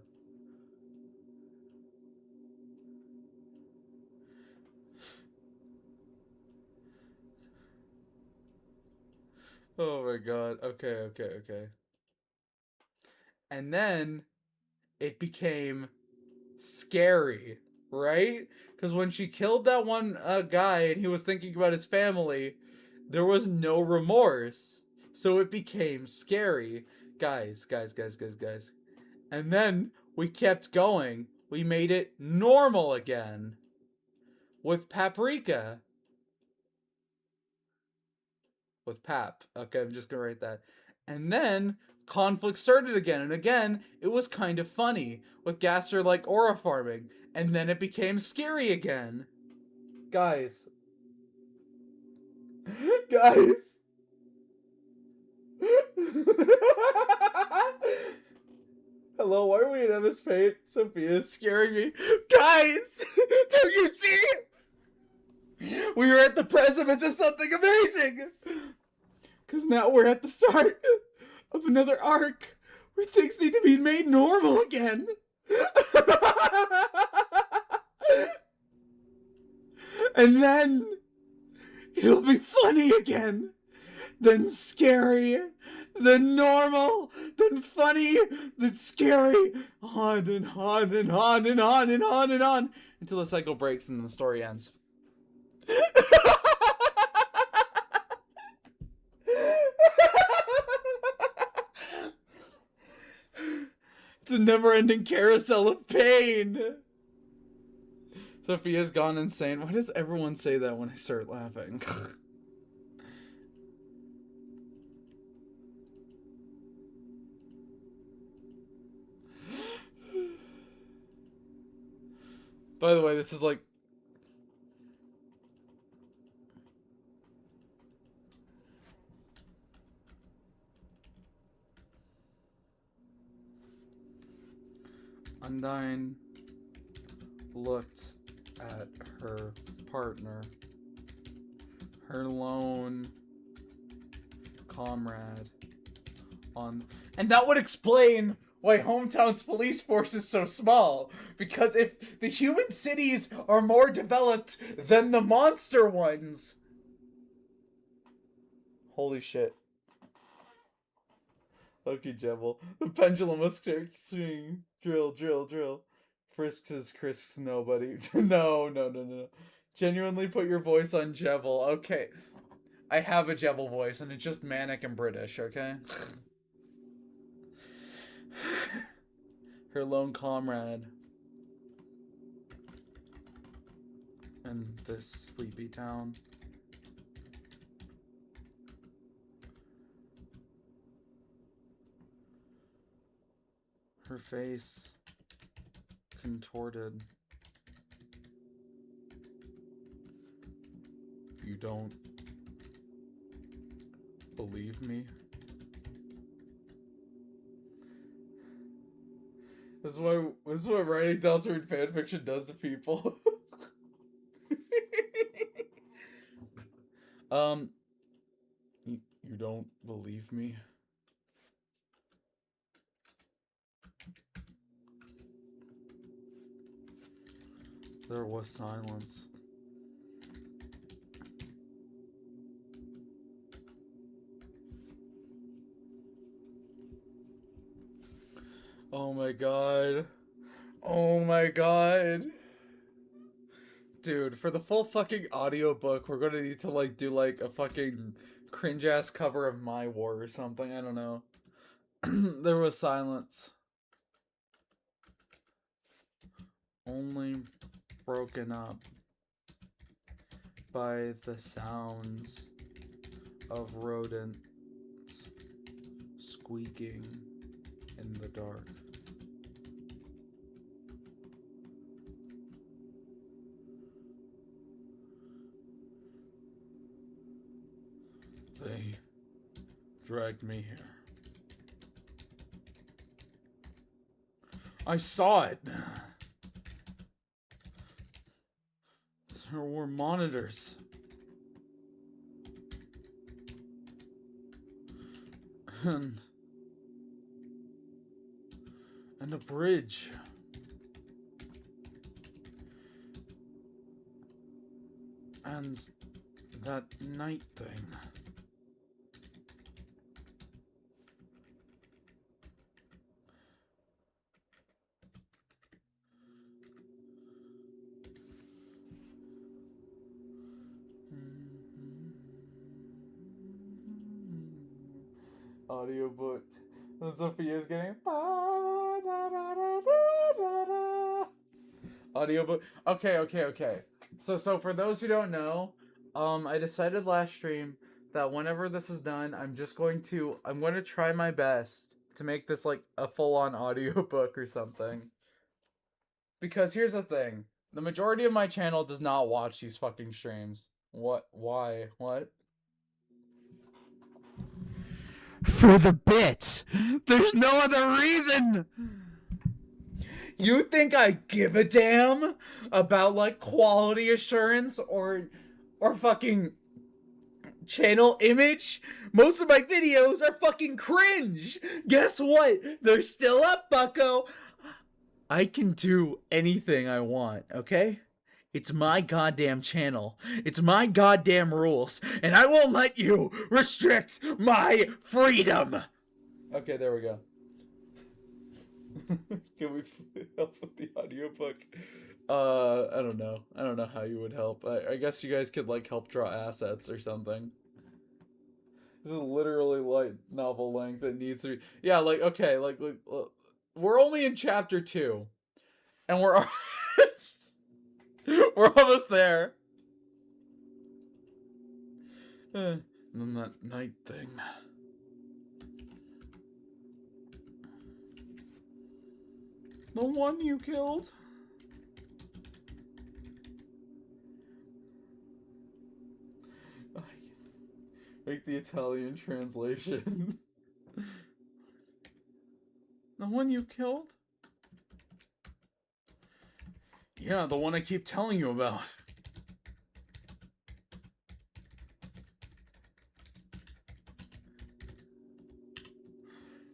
oh my god. Okay. And then it became scary, right? Because when she killed that one guy and he was thinking about his family, there was no remorse. So it became scary. Guys. And then we kept going. We made it normal again. With Paprika. With Pap. Okay, I'm just gonna write that. And then conflict started again. And again, it was kind of funny. With Gaster like aura farming. And then it became scary again. Guys. Hello, why are we in MS Paint? Sophia is scaring me. Guys! Don't you see? We are at the precipice of something amazing! Because now we're at the start of another arc where things need to be made normal again. And then it'll be funny again. Then scary. Then normal. Then funny. Then scary. On and on and on and on and on and on. Until the cycle breaks and the story ends. It's a never-ending carousel of pain. Sophia's gone insane. Why does everyone say that when I start laughing? By the way, this is like... Undyne looked at her partner, her lone comrade, on... And that would explain why Hometown's police force is so small. Because if the human cities are more developed than the monster ones... Holy shit. Okay, Jebel. The pendulum must swing. Drill. Frisks is Chris nobody. No. Genuinely put your voice on Jebel. Okay. I have a Jebel voice and it's just manic and British, okay? Her lone comrade. in this sleepy town. Her face contorted. You don't believe me? This is what writing Deltarune fanfiction does to people. You don't believe me? There was silence. Oh my god. Oh my god. Dude, for the full fucking audiobook, we're gonna need to like do like a fucking cringe ass cover of My War or something. I don't know. There was silence. Only broken up by the sounds of rodents squeaking in the dark. They dragged me here. I saw it. There were monitors. And a bridge. And that night thing. Audiobook. And Sophia's getting audiobook. Okay. So for those who don't know, I decided last stream that whenever this is done, I'm going to try my best to make this like a full-on audiobook or something. Because here's the thing. The majority of my channel does not watch these fucking streams. What? Why? What? For the bit. There's no other reason. You think I give a damn about like quality assurance or fucking channel image? Most of my videos are fucking cringe. Guess what? They're still up, bucko. I can do anything I want, okay? It's my goddamn channel. It's my goddamn rules. And I won't let you restrict my freedom. Okay, there we go. Can we help with the audiobook? I don't know. I don't know how you would help. I guess you guys could like help draw assets or something. This is literally like novel length. It needs to be. Yeah, like okay, like we're only in chapter 2, and we're we're almost there. And then that night thing. The one you killed? Make the Italian translation. The one you killed? Yeah, the one I keep telling you about.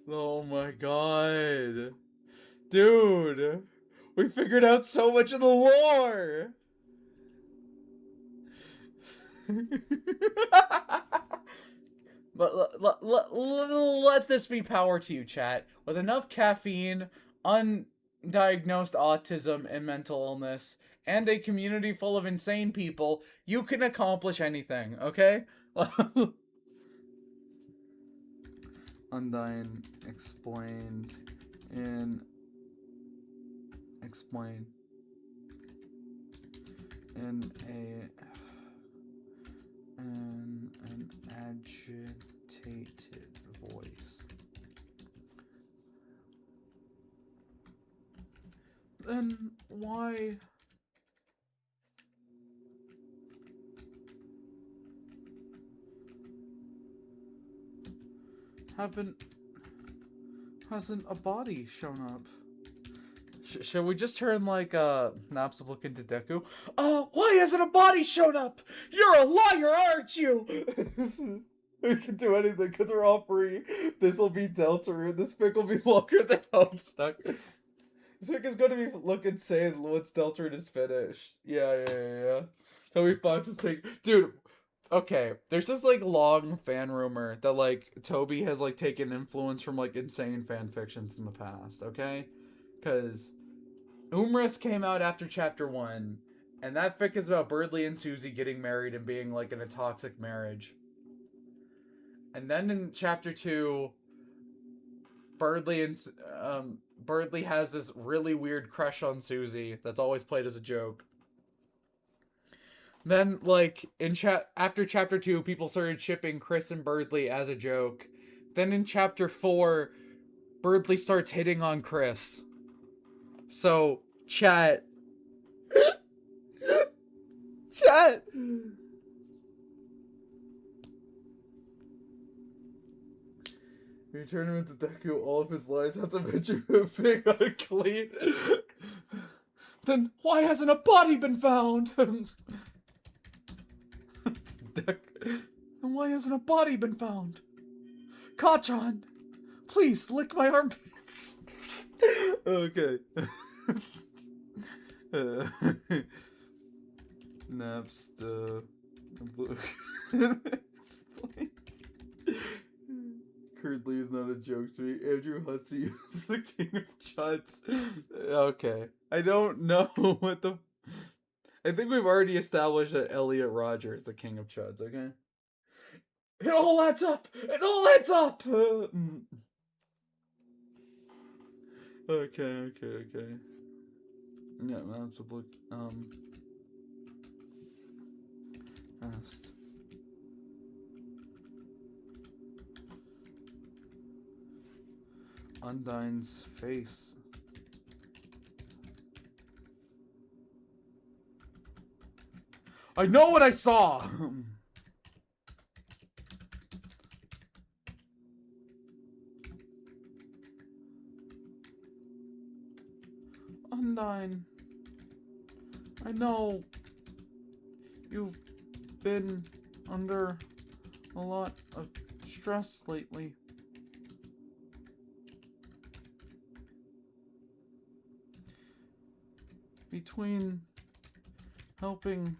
Oh my god. Dude, we figured out so much of the lore. Let this be power to you, chat. With enough caffeine, undiagnosed autism and mental illness, and a community full of insane people, you can accomplish anything, okay? Undyne explained in Explain. in an agitated voice. Then why hasn't a body shown up? Should we just turn like Napsublik into Deku? Why hasn't a body shown up? You're a liar, aren't you? We can do anything because we're all free. This will be Deltarune. This fic will be longer than Homestuck. This fic is going to look insane once Deltarune is finished. Yeah. So we fun just take, dude. Okay, there's this like long fan rumor that like Toby has like taken influence from like insane fan fictions in the past. Okay, because Umris came out after chapter 1, and that fic is about Birdly and Susie getting married and being like in a toxic marriage. And then in chapter 2, Birdly has this really weird crush on Susie that's always played as a joke. Then, like, after chapter 2, people started shipping Chris and Birdly as a joke. Then in chapter 4, Birdly starts hitting on Chris. So, chat. Chat. If you turn him into Deku, all of his lies have to mention him being unclean. Then why hasn't a body been found? And why hasn't a body been found? Kachan, please lick my armpits. Okay. Napster. Curdly is not a joke to me. Andrew Hussey is the king of chuds. Okay. I don't know what the... I think we've already established that Elliot Rodger is the king of chuds, okay? It all adds up! It all adds up! Okay. Yeah, that's a book. Fast. Undyne's face. I know what I saw! Undyne. I know you've been under a lot of stress lately. Between helping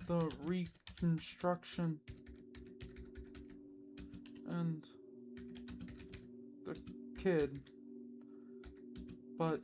the reconstruction and the kid, but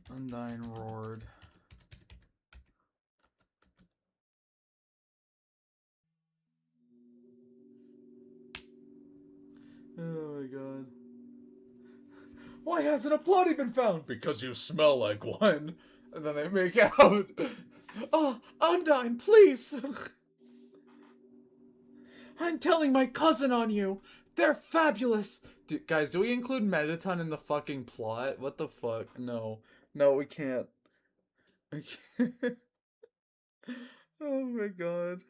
Undyne roared. Oh my god. Why hasn't a body been found? Because you smell like one. And then they make out. Oh, Undyne, please. I'm telling my cousin on you. They're fabulous. Guys, do we include Mettaton in the fucking plot? What the fuck? No. No, we can't. I can't. Oh my god.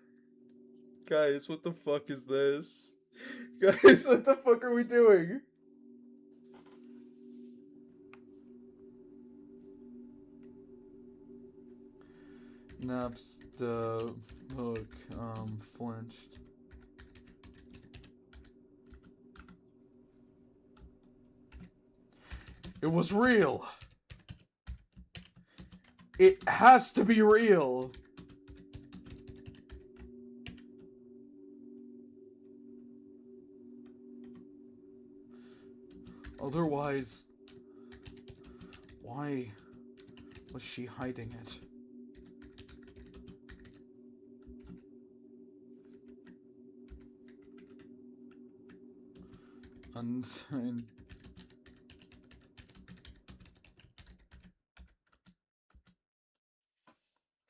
Guys, what the fuck is this? Guys, what the fuck are we doing? Naps the hook flinched. It was real. It has to be real. Otherwise, why was she hiding it? Unsigned.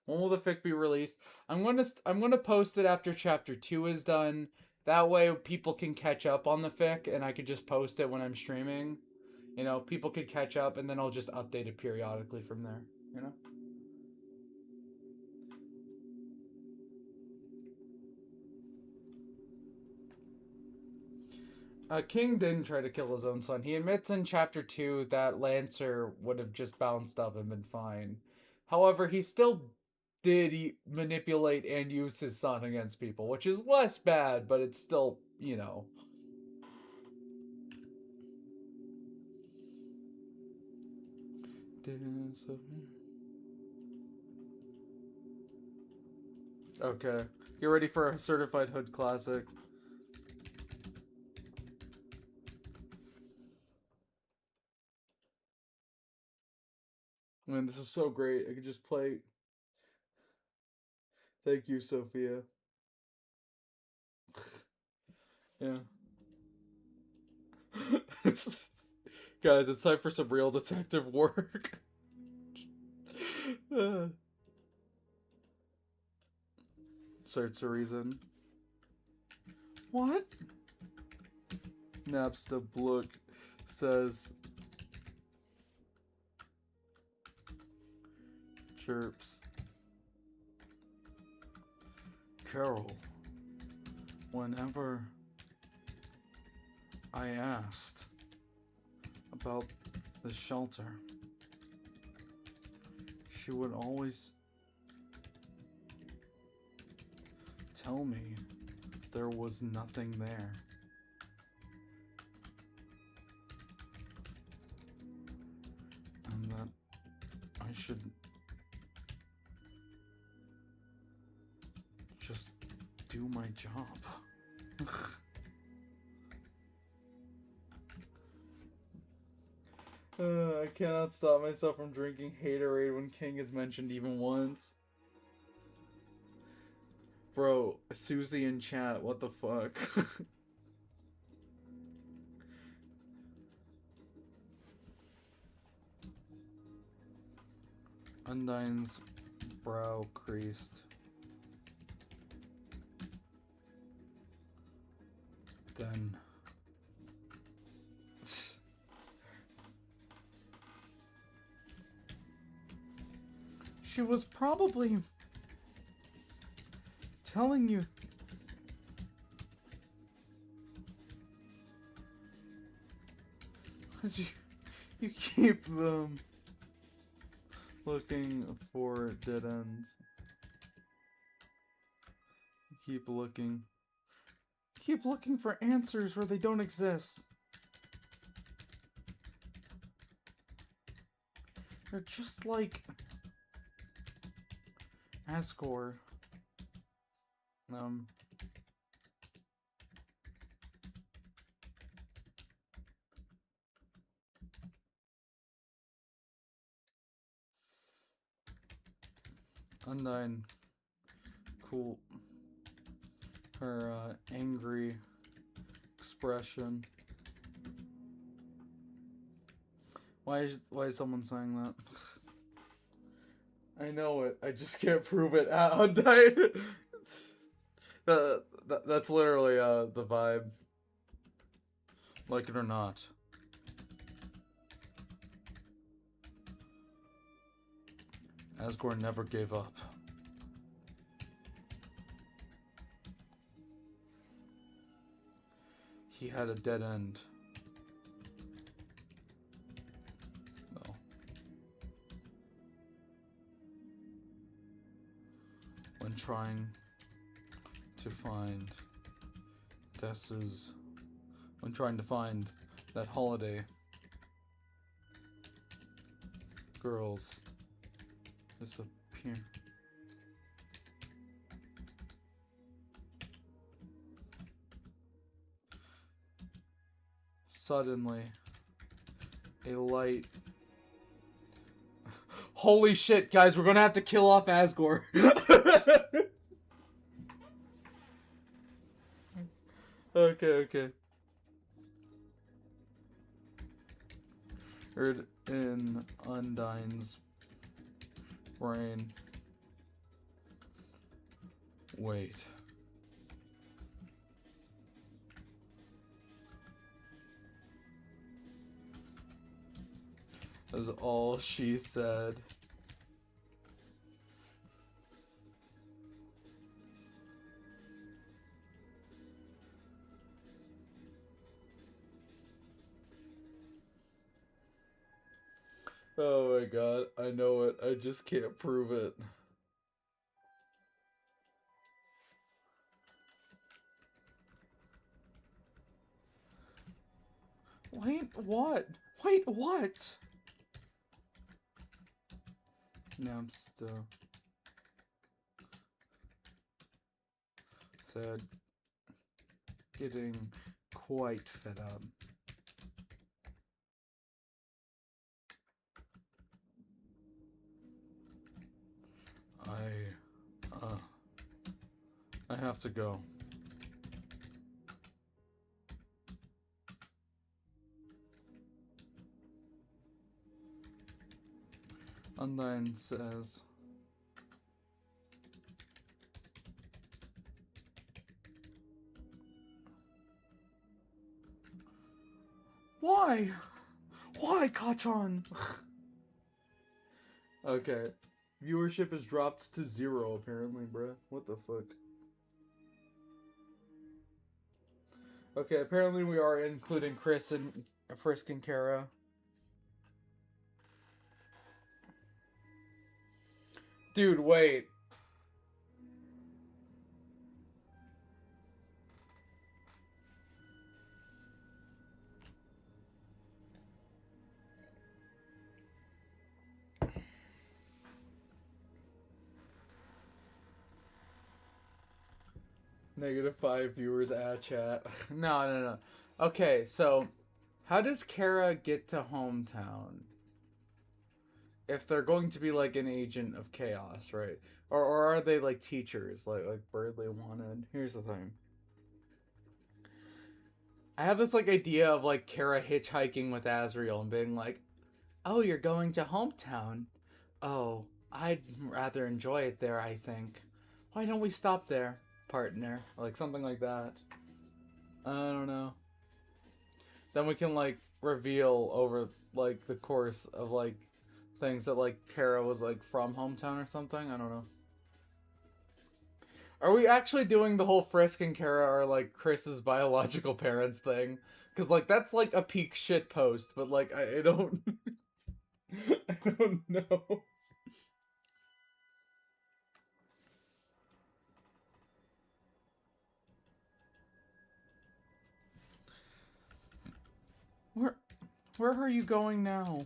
When will the fic be released? I'm gonna post it after chapter 2 is done. That way people can catch up on the fic, and I could just post it when I'm streaming. You know, people could catch up, and then I'll just update it periodically from there. You know. King didn't try to kill his own son. He admits in chapter 2 that Lancer would have just bounced up and been fine. However, he still did manipulate and use his son against people, which is less bad, but it's still, you know. Okay. Get ready for a certified hood classic. Man, this is so great. I could just play. Thank you, Sophia. Yeah. Guys, it's time for some real detective work. Search a reason. What? Napsta Blook says chirps. Carol, whenever I asked about the shelter, she would always tell me there was nothing there. And that I should just do my job. I cannot stop myself from drinking haterade when King is mentioned even once. Bro, Susie in chat, what the fuck? Undyne's brow creased. Then she was probably telling you because you keep them looking for dead ends. Keep looking for answers where they don't exist. They're just like Asgore. Undyne. Cool. Her angry expression. Why is someone saying that? I know it. I just can't prove it. Undyne. That's literally the vibe. Like it or not. Asgore never gave up. He had a dead end. No. When trying to find when trying to find that holiday, girls disappear. Suddenly, a light. Holy shit, guys, we're gonna have to kill off Asgore. Okay. Heard in Undyne's brain. Wait. That's all she said. Oh my god, I know it. I just can't prove it. Wait, what? Wait, what? No, I'm still sad. Getting quite fed up. I have to go. Undyne says, why? Why, Kachan? Okay. Viewership has dropped to 0, apparently, bruh. What the fuck? Okay, apparently we are including Chris and Frisk and Kara. Dude, wait. -5 viewers at chat. No. Okay, so how does Kara get to hometown? If they're going to be like an agent of chaos, right? Or are they like teachers, like Birdley wanted? Here's the thing. I have this like idea of like Kara hitchhiking with Azriel and being like, "Oh, you're going to hometown? Oh, I'd rather enjoy it there, I think. Why don't we stop there, partner?" Like something like that. I don't know. Then we can like reveal over like the course of like things that like Kara was like from hometown or something. I don't know. Are we actually doing the whole Frisk and Kara are like Chris's biological parents thing? Because like that's like a peak shit post, but like I don't I don't know. Where are you going now?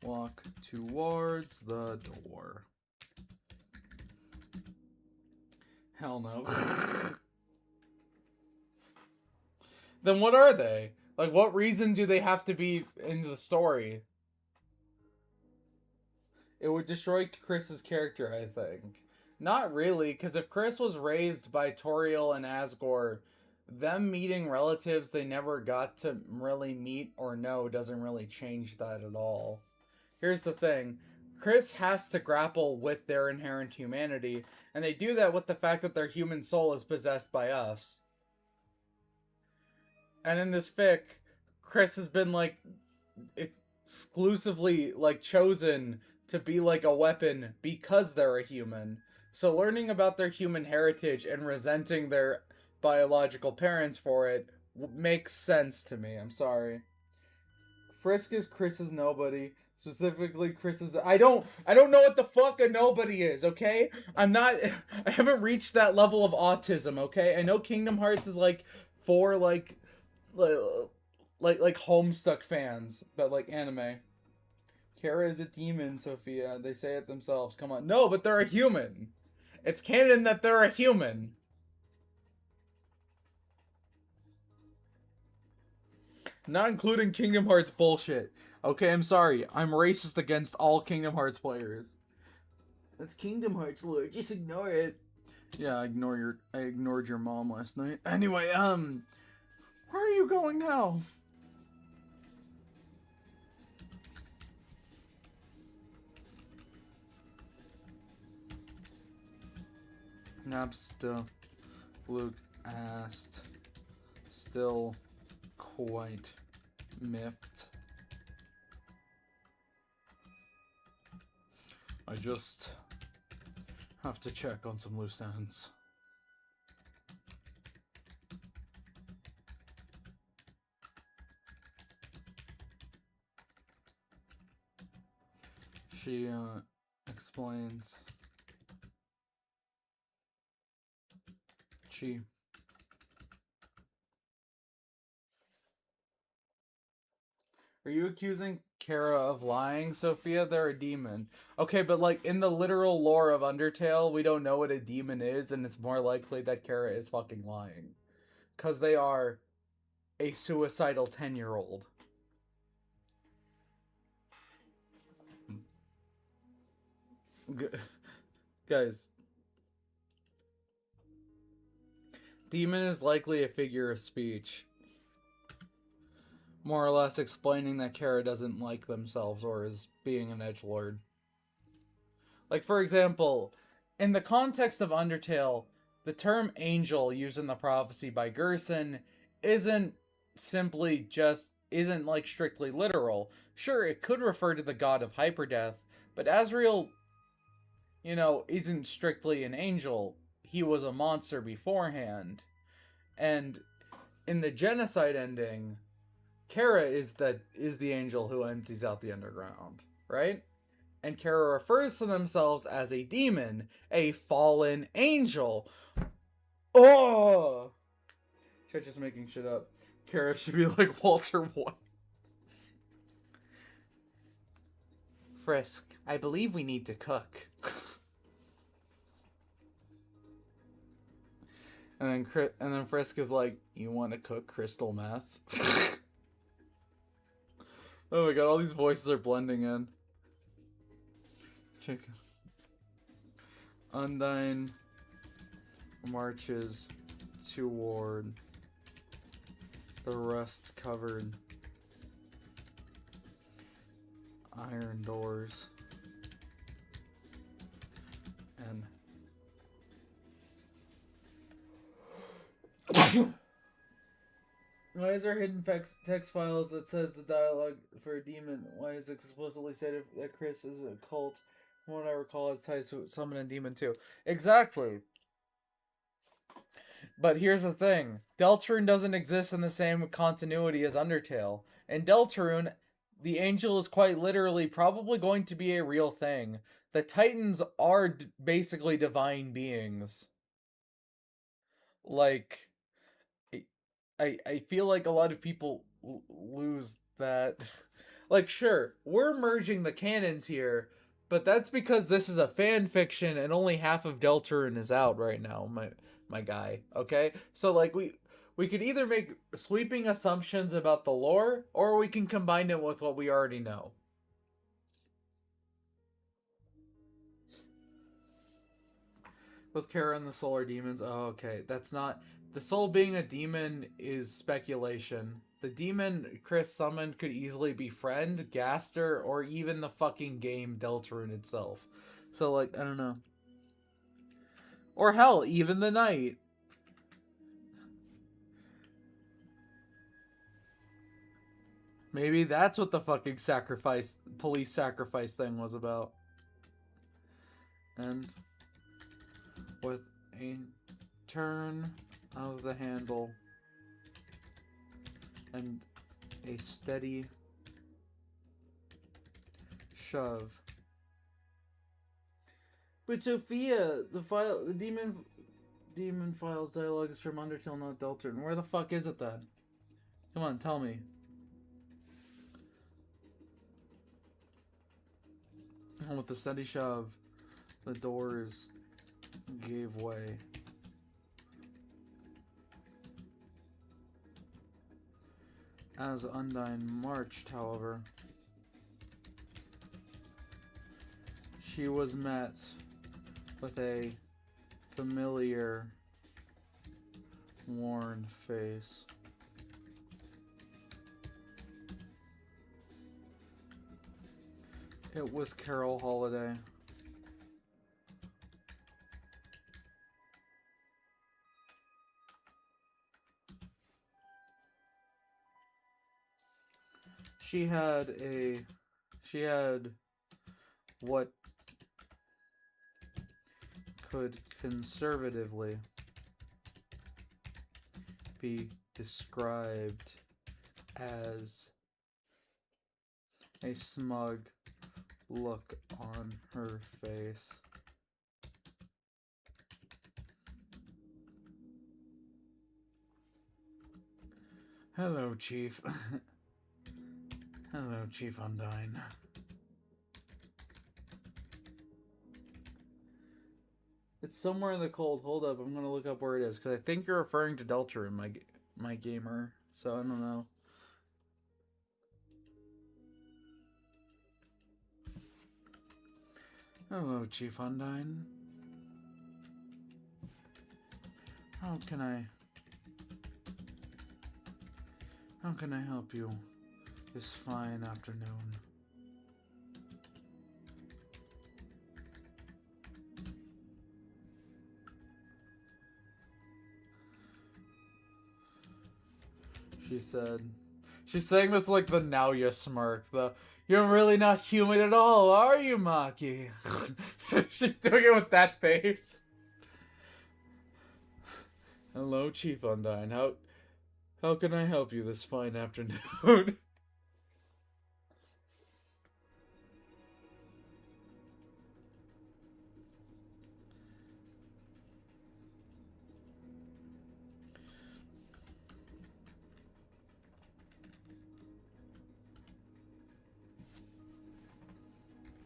Walk towards the door. Hell no. Then what are they? Like, what reason do they have to be in the story? It would destroy Chris's character, I think. Not really, because if Chris was raised by Toriel and Asgore, them meeting relatives they never got to really meet or know doesn't really change that at all. Here's the thing. Chris has to grapple with their inherent humanity, and they do that with the fact that their human soul is possessed by us. And in this fic, Chris has been, like, exclusively, like, chosen to be, like, a weapon because they're a human. So learning about their human heritage and resenting their biological parents for it makes sense to me. I'm sorry. Frisk is Chris's nobody. Specifically, Chris's. I don't know what the fuck a nobody is. Okay, I haven't reached that level of autism. Okay, I know Kingdom Hearts is like for like Homestuck fans, but like anime. Kara is a demon, Sophia. They say it themselves. Come on, no, but they're a human. It's canon that they're a human. Not including Kingdom Hearts bullshit. Okay, I'm sorry. I'm racist against all Kingdom Hearts players. That's Kingdom Hearts lore. Just ignore it. Yeah, I ignored your mom last night. Anyway, where are you going now? Napsta, Luke asked, still quite miffed. I just have to check on some loose ends. She explains. Are you accusing Kara of lying, Sophia? They're a demon. Okay, but like in the literal lore of Undertale, we don't know what a demon is, and it's more likely that Kara is fucking lying. Because they are a suicidal 10-year-old. Guys. Demon is likely a figure of speech. More or less explaining that Kara doesn't like themselves or is being an edgelord. Like, for example, in the context of Undertale, the term angel used in the prophecy by Gerson isn't like strictly literal. Sure, it could refer to the god of hyperdeath, but Azrael, isn't strictly an angel. He was a monster beforehand. And in the genocide ending, Kara is the angel who empties out the underground, right? And Kara refers to themselves as a demon, a fallen angel. Oh! Should just making shit up. Kara should be like Walter White. Frisk, I believe we need to cook. And then Frisk is like, you want to cook crystal meth? Oh my god, all these voices are blending in. Check. Undyne marches toward the rust-covered iron doors and why is there hidden text files that says the dialogue for a demon? Why is it explicitly stated that Chris is a cult? From what I recall, it's ties to summon a demon too. Exactly. But here's the thing. Deltarune doesn't exist in the same continuity as Undertale. In Deltarune, the angel is quite literally probably going to be a real thing. The Titans are basically divine beings. Like, I feel like a lot of people lose that. Like, sure, we're merging the canons here, but that's because this is a fan fiction and only half of Deltarune is out right now, my guy. Okay, so like we could either make sweeping assumptions about the lore, or we can combine it with what we already know. With Kara and the Solar Demons. Oh, okay. That's not... The soul being a demon is speculation. The demon Chris summoned could easily be Friend, Gaster, or even the fucking game Deltarune itself. So, like, I don't know. Or hell, even the Knight. Maybe that's what the fucking police sacrifice thing was about. And with a turn of the handle and a steady shove. But Sophia, the demon files dialogue is from Undertale, not Deltarune. Where the fuck is it then? Come on, tell me. And with the steady shove, the doors gave way. As Undine marched, however, she was met with a familiar, worn face. It was Carol Holiday. She had what could conservatively be described as a smug look on her face. Hello, Chief. Hello, Chief Undine. It's somewhere in the cold. Hold up, I'm gonna look up where it is, because I think you're referring to Deltarune, my gamer, so I don't know. Hello, Chief Undine. How can I help you this fine afternoon? She said. She's saying this like the now you smirk. You're really not human at all, are you, Maki? She's doing it with that face. Hello, Chief Undine. How can I help you this fine afternoon?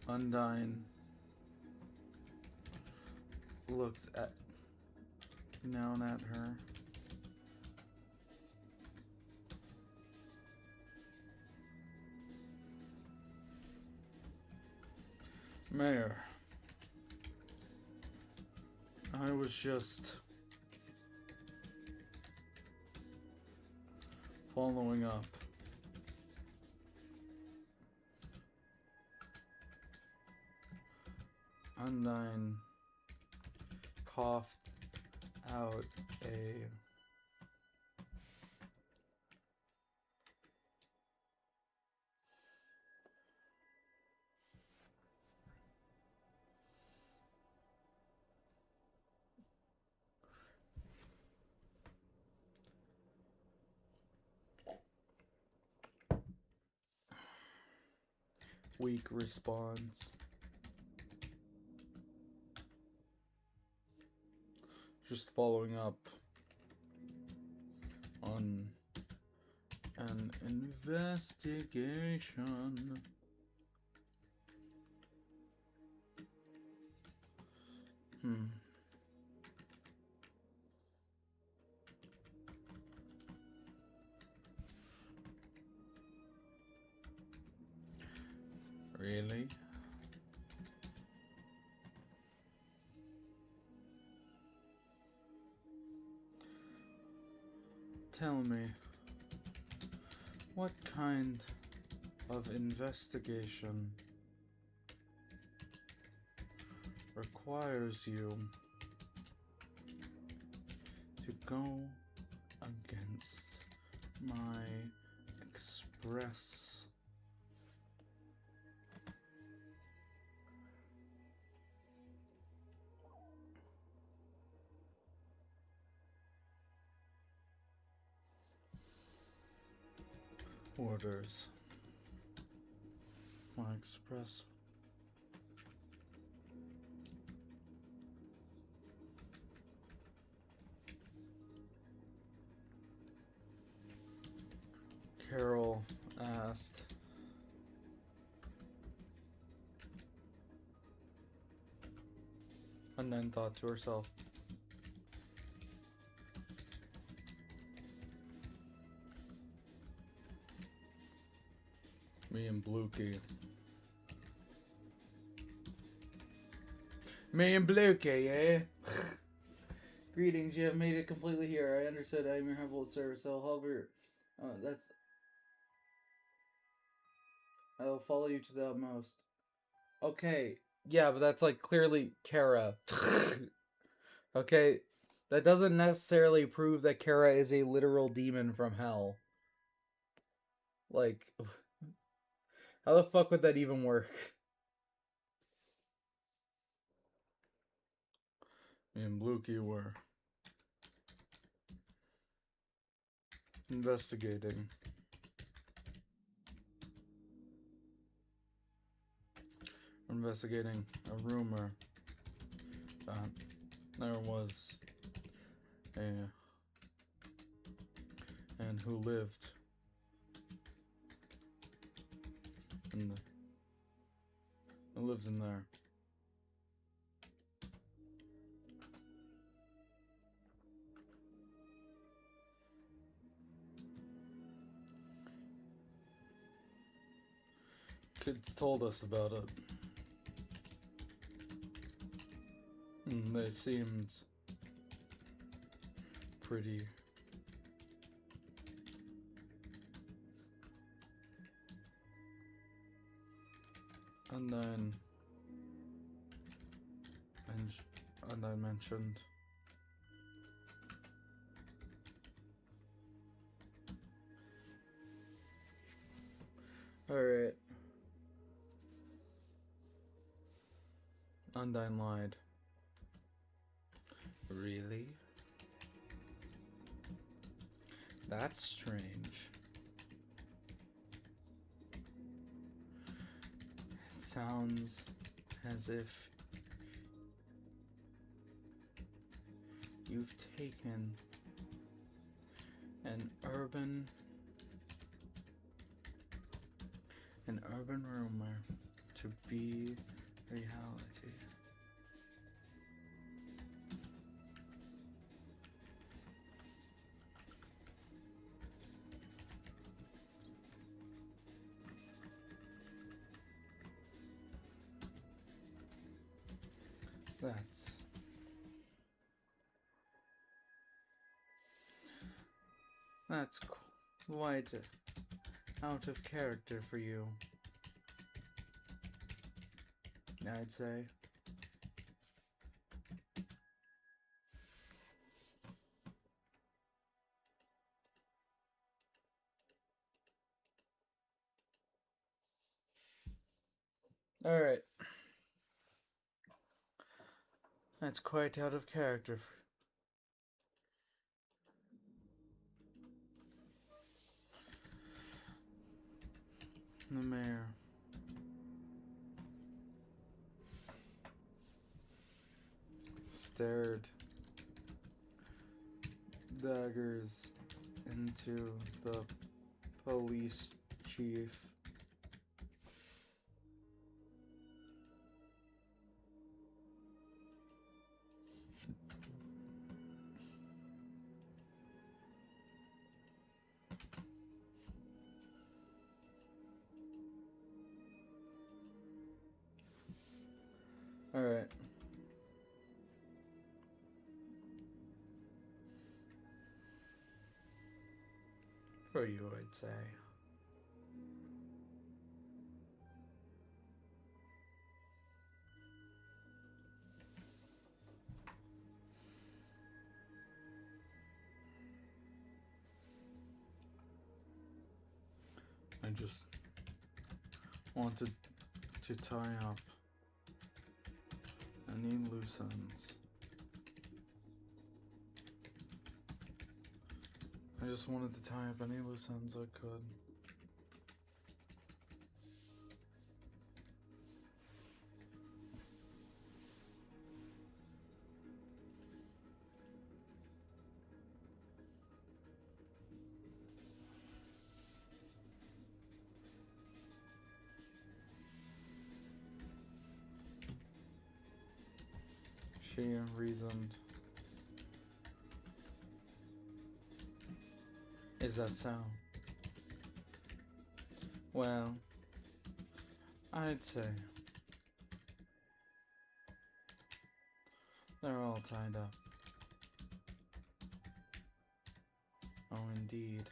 Undine looked down at her. Mayor, I was just following up. Undine coughed out a weak response. Just following up on an investigation. Really? Tell me, what kind of investigation requires you to go against my express orders? My express Carol asked. And then thought to herself, me and Blukey. Me and Blukey, eh? Greetings, you have made it completely here. I understood I am your humble service, so however, I will follow you to the utmost. Okay, yeah, but that's like clearly Kara. Okay, that doesn't necessarily prove that Kara is a literal demon from hell. Like, how the fuck would that even work? Me and Blukey were investigating. Investigating a rumor that there was a man who lived in there. Kids told us about it. And they seemed pretty and I mentioned alright. Undyne lied. Really? That's strange. It sounds as if you've taken an urban rumor to be reality. That's quite out of character for you, I'd say. Alright. That's quite out of character. The mayor stared daggers into the police chief. Alright. For you, I'd say. I just wanted to tie up any loose ends. I just wanted to tie up any loose ends I could. she reasoned. Is that so? Well, I'd say they're all tied up. Oh, indeed.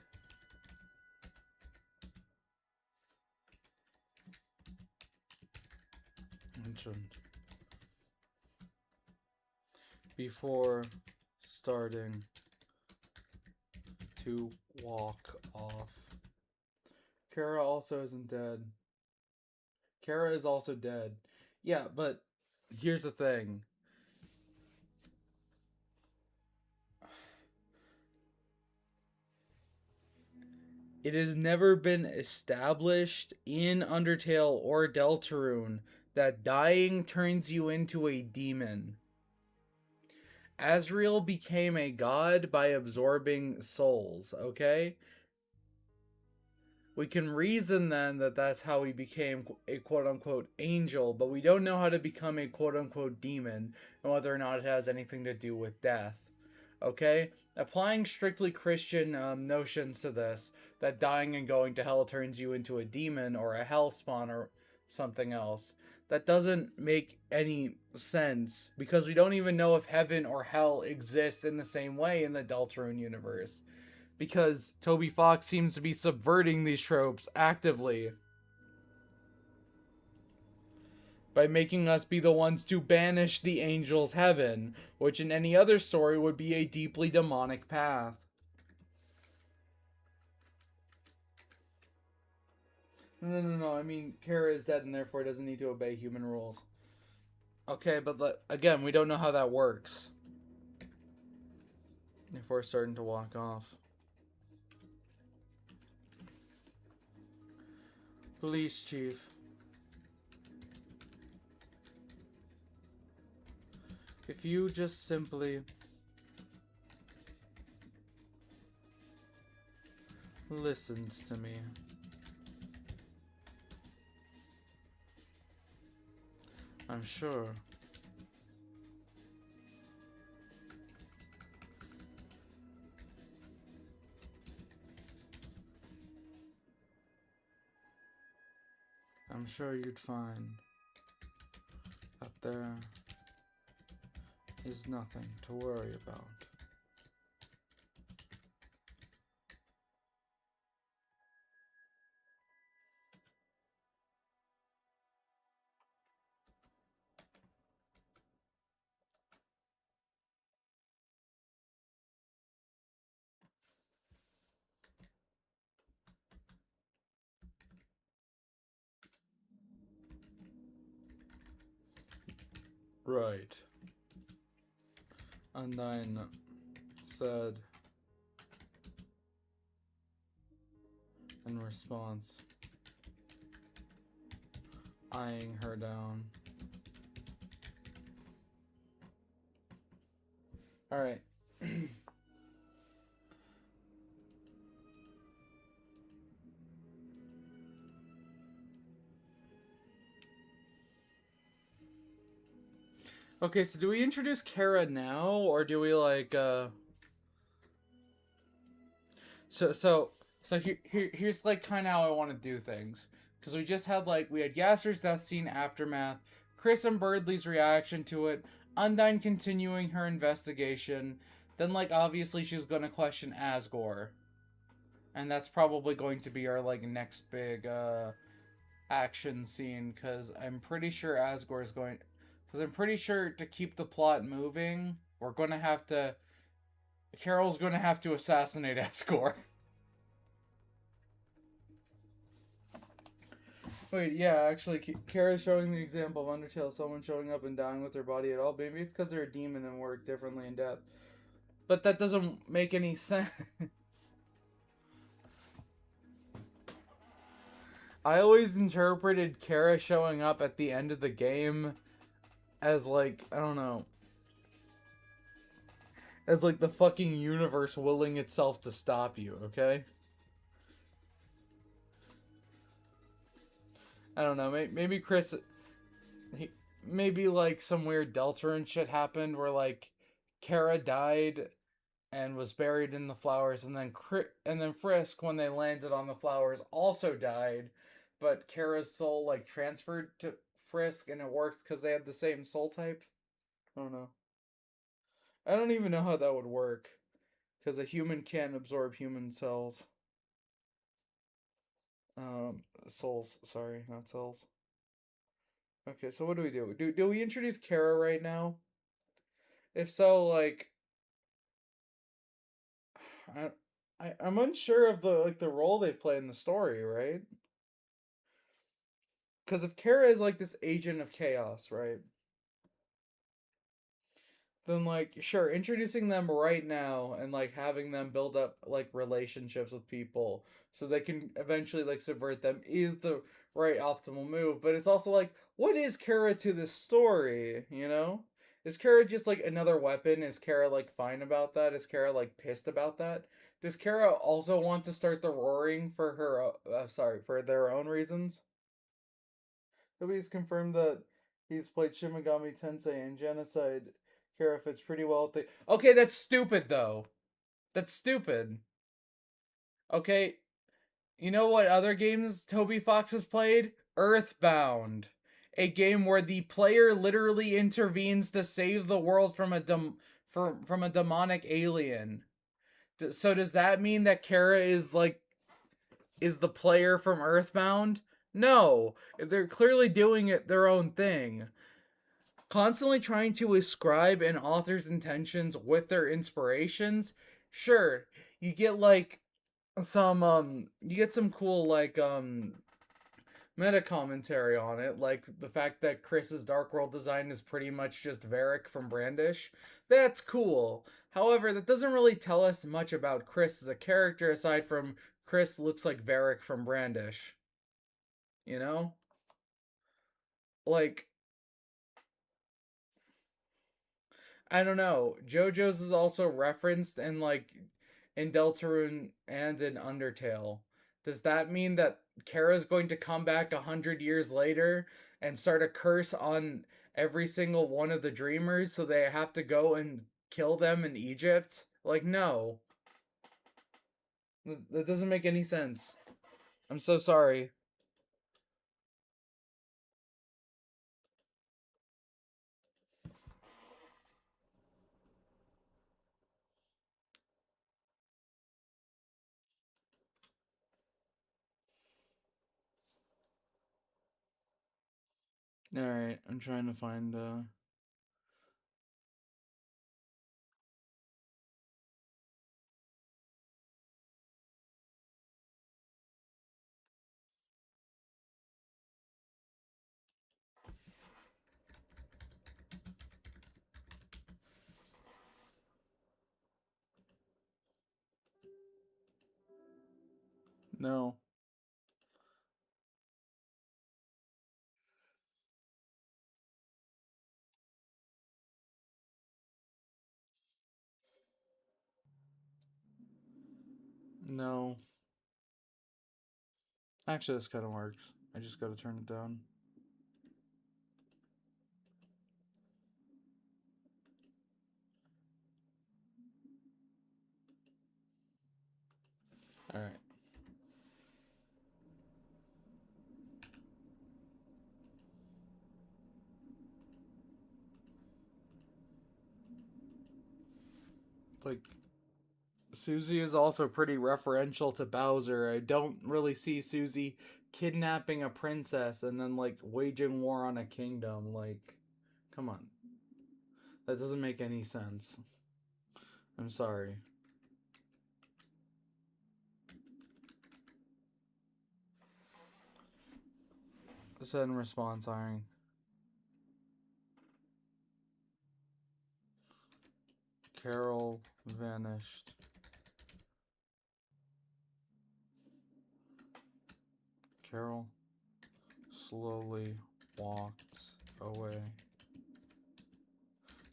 Mentioned. Before starting to walk off. Kara also isn't dead. Kara is also dead. Yeah, but here's the thing. It has never been established in Undertale or Deltarune that dying turns you into a demon. Asriel became a god by absorbing souls, okay? We can reason then that that's how he became a quote-unquote angel, but we don't know how to become a quote-unquote demon, and whether or not it has anything to do with death. Okay? Applying strictly Christian notions to this, that dying and going to hell turns you into a demon or a hell spawn or something else, that doesn't make any sense, because we don't even know if heaven or hell exists in the same way in the Deltarune universe. Because Toby Fox seems to be subverting these tropes actively by making us be the ones to banish the angels' heaven, which in any other story would be a deeply demonic path. No. I mean, Kara is dead and therefore doesn't need to obey human rules. Okay, but again, we don't know how that works. If we're starting to walk off. Police chief. If you just simply listened to me, I'm sure you'd find that there is nothing to worry about. Right. Undyne said in response, eyeing her down. Alright. Okay, so do we introduce Kara now, or do we like So here's like kind of how I want to do things, because we just had we had Yasser's death scene aftermath, Chris and Birdley's reaction to it, Undyne continuing her investigation, then obviously she's gonna question Asgore, and that's probably going to be our next big action scene, because I'm pretty sure Asgore's going. Because I'm pretty sure to keep the plot moving, we're going to have to... Carol's going to have to assassinate Asgore. Wait, yeah, actually, Kara's showing the example of Undertale, someone showing up and dying with their body at all. Maybe it's because they're a demon and work differently in depth. But that doesn't make any sense. I always interpreted Kara showing up at the end of the game as I don't know, as the fucking universe willing itself to stop you, okay? I don't know, maybe Chris maybe like some weird Deltarune shit happened where like Kara died and was buried in the flowers, and then Frisk, when they landed on the flowers, also died, but Kara's soul like transferred to Frisk, and it worked because they had the same soul type. I don't know. I don't even know how that would work, because a human can't absorb human cells. Souls. Sorry, not cells. Okay, so what do we do? Do we introduce Kara right now? If so, like, I'm unsure of the role they play in the story, right? Because if Kara is like this agent of chaos, right? Then like sure, introducing them right now and like having them build up like relationships with people so they can eventually like subvert them is the right optimal move. But it's also like, what is Kara to this story? You know, is Kara just like another weapon? Is Kara like fine about that? Is Kara like pissed about that? Does Kara also want to start the roaring for her? Sorry, for their own reasons. Nobody's confirmed that he's played Shin Megami Tensei and Genocide. Kara fits pretty well with the. Okay, that's stupid though. That's stupid. Okay, you know what other games Toby Fox has played? Earthbound, a game where the player literally intervenes to save the world from from a demonic alien. So does that mean that Kara is like is the player from Earthbound? No, they're clearly doing it their own thing. Constantly trying to ascribe an author's intentions with their inspirations. Sure, you get like you get some cool like meta commentary on it, like the fact that Chris's Dark World design is pretty much just Varric from Brandish. That's cool. However, that doesn't really tell us much about Chris as a character aside from Chris looks like Varric from Brandish. You know? Like, I don't know. JoJo's is also referenced in Deltarune and in Undertale. Does that mean that Kara's going to come back 100 years later and start a curse on every single one of the dreamers so they have to go and kill them in Egypt? Like, no. That doesn't make any sense. I'm so sorry. Alright, I'm trying to find no. No. Actually, this kind of works. I just gotta turn it down. Alright. Like, Susie is also pretty referential to Bowser. I don't really see Susie kidnapping a princess and then, like, waging war on a kingdom. Like, come on. That doesn't make any sense. I'm sorry. Send response, hiring. Carol vanished. Carol slowly walked away.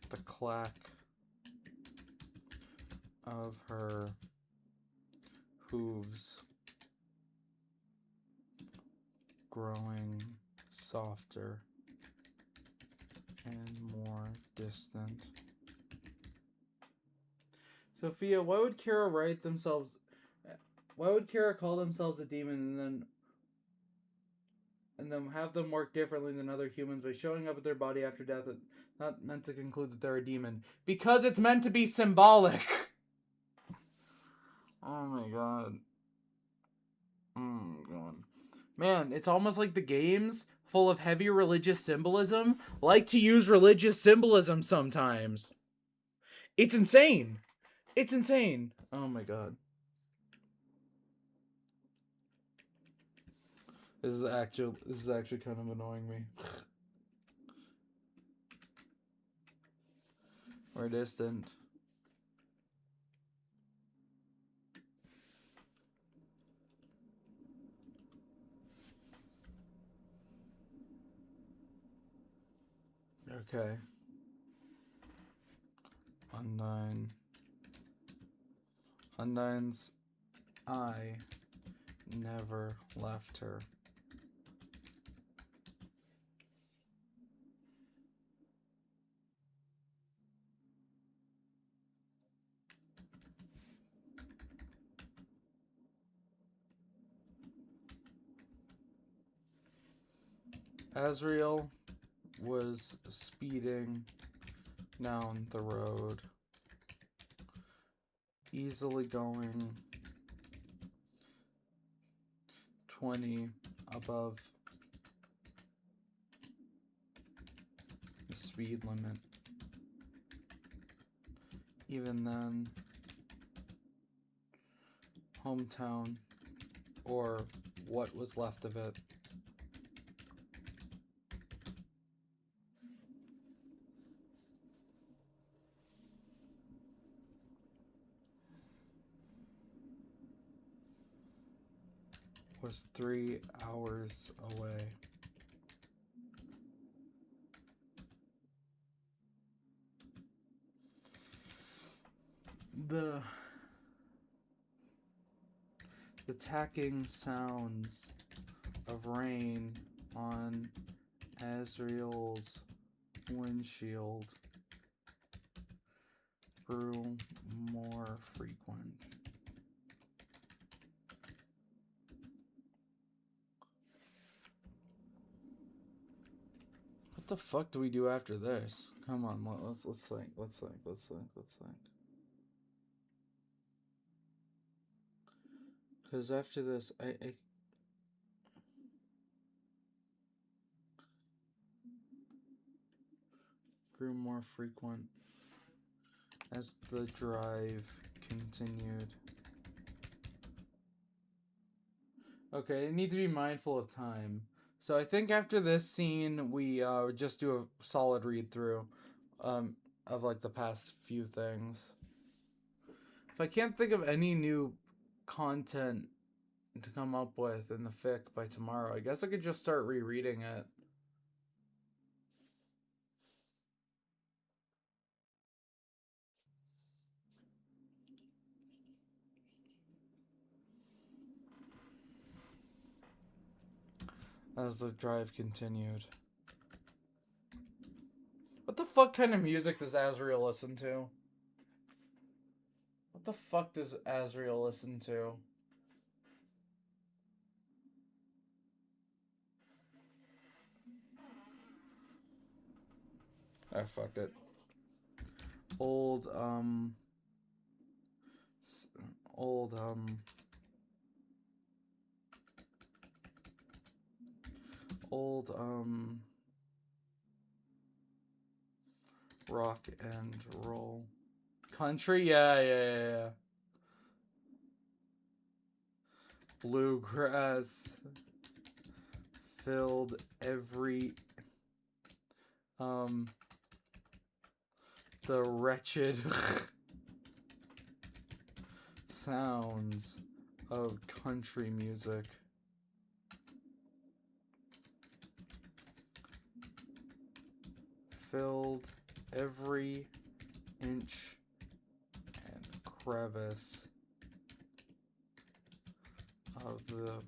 The clack of her hooves growing softer and more distant. Sophia, why would Kara call themselves a demon and then have them work differently than other humans by showing up at their body after death? It's not meant to conclude that they're a demon. Because it's meant to be symbolic. Oh my god. Oh my god. Man, it's almost like the games, full of heavy religious symbolism, like to use religious symbolism sometimes. It's insane. It's insane. Oh my god. This is actually kind of annoying me. We're distant. Okay. Undyne. Undyne's I never left her. Azrael was speeding down the road, easily going 20 above the speed limit. Even then, hometown, or what was left of it, was 3 hours away. The tacking sounds of rain on Azrael's windshield grew more frequent. What the fuck do we do after this? Come on, let's think. Because after this, I grew more frequent as the drive continued. Okay, I need to be mindful of time. So I think after this scene, we just do a solid read through of like the past few things. If I can't think of any new content to come up with in the fic by tomorrow, I guess I could just start rereading it. As the drive continued. What the fuck kind of music does Azrael listen to? What the fuck does Azrael listen to? Ah, fuck it. Old rock and roll. Country? Yeah. Bluegrass filled every the wretched sounds of country music. Filled every inch and crevice of the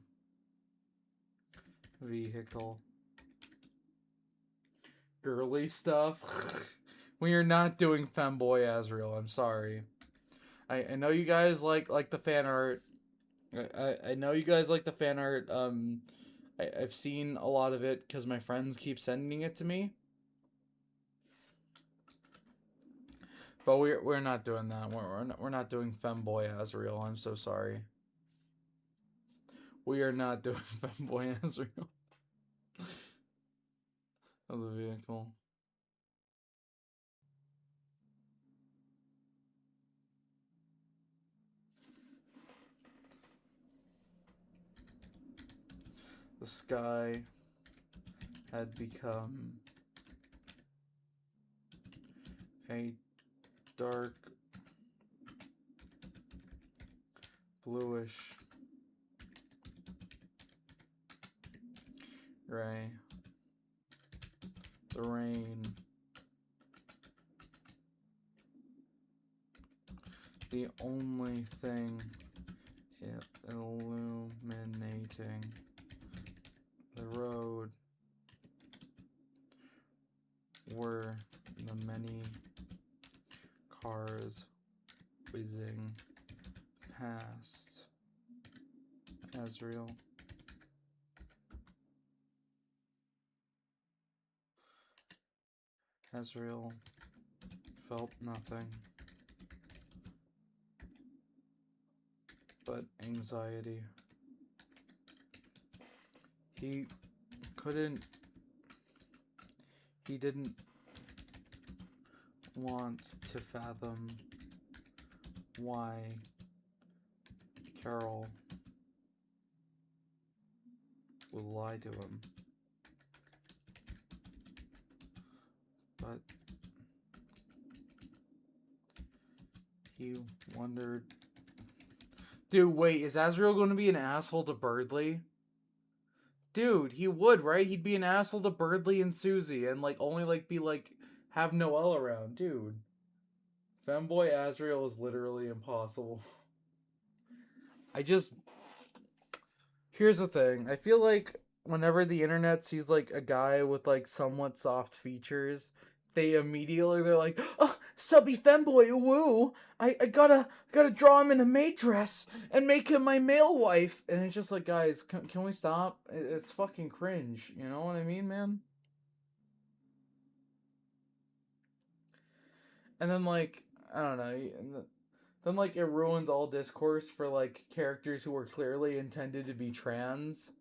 vehicle. girly stuff. When you're not doing femboy Asriel, I'm sorry. I know you guys like the fan art. I know you guys like the fan art. I've seen a lot of it because my friends keep sending it to me. But we're not doing that. We're not doing femboy Asriel. I'm so sorry. We are not doing femboy Asriel. Of the vehicle. The sky had become a dark bluish gray. The rain, the only thing illuminating the road were the many cars whizzing past Asriel. Asriel felt nothing but anxiety. He didn't want to fathom why Carol would lie to him. But he wondered. Dude, wait, is Asriel going to be an asshole to Birdley? Dude, he would, right? He'd be an asshole to Birdley and Susie and like only like be like have Noelle around, dude. Femboy Asriel is literally impossible. Here's the thing. I feel like whenever the internet sees like a guy with like somewhat soft features, they're like, oh, subby femboy, woo! I gotta draw him in a maid dress and make him my male wife. And it's just like, guys, can we stop? It's fucking cringe. You know what I mean, man? And then like, I don't know. Then like it ruins all discourse for like characters who were clearly intended to be trans.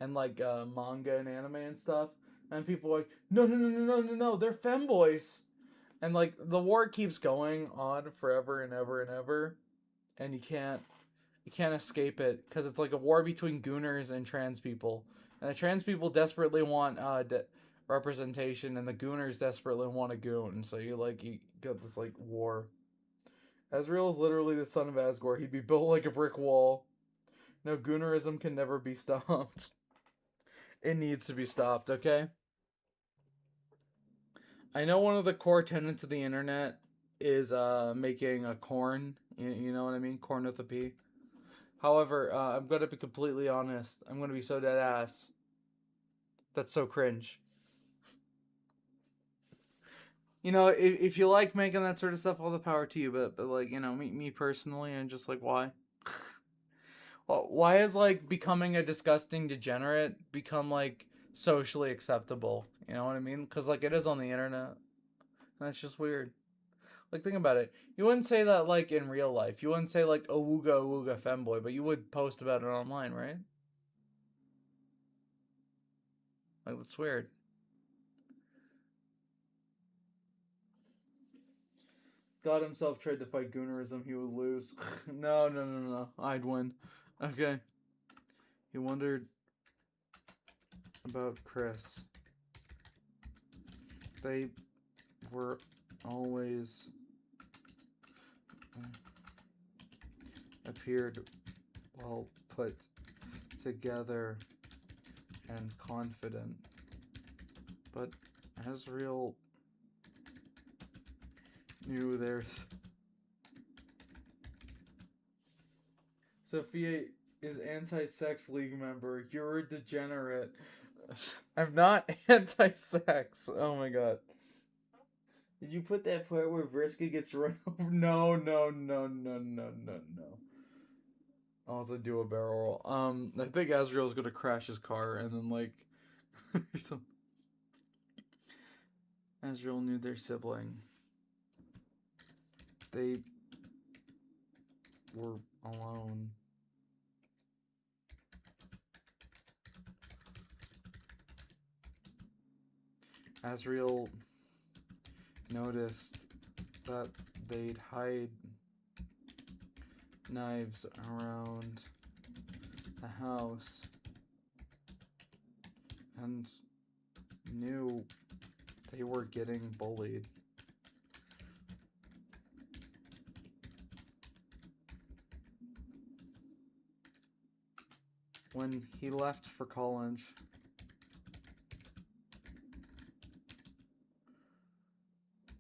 And like manga and anime and stuff, and people are like, no, they're femboys, and like the war keeps going on forever and ever and ever, and you can't escape it because it's like a war between gooners and trans people, and the trans people desperately want representation, and the gooners desperately want a goon, so you got this like war. Asriel is literally the son of Asgore. He'd be built like a brick wall. No, goonerism can never be stopped. It needs to be stopped, okay? I know one of the core tenets of the internet is making a corn. You know what I mean? Corn with a P. However, I'm going to be completely honest. I'm going to be so dead ass. That's so cringe. You know, if you like making that sort of stuff, all the power to you. But like, you know, me personally, I'm just like, why? Why is like becoming a disgusting degenerate become like socially acceptable? You know what I mean? Because like it is on the internet. That's just weird. Like think about it. You wouldn't say that like in real life. You wouldn't say like awooga femboy, but you would post about it online, right? Like that's weird. God himself tried to fight goonerism. He would lose. No. I'd win. Okay. He wondered about Chris. They were always appeared well put together and confident, but Asriel knew there's Sophia is anti-sex league member. You're a degenerate. I'm not anti-sex. Oh my god. Did you put that part where Vriska gets run over? No, no, no, no, no, no, no. I'll also do a barrel roll. I think Azrael's gonna crash his car and then like some. Azrael knew their sibling. They were alone. Azrael noticed that they'd hide knives around the house and knew they were getting bullied. When he left for college,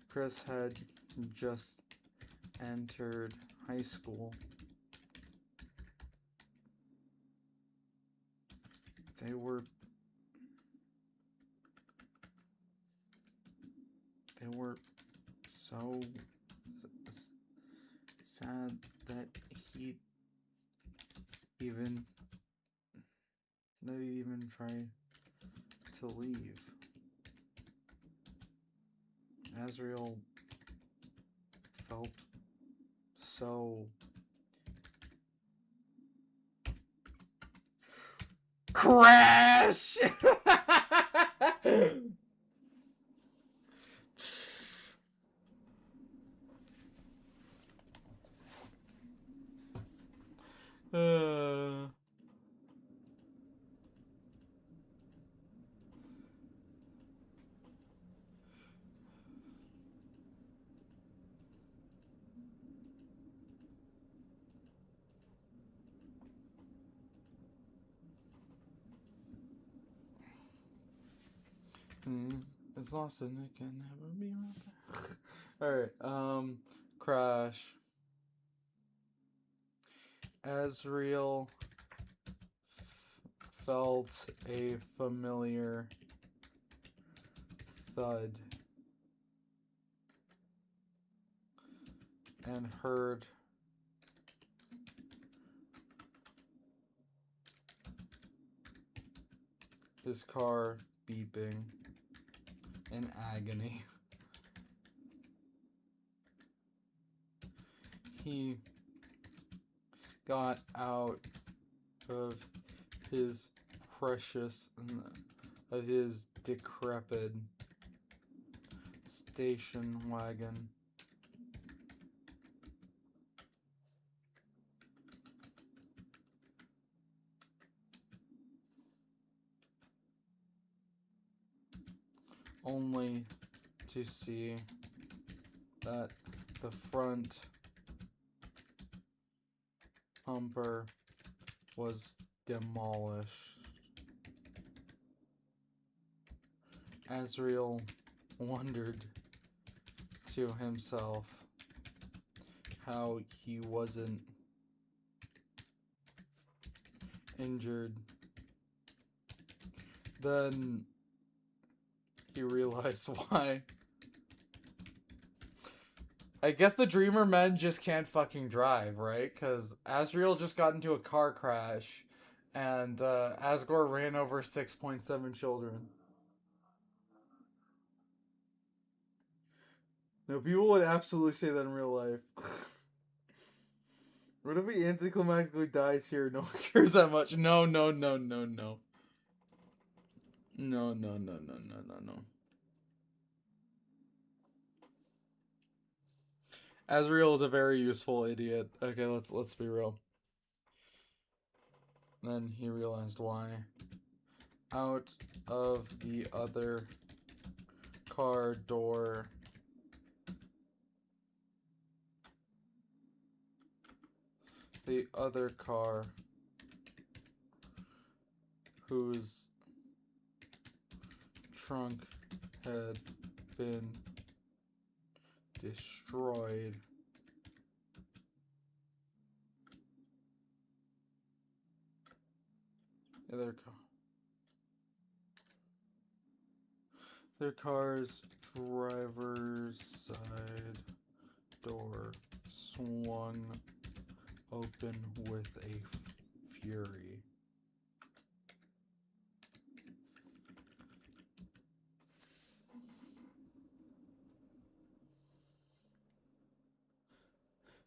Chris had just entered high school. They were so sad that he'd even try to leave. Azrael felt so crash. It's lost and it can never be right back. Alright, crash. Azrael felt a familiar thud and heard his car beeping in agony. He got out of his decrepit station wagon only to see that the front bumper was demolished. Azrael wondered to himself how he wasn't injured. Then he realized why. I guess the Dreamer men just can't fucking drive, right? Because Azrael just got into a car crash and Asgore ran over 6.7 children. No, people would absolutely say that in real life. What if he anticlimactically dies here? No one cares that much. No, no, no, no, no. No, no, no, no, no, no, no. Azrael is a very useful idiot. Okay, let's be real. Then he realized why. Out of the other car door, the other car whose trunk had been destroyed. The other car. Their car's driver's side door swung open with a fury.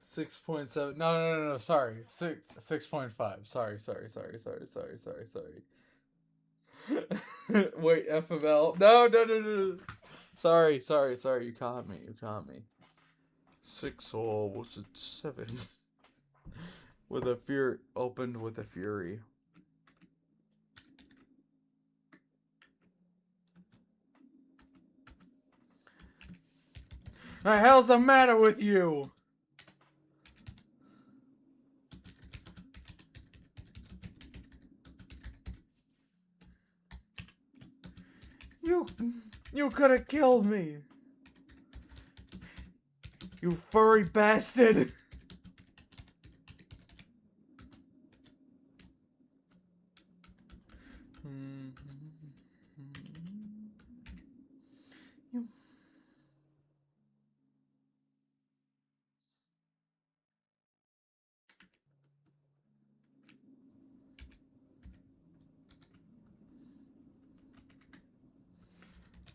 $6.7. No. Sorry. 6.5. Sorry. Wait, FML. No. Sorry. You caught me. 6 hole. What's it? 7. With a fury. Opened with a fury. The hell's the matter with you? You could have killed me. You furry bastard.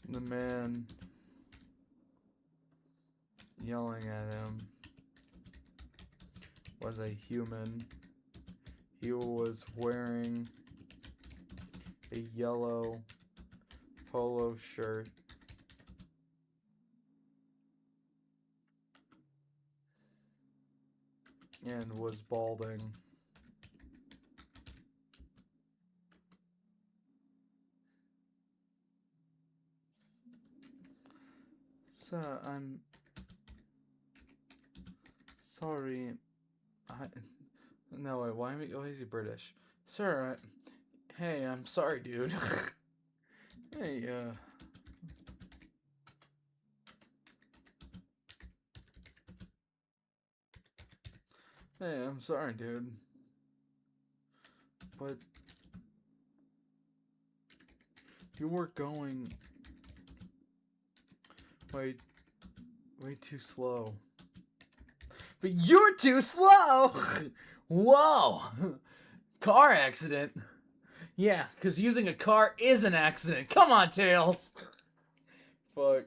The man yelling at him was a human. He was wearing a yellow polo shirt and was balding. Sir, I'm sorry. No, wait, why is he British? Sir, hey, I'm sorry, dude. Hey, hey, I'm sorry, dude. But you were going way too slow. But you're too slow! Whoa! Car accident? Yeah, because using a car is an accident. Come on, Tails! Fuck.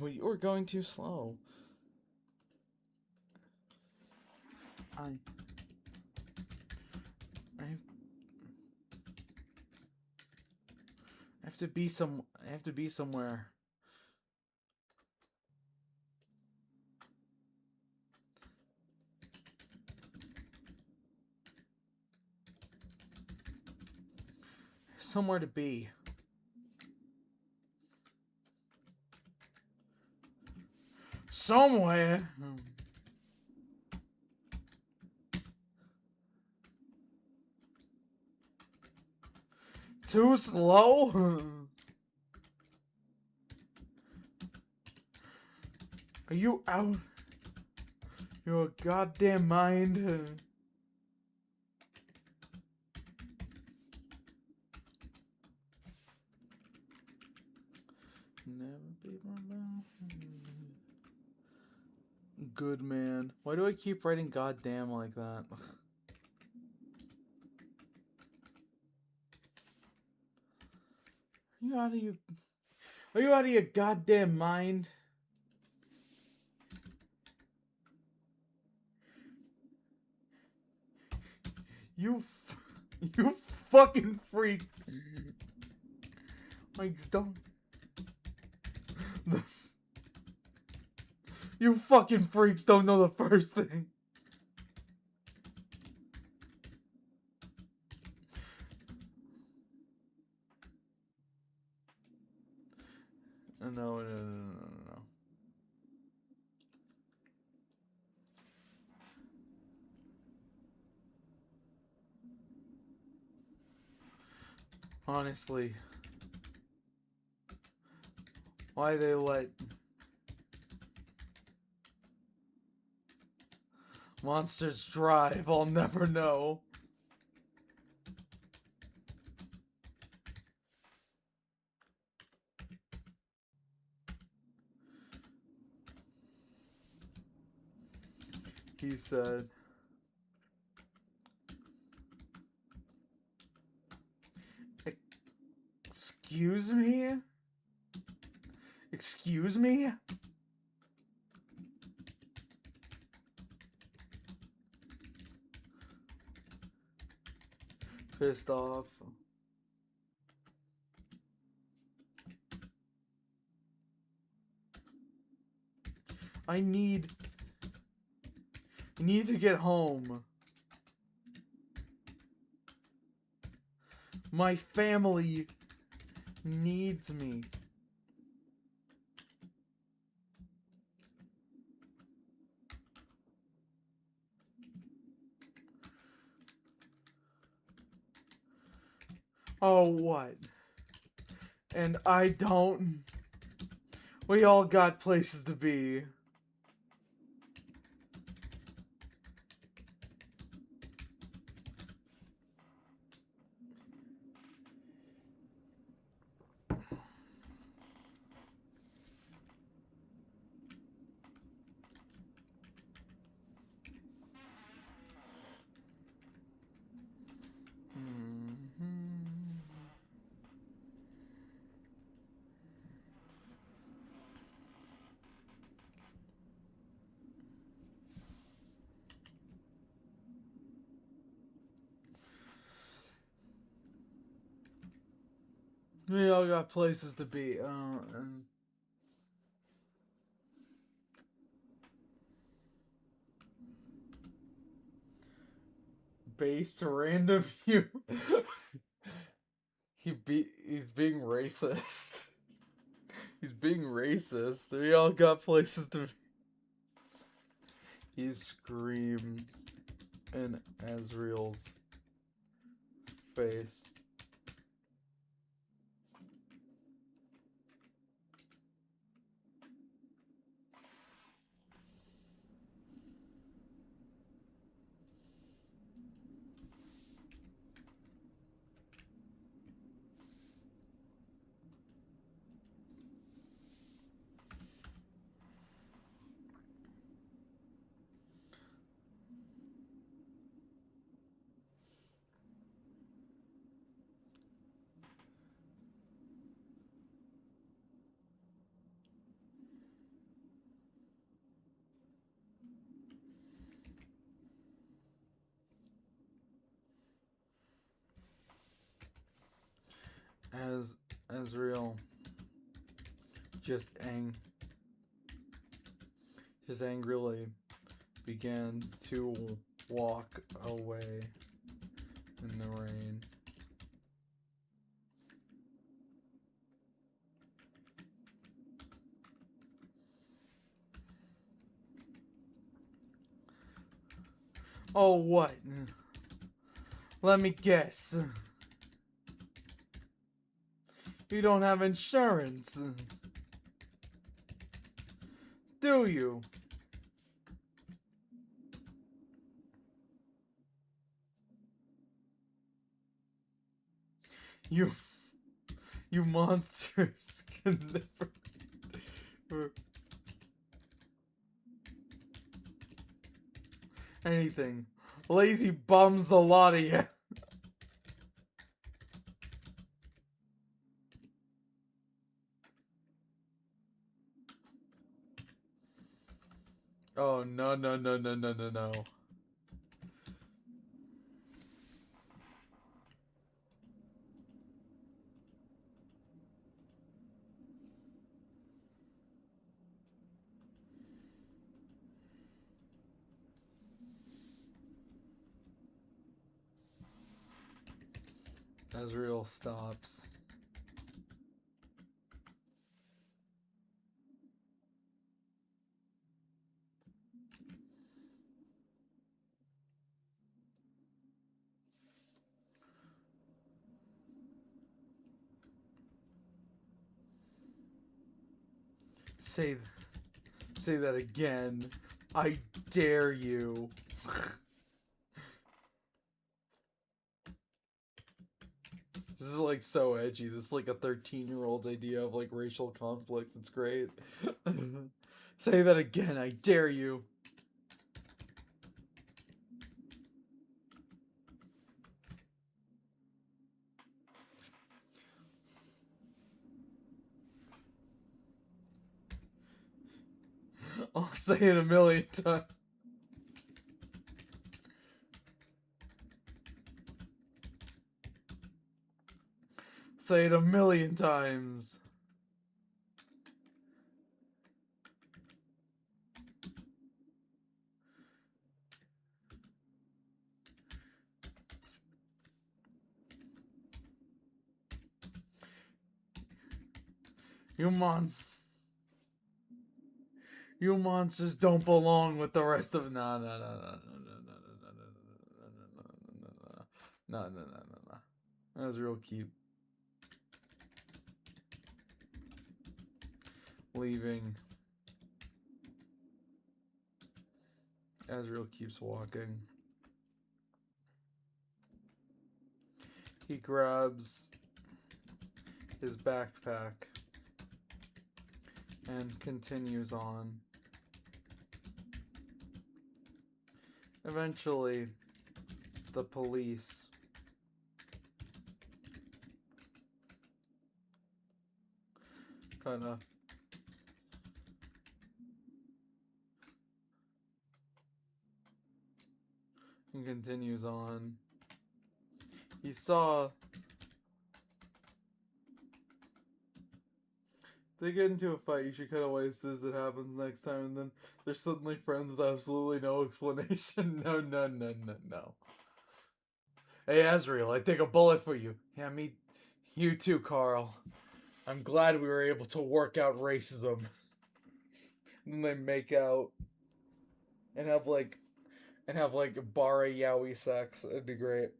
Well, you were going too slow. I have to be somewhere. Somewhere to be. Somewhere. Too slow? Are you out? Your goddamn mind? Never be alone. Good man. Why do I keep writing goddamn like that? Are you out of your goddamn mind? You fucking freak. Like, don't. You fucking freaks don't know the first thing. No. Honestly. Why they let monsters drive, I'll never know. He said, "Excuse me? Excuse me?" Pissed off. I need to get home. My family needs me. Oh, what? And I don't. We all got places to be. We all got places to be. Based random you. He's being racist. He's being racist. We all got places to be. He screamed in Azriel's face. As Azriel just angrily began to walk away in the rain. Oh, what? Let me guess. You don't have insurance, do you? You monsters can never anything. Lazy bums, the lot of you. Oh, no. Azriel stops. Say that again. I dare you. This is like so edgy. This is like a 13-year-old's idea of like racial conflict. It's great. Say that again. I dare you. I'll say it a million times. Say it a million times. You monsters don't belong with the rest of no. That was real cute. Leaving. Azrael keeps walking. He grabs his backpack and continues on. Eventually, the police kind of and continues on. He saw they get into a fight. You should cut away as soon as it happens next time, and then they're suddenly friends with absolutely no explanation. No. Hey, Azrael, I take a bullet for you. Yeah, you too, Carl. I'm glad we were able to work out racism. And then they make out and have like bara yaoi sex. It'd be great.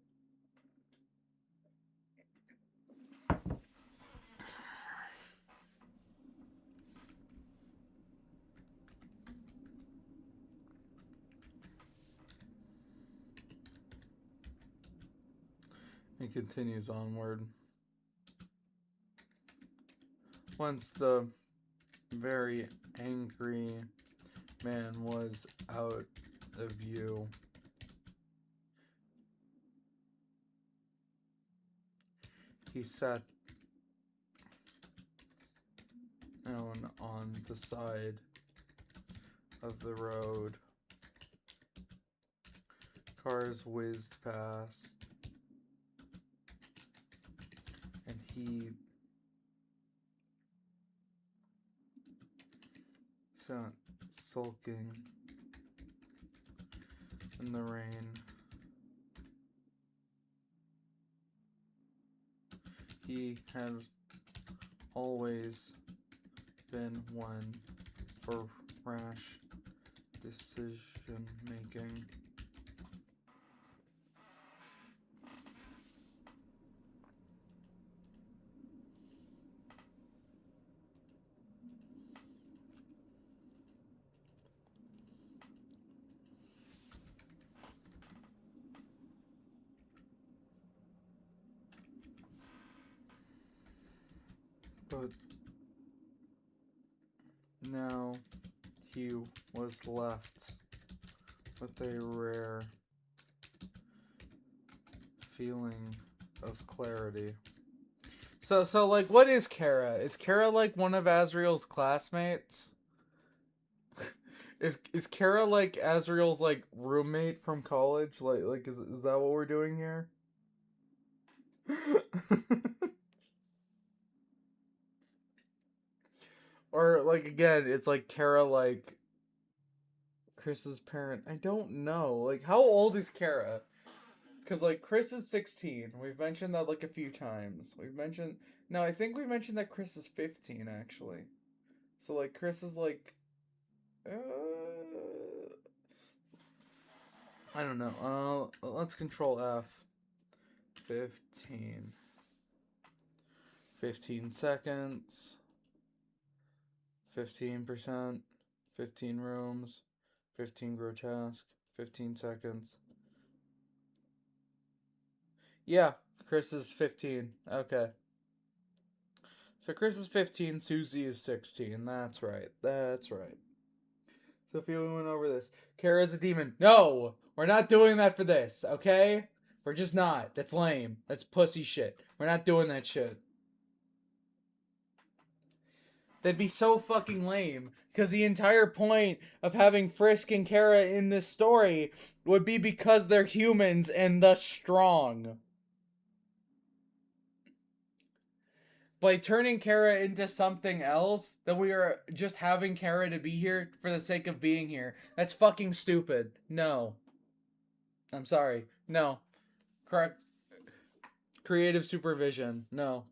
It continues onward. Once the very angry man was out of view, he sat down on the side of the road. Cars whizzed past, and he sat sulking in the rain. He had always been one for rash decision making. But now he was left with a rare feeling of clarity. So like, what is Kara? Is Kara like one of Azrael's classmates? Is Kara like Azrael's like roommate from college? Like is that what we're doing here? Or like, again, it's like Kara like Chris's parent. I don't know. Like, how old is Kara? Because like Chris is 16. We've mentioned that like a few times. I think we mentioned that Chris is 15 actually. So like Chris is like I don't know. Let's control F. 15 seconds. 15%, 15 rooms, 15 grotesque, 15 seconds. Yeah, Chris is 15. Okay. So Chris is 15, Susie is 16. That's right. That's right. Sophia, we went over this. Kara's a demon. No! We're not doing that for this, okay? We're just not. That's lame. That's pussy shit. We're not doing that shit. That'd be so fucking lame. Because the entire point of having Frisk and Kara in this story would be because they're humans and thus strong. By turning Kara into something else, that we are just having Kara to be here for the sake of being here. That's fucking stupid. No. I'm sorry. No. Correct. Creative supervision. No.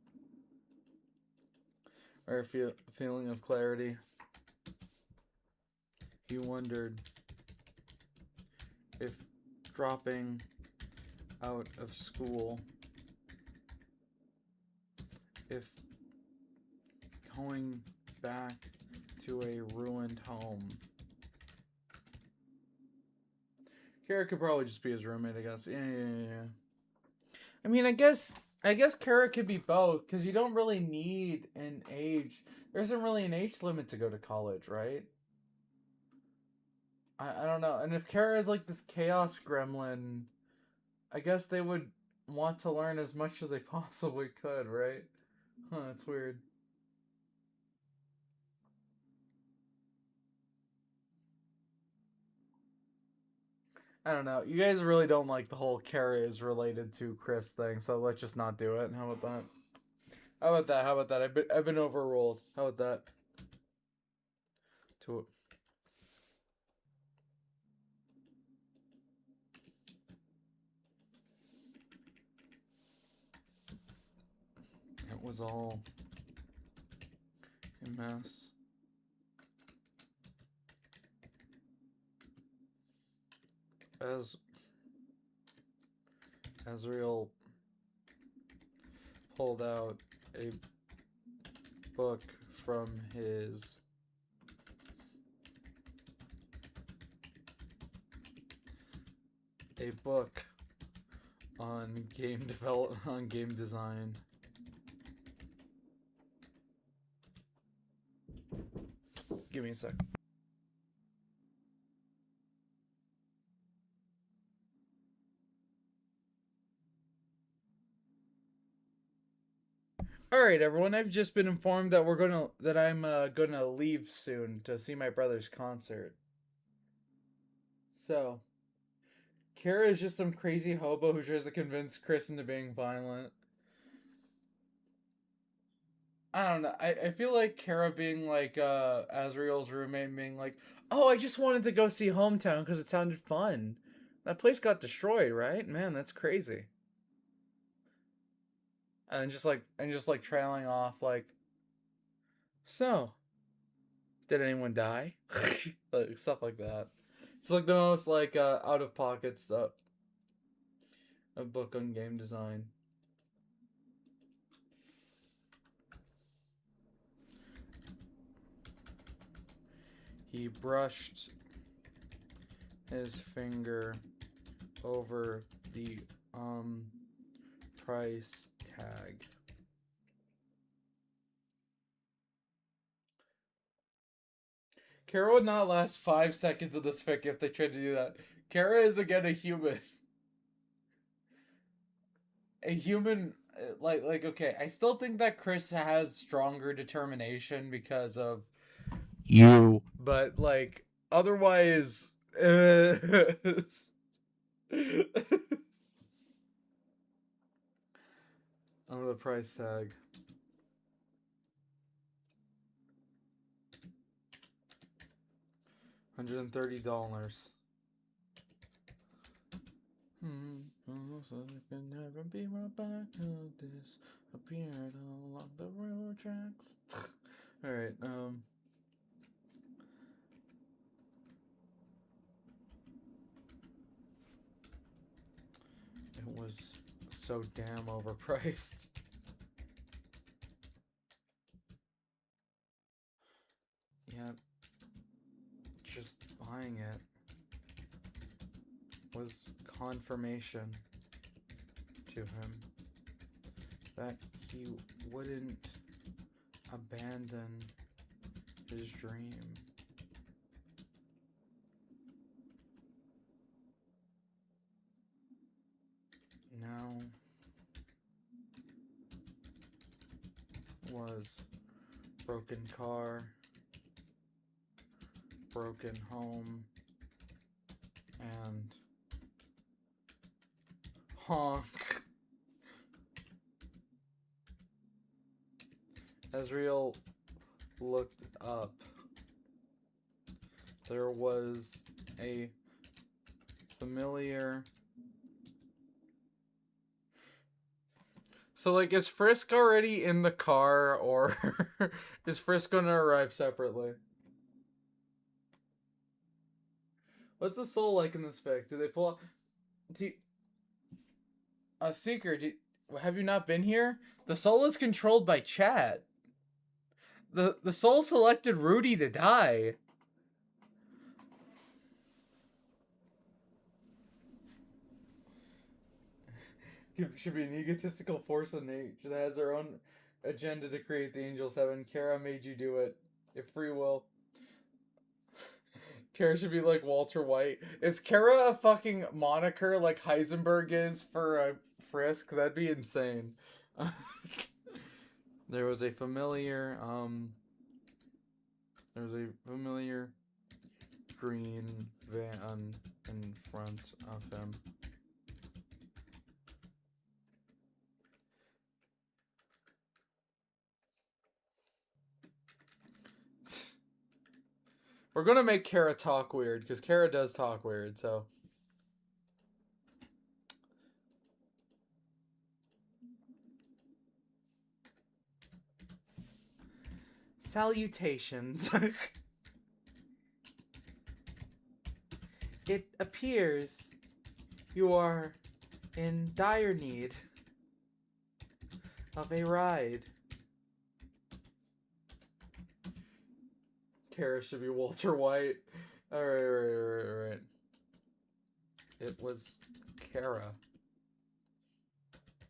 Or a feeling of clarity. He wondered if dropping out of school, if going back to a ruined home. Kara could probably just be his roommate, I guess. Yeah. I mean, I guess Kara could be both, because you don't really need an age. There isn't really an age limit to go to college, right? I don't know. And if Kara is like this chaos gremlin, I guess they would want to learn as much as they possibly could, right? Huh, that's weird. I don't know. You guys really don't like the whole Kara is related to Chris thing, so let's just not do it. How about that? How about that? I've been overruled. How about that? It was all a mess. As Azrael pulled out a book from his on game design. Give me a sec. All right, everyone. I've just been informed that I'm gonna leave soon to see my brother's concert. So, Kara is just some crazy hobo who tries to convince Chris into being violent. I don't know. I feel like Kara being like Azrael's roommate, being like, "Oh, I just wanted to go see Hometown because it sounded fun. That place got destroyed, right? Man, that's crazy." And just like trailing off, like, so did anyone die? Like, stuff like that. It's like the most like out of pocket stuff. A book on game design. He brushed his finger over the price tag. Kara would not last 5 seconds of this fic if they tried to do that. Kara is again a human. A human, like okay, I still think that Chris has stronger determination because of you, but like otherwise over the price tag. $130. Can never be brought back to this. Appeared along the railroad tracks. All right. It was so damn overpriced. just buying it was confirmation to him that he wouldn't abandon his dream. Now was broken car, broken home, and honk. Azriel looked up. There was a familiar... So, like, is Frisk already in the car, or is Frisk gonna arrive separately? What's the soul like in this fic? Do they pull up... Seeker, have you not been here? The soul is controlled by chat. The soul selected Rudy to die. It should be an egotistical force of nature that has their own agenda to create the angels' heaven. Kara made you do it. If free will. Kara should be like Walter White. Is Kara a fucking moniker like Heisenberg is for Frisk? That'd be insane. There was a familiar, green van in front of him. We're gonna make Kara talk weird, because Kara does talk weird, so. Salutations. It appears you are in dire need of a ride. Kara should be Walter White. Alright. It was Kara.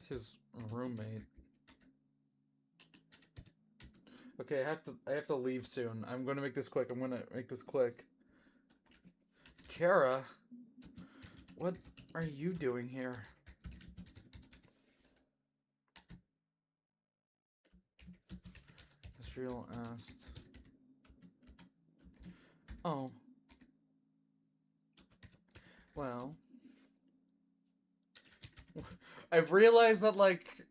His roommate. Okay, I have to leave soon. I'm gonna make this quick. Kara? What are you doing here? Israel asked. Oh. Well. I've realized that, like,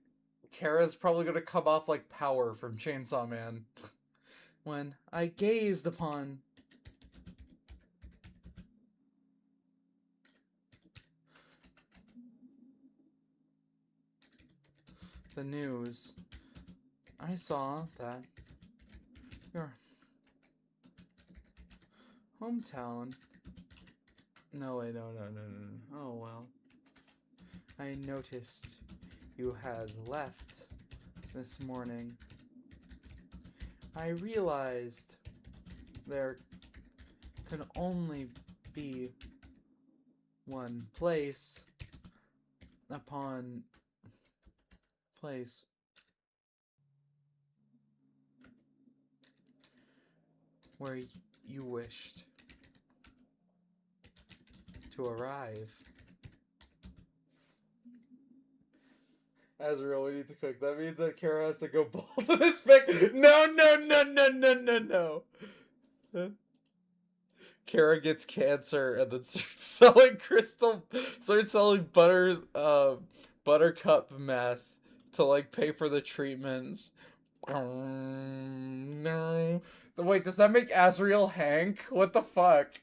Kara's probably gonna come off like Power from Chainsaw Man. When I gazed upon the news, I saw that your hometown... No. Oh, well. I noticed you had left this morning. I realized there can only be one place upon place where you wished to arrive. Azrael, we need to cook. That means that Kara has to go bald to this pic. No. Kara gets cancer and then starts selling buttercup meth to like pay for the treatments. No. Wait, does that make Azrael Hank? What the fuck?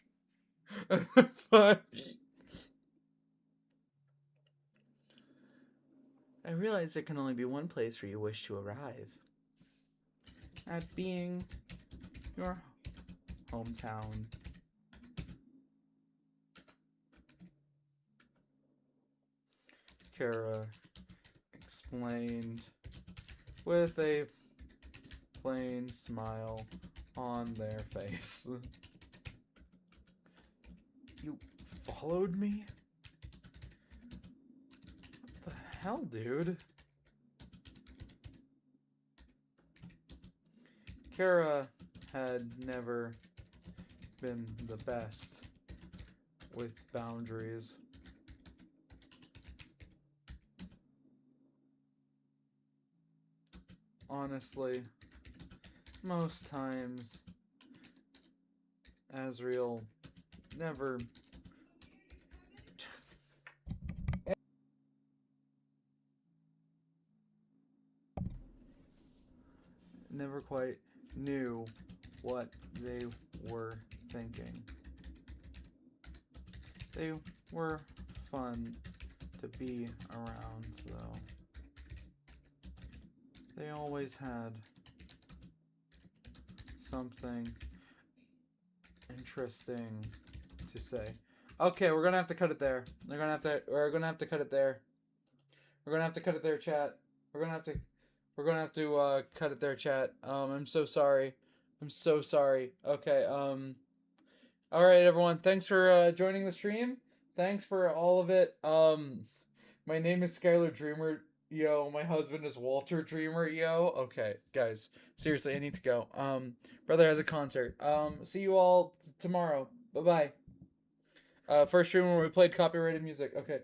Fuck. I realize there can only be one place where you wish to arrive. At being your hometown. Kara explained with a plain smile on their face. You followed me? What the hell, dude? Kara had never been the best with boundaries. Honestly, most times, Azriel never quite knew what they were thinking. They were fun to be around, though. They always had something interesting to say. Okay, we're gonna have to cut it there. We're gonna have to cut it there. We're gonna have to cut it there, chat. We're gonna have to cut it there, chat. I'm so sorry. I'm so sorry. Okay, alright everyone, thanks for joining the stream. Thanks for all of it. My name is Skylar Dreamer, yo. My husband is Walter Dreamer, yo. Okay, guys, seriously, I need to go. Brother has a concert. See you all tomorrow. Bye bye. First stream where we played copyrighted music. Okay.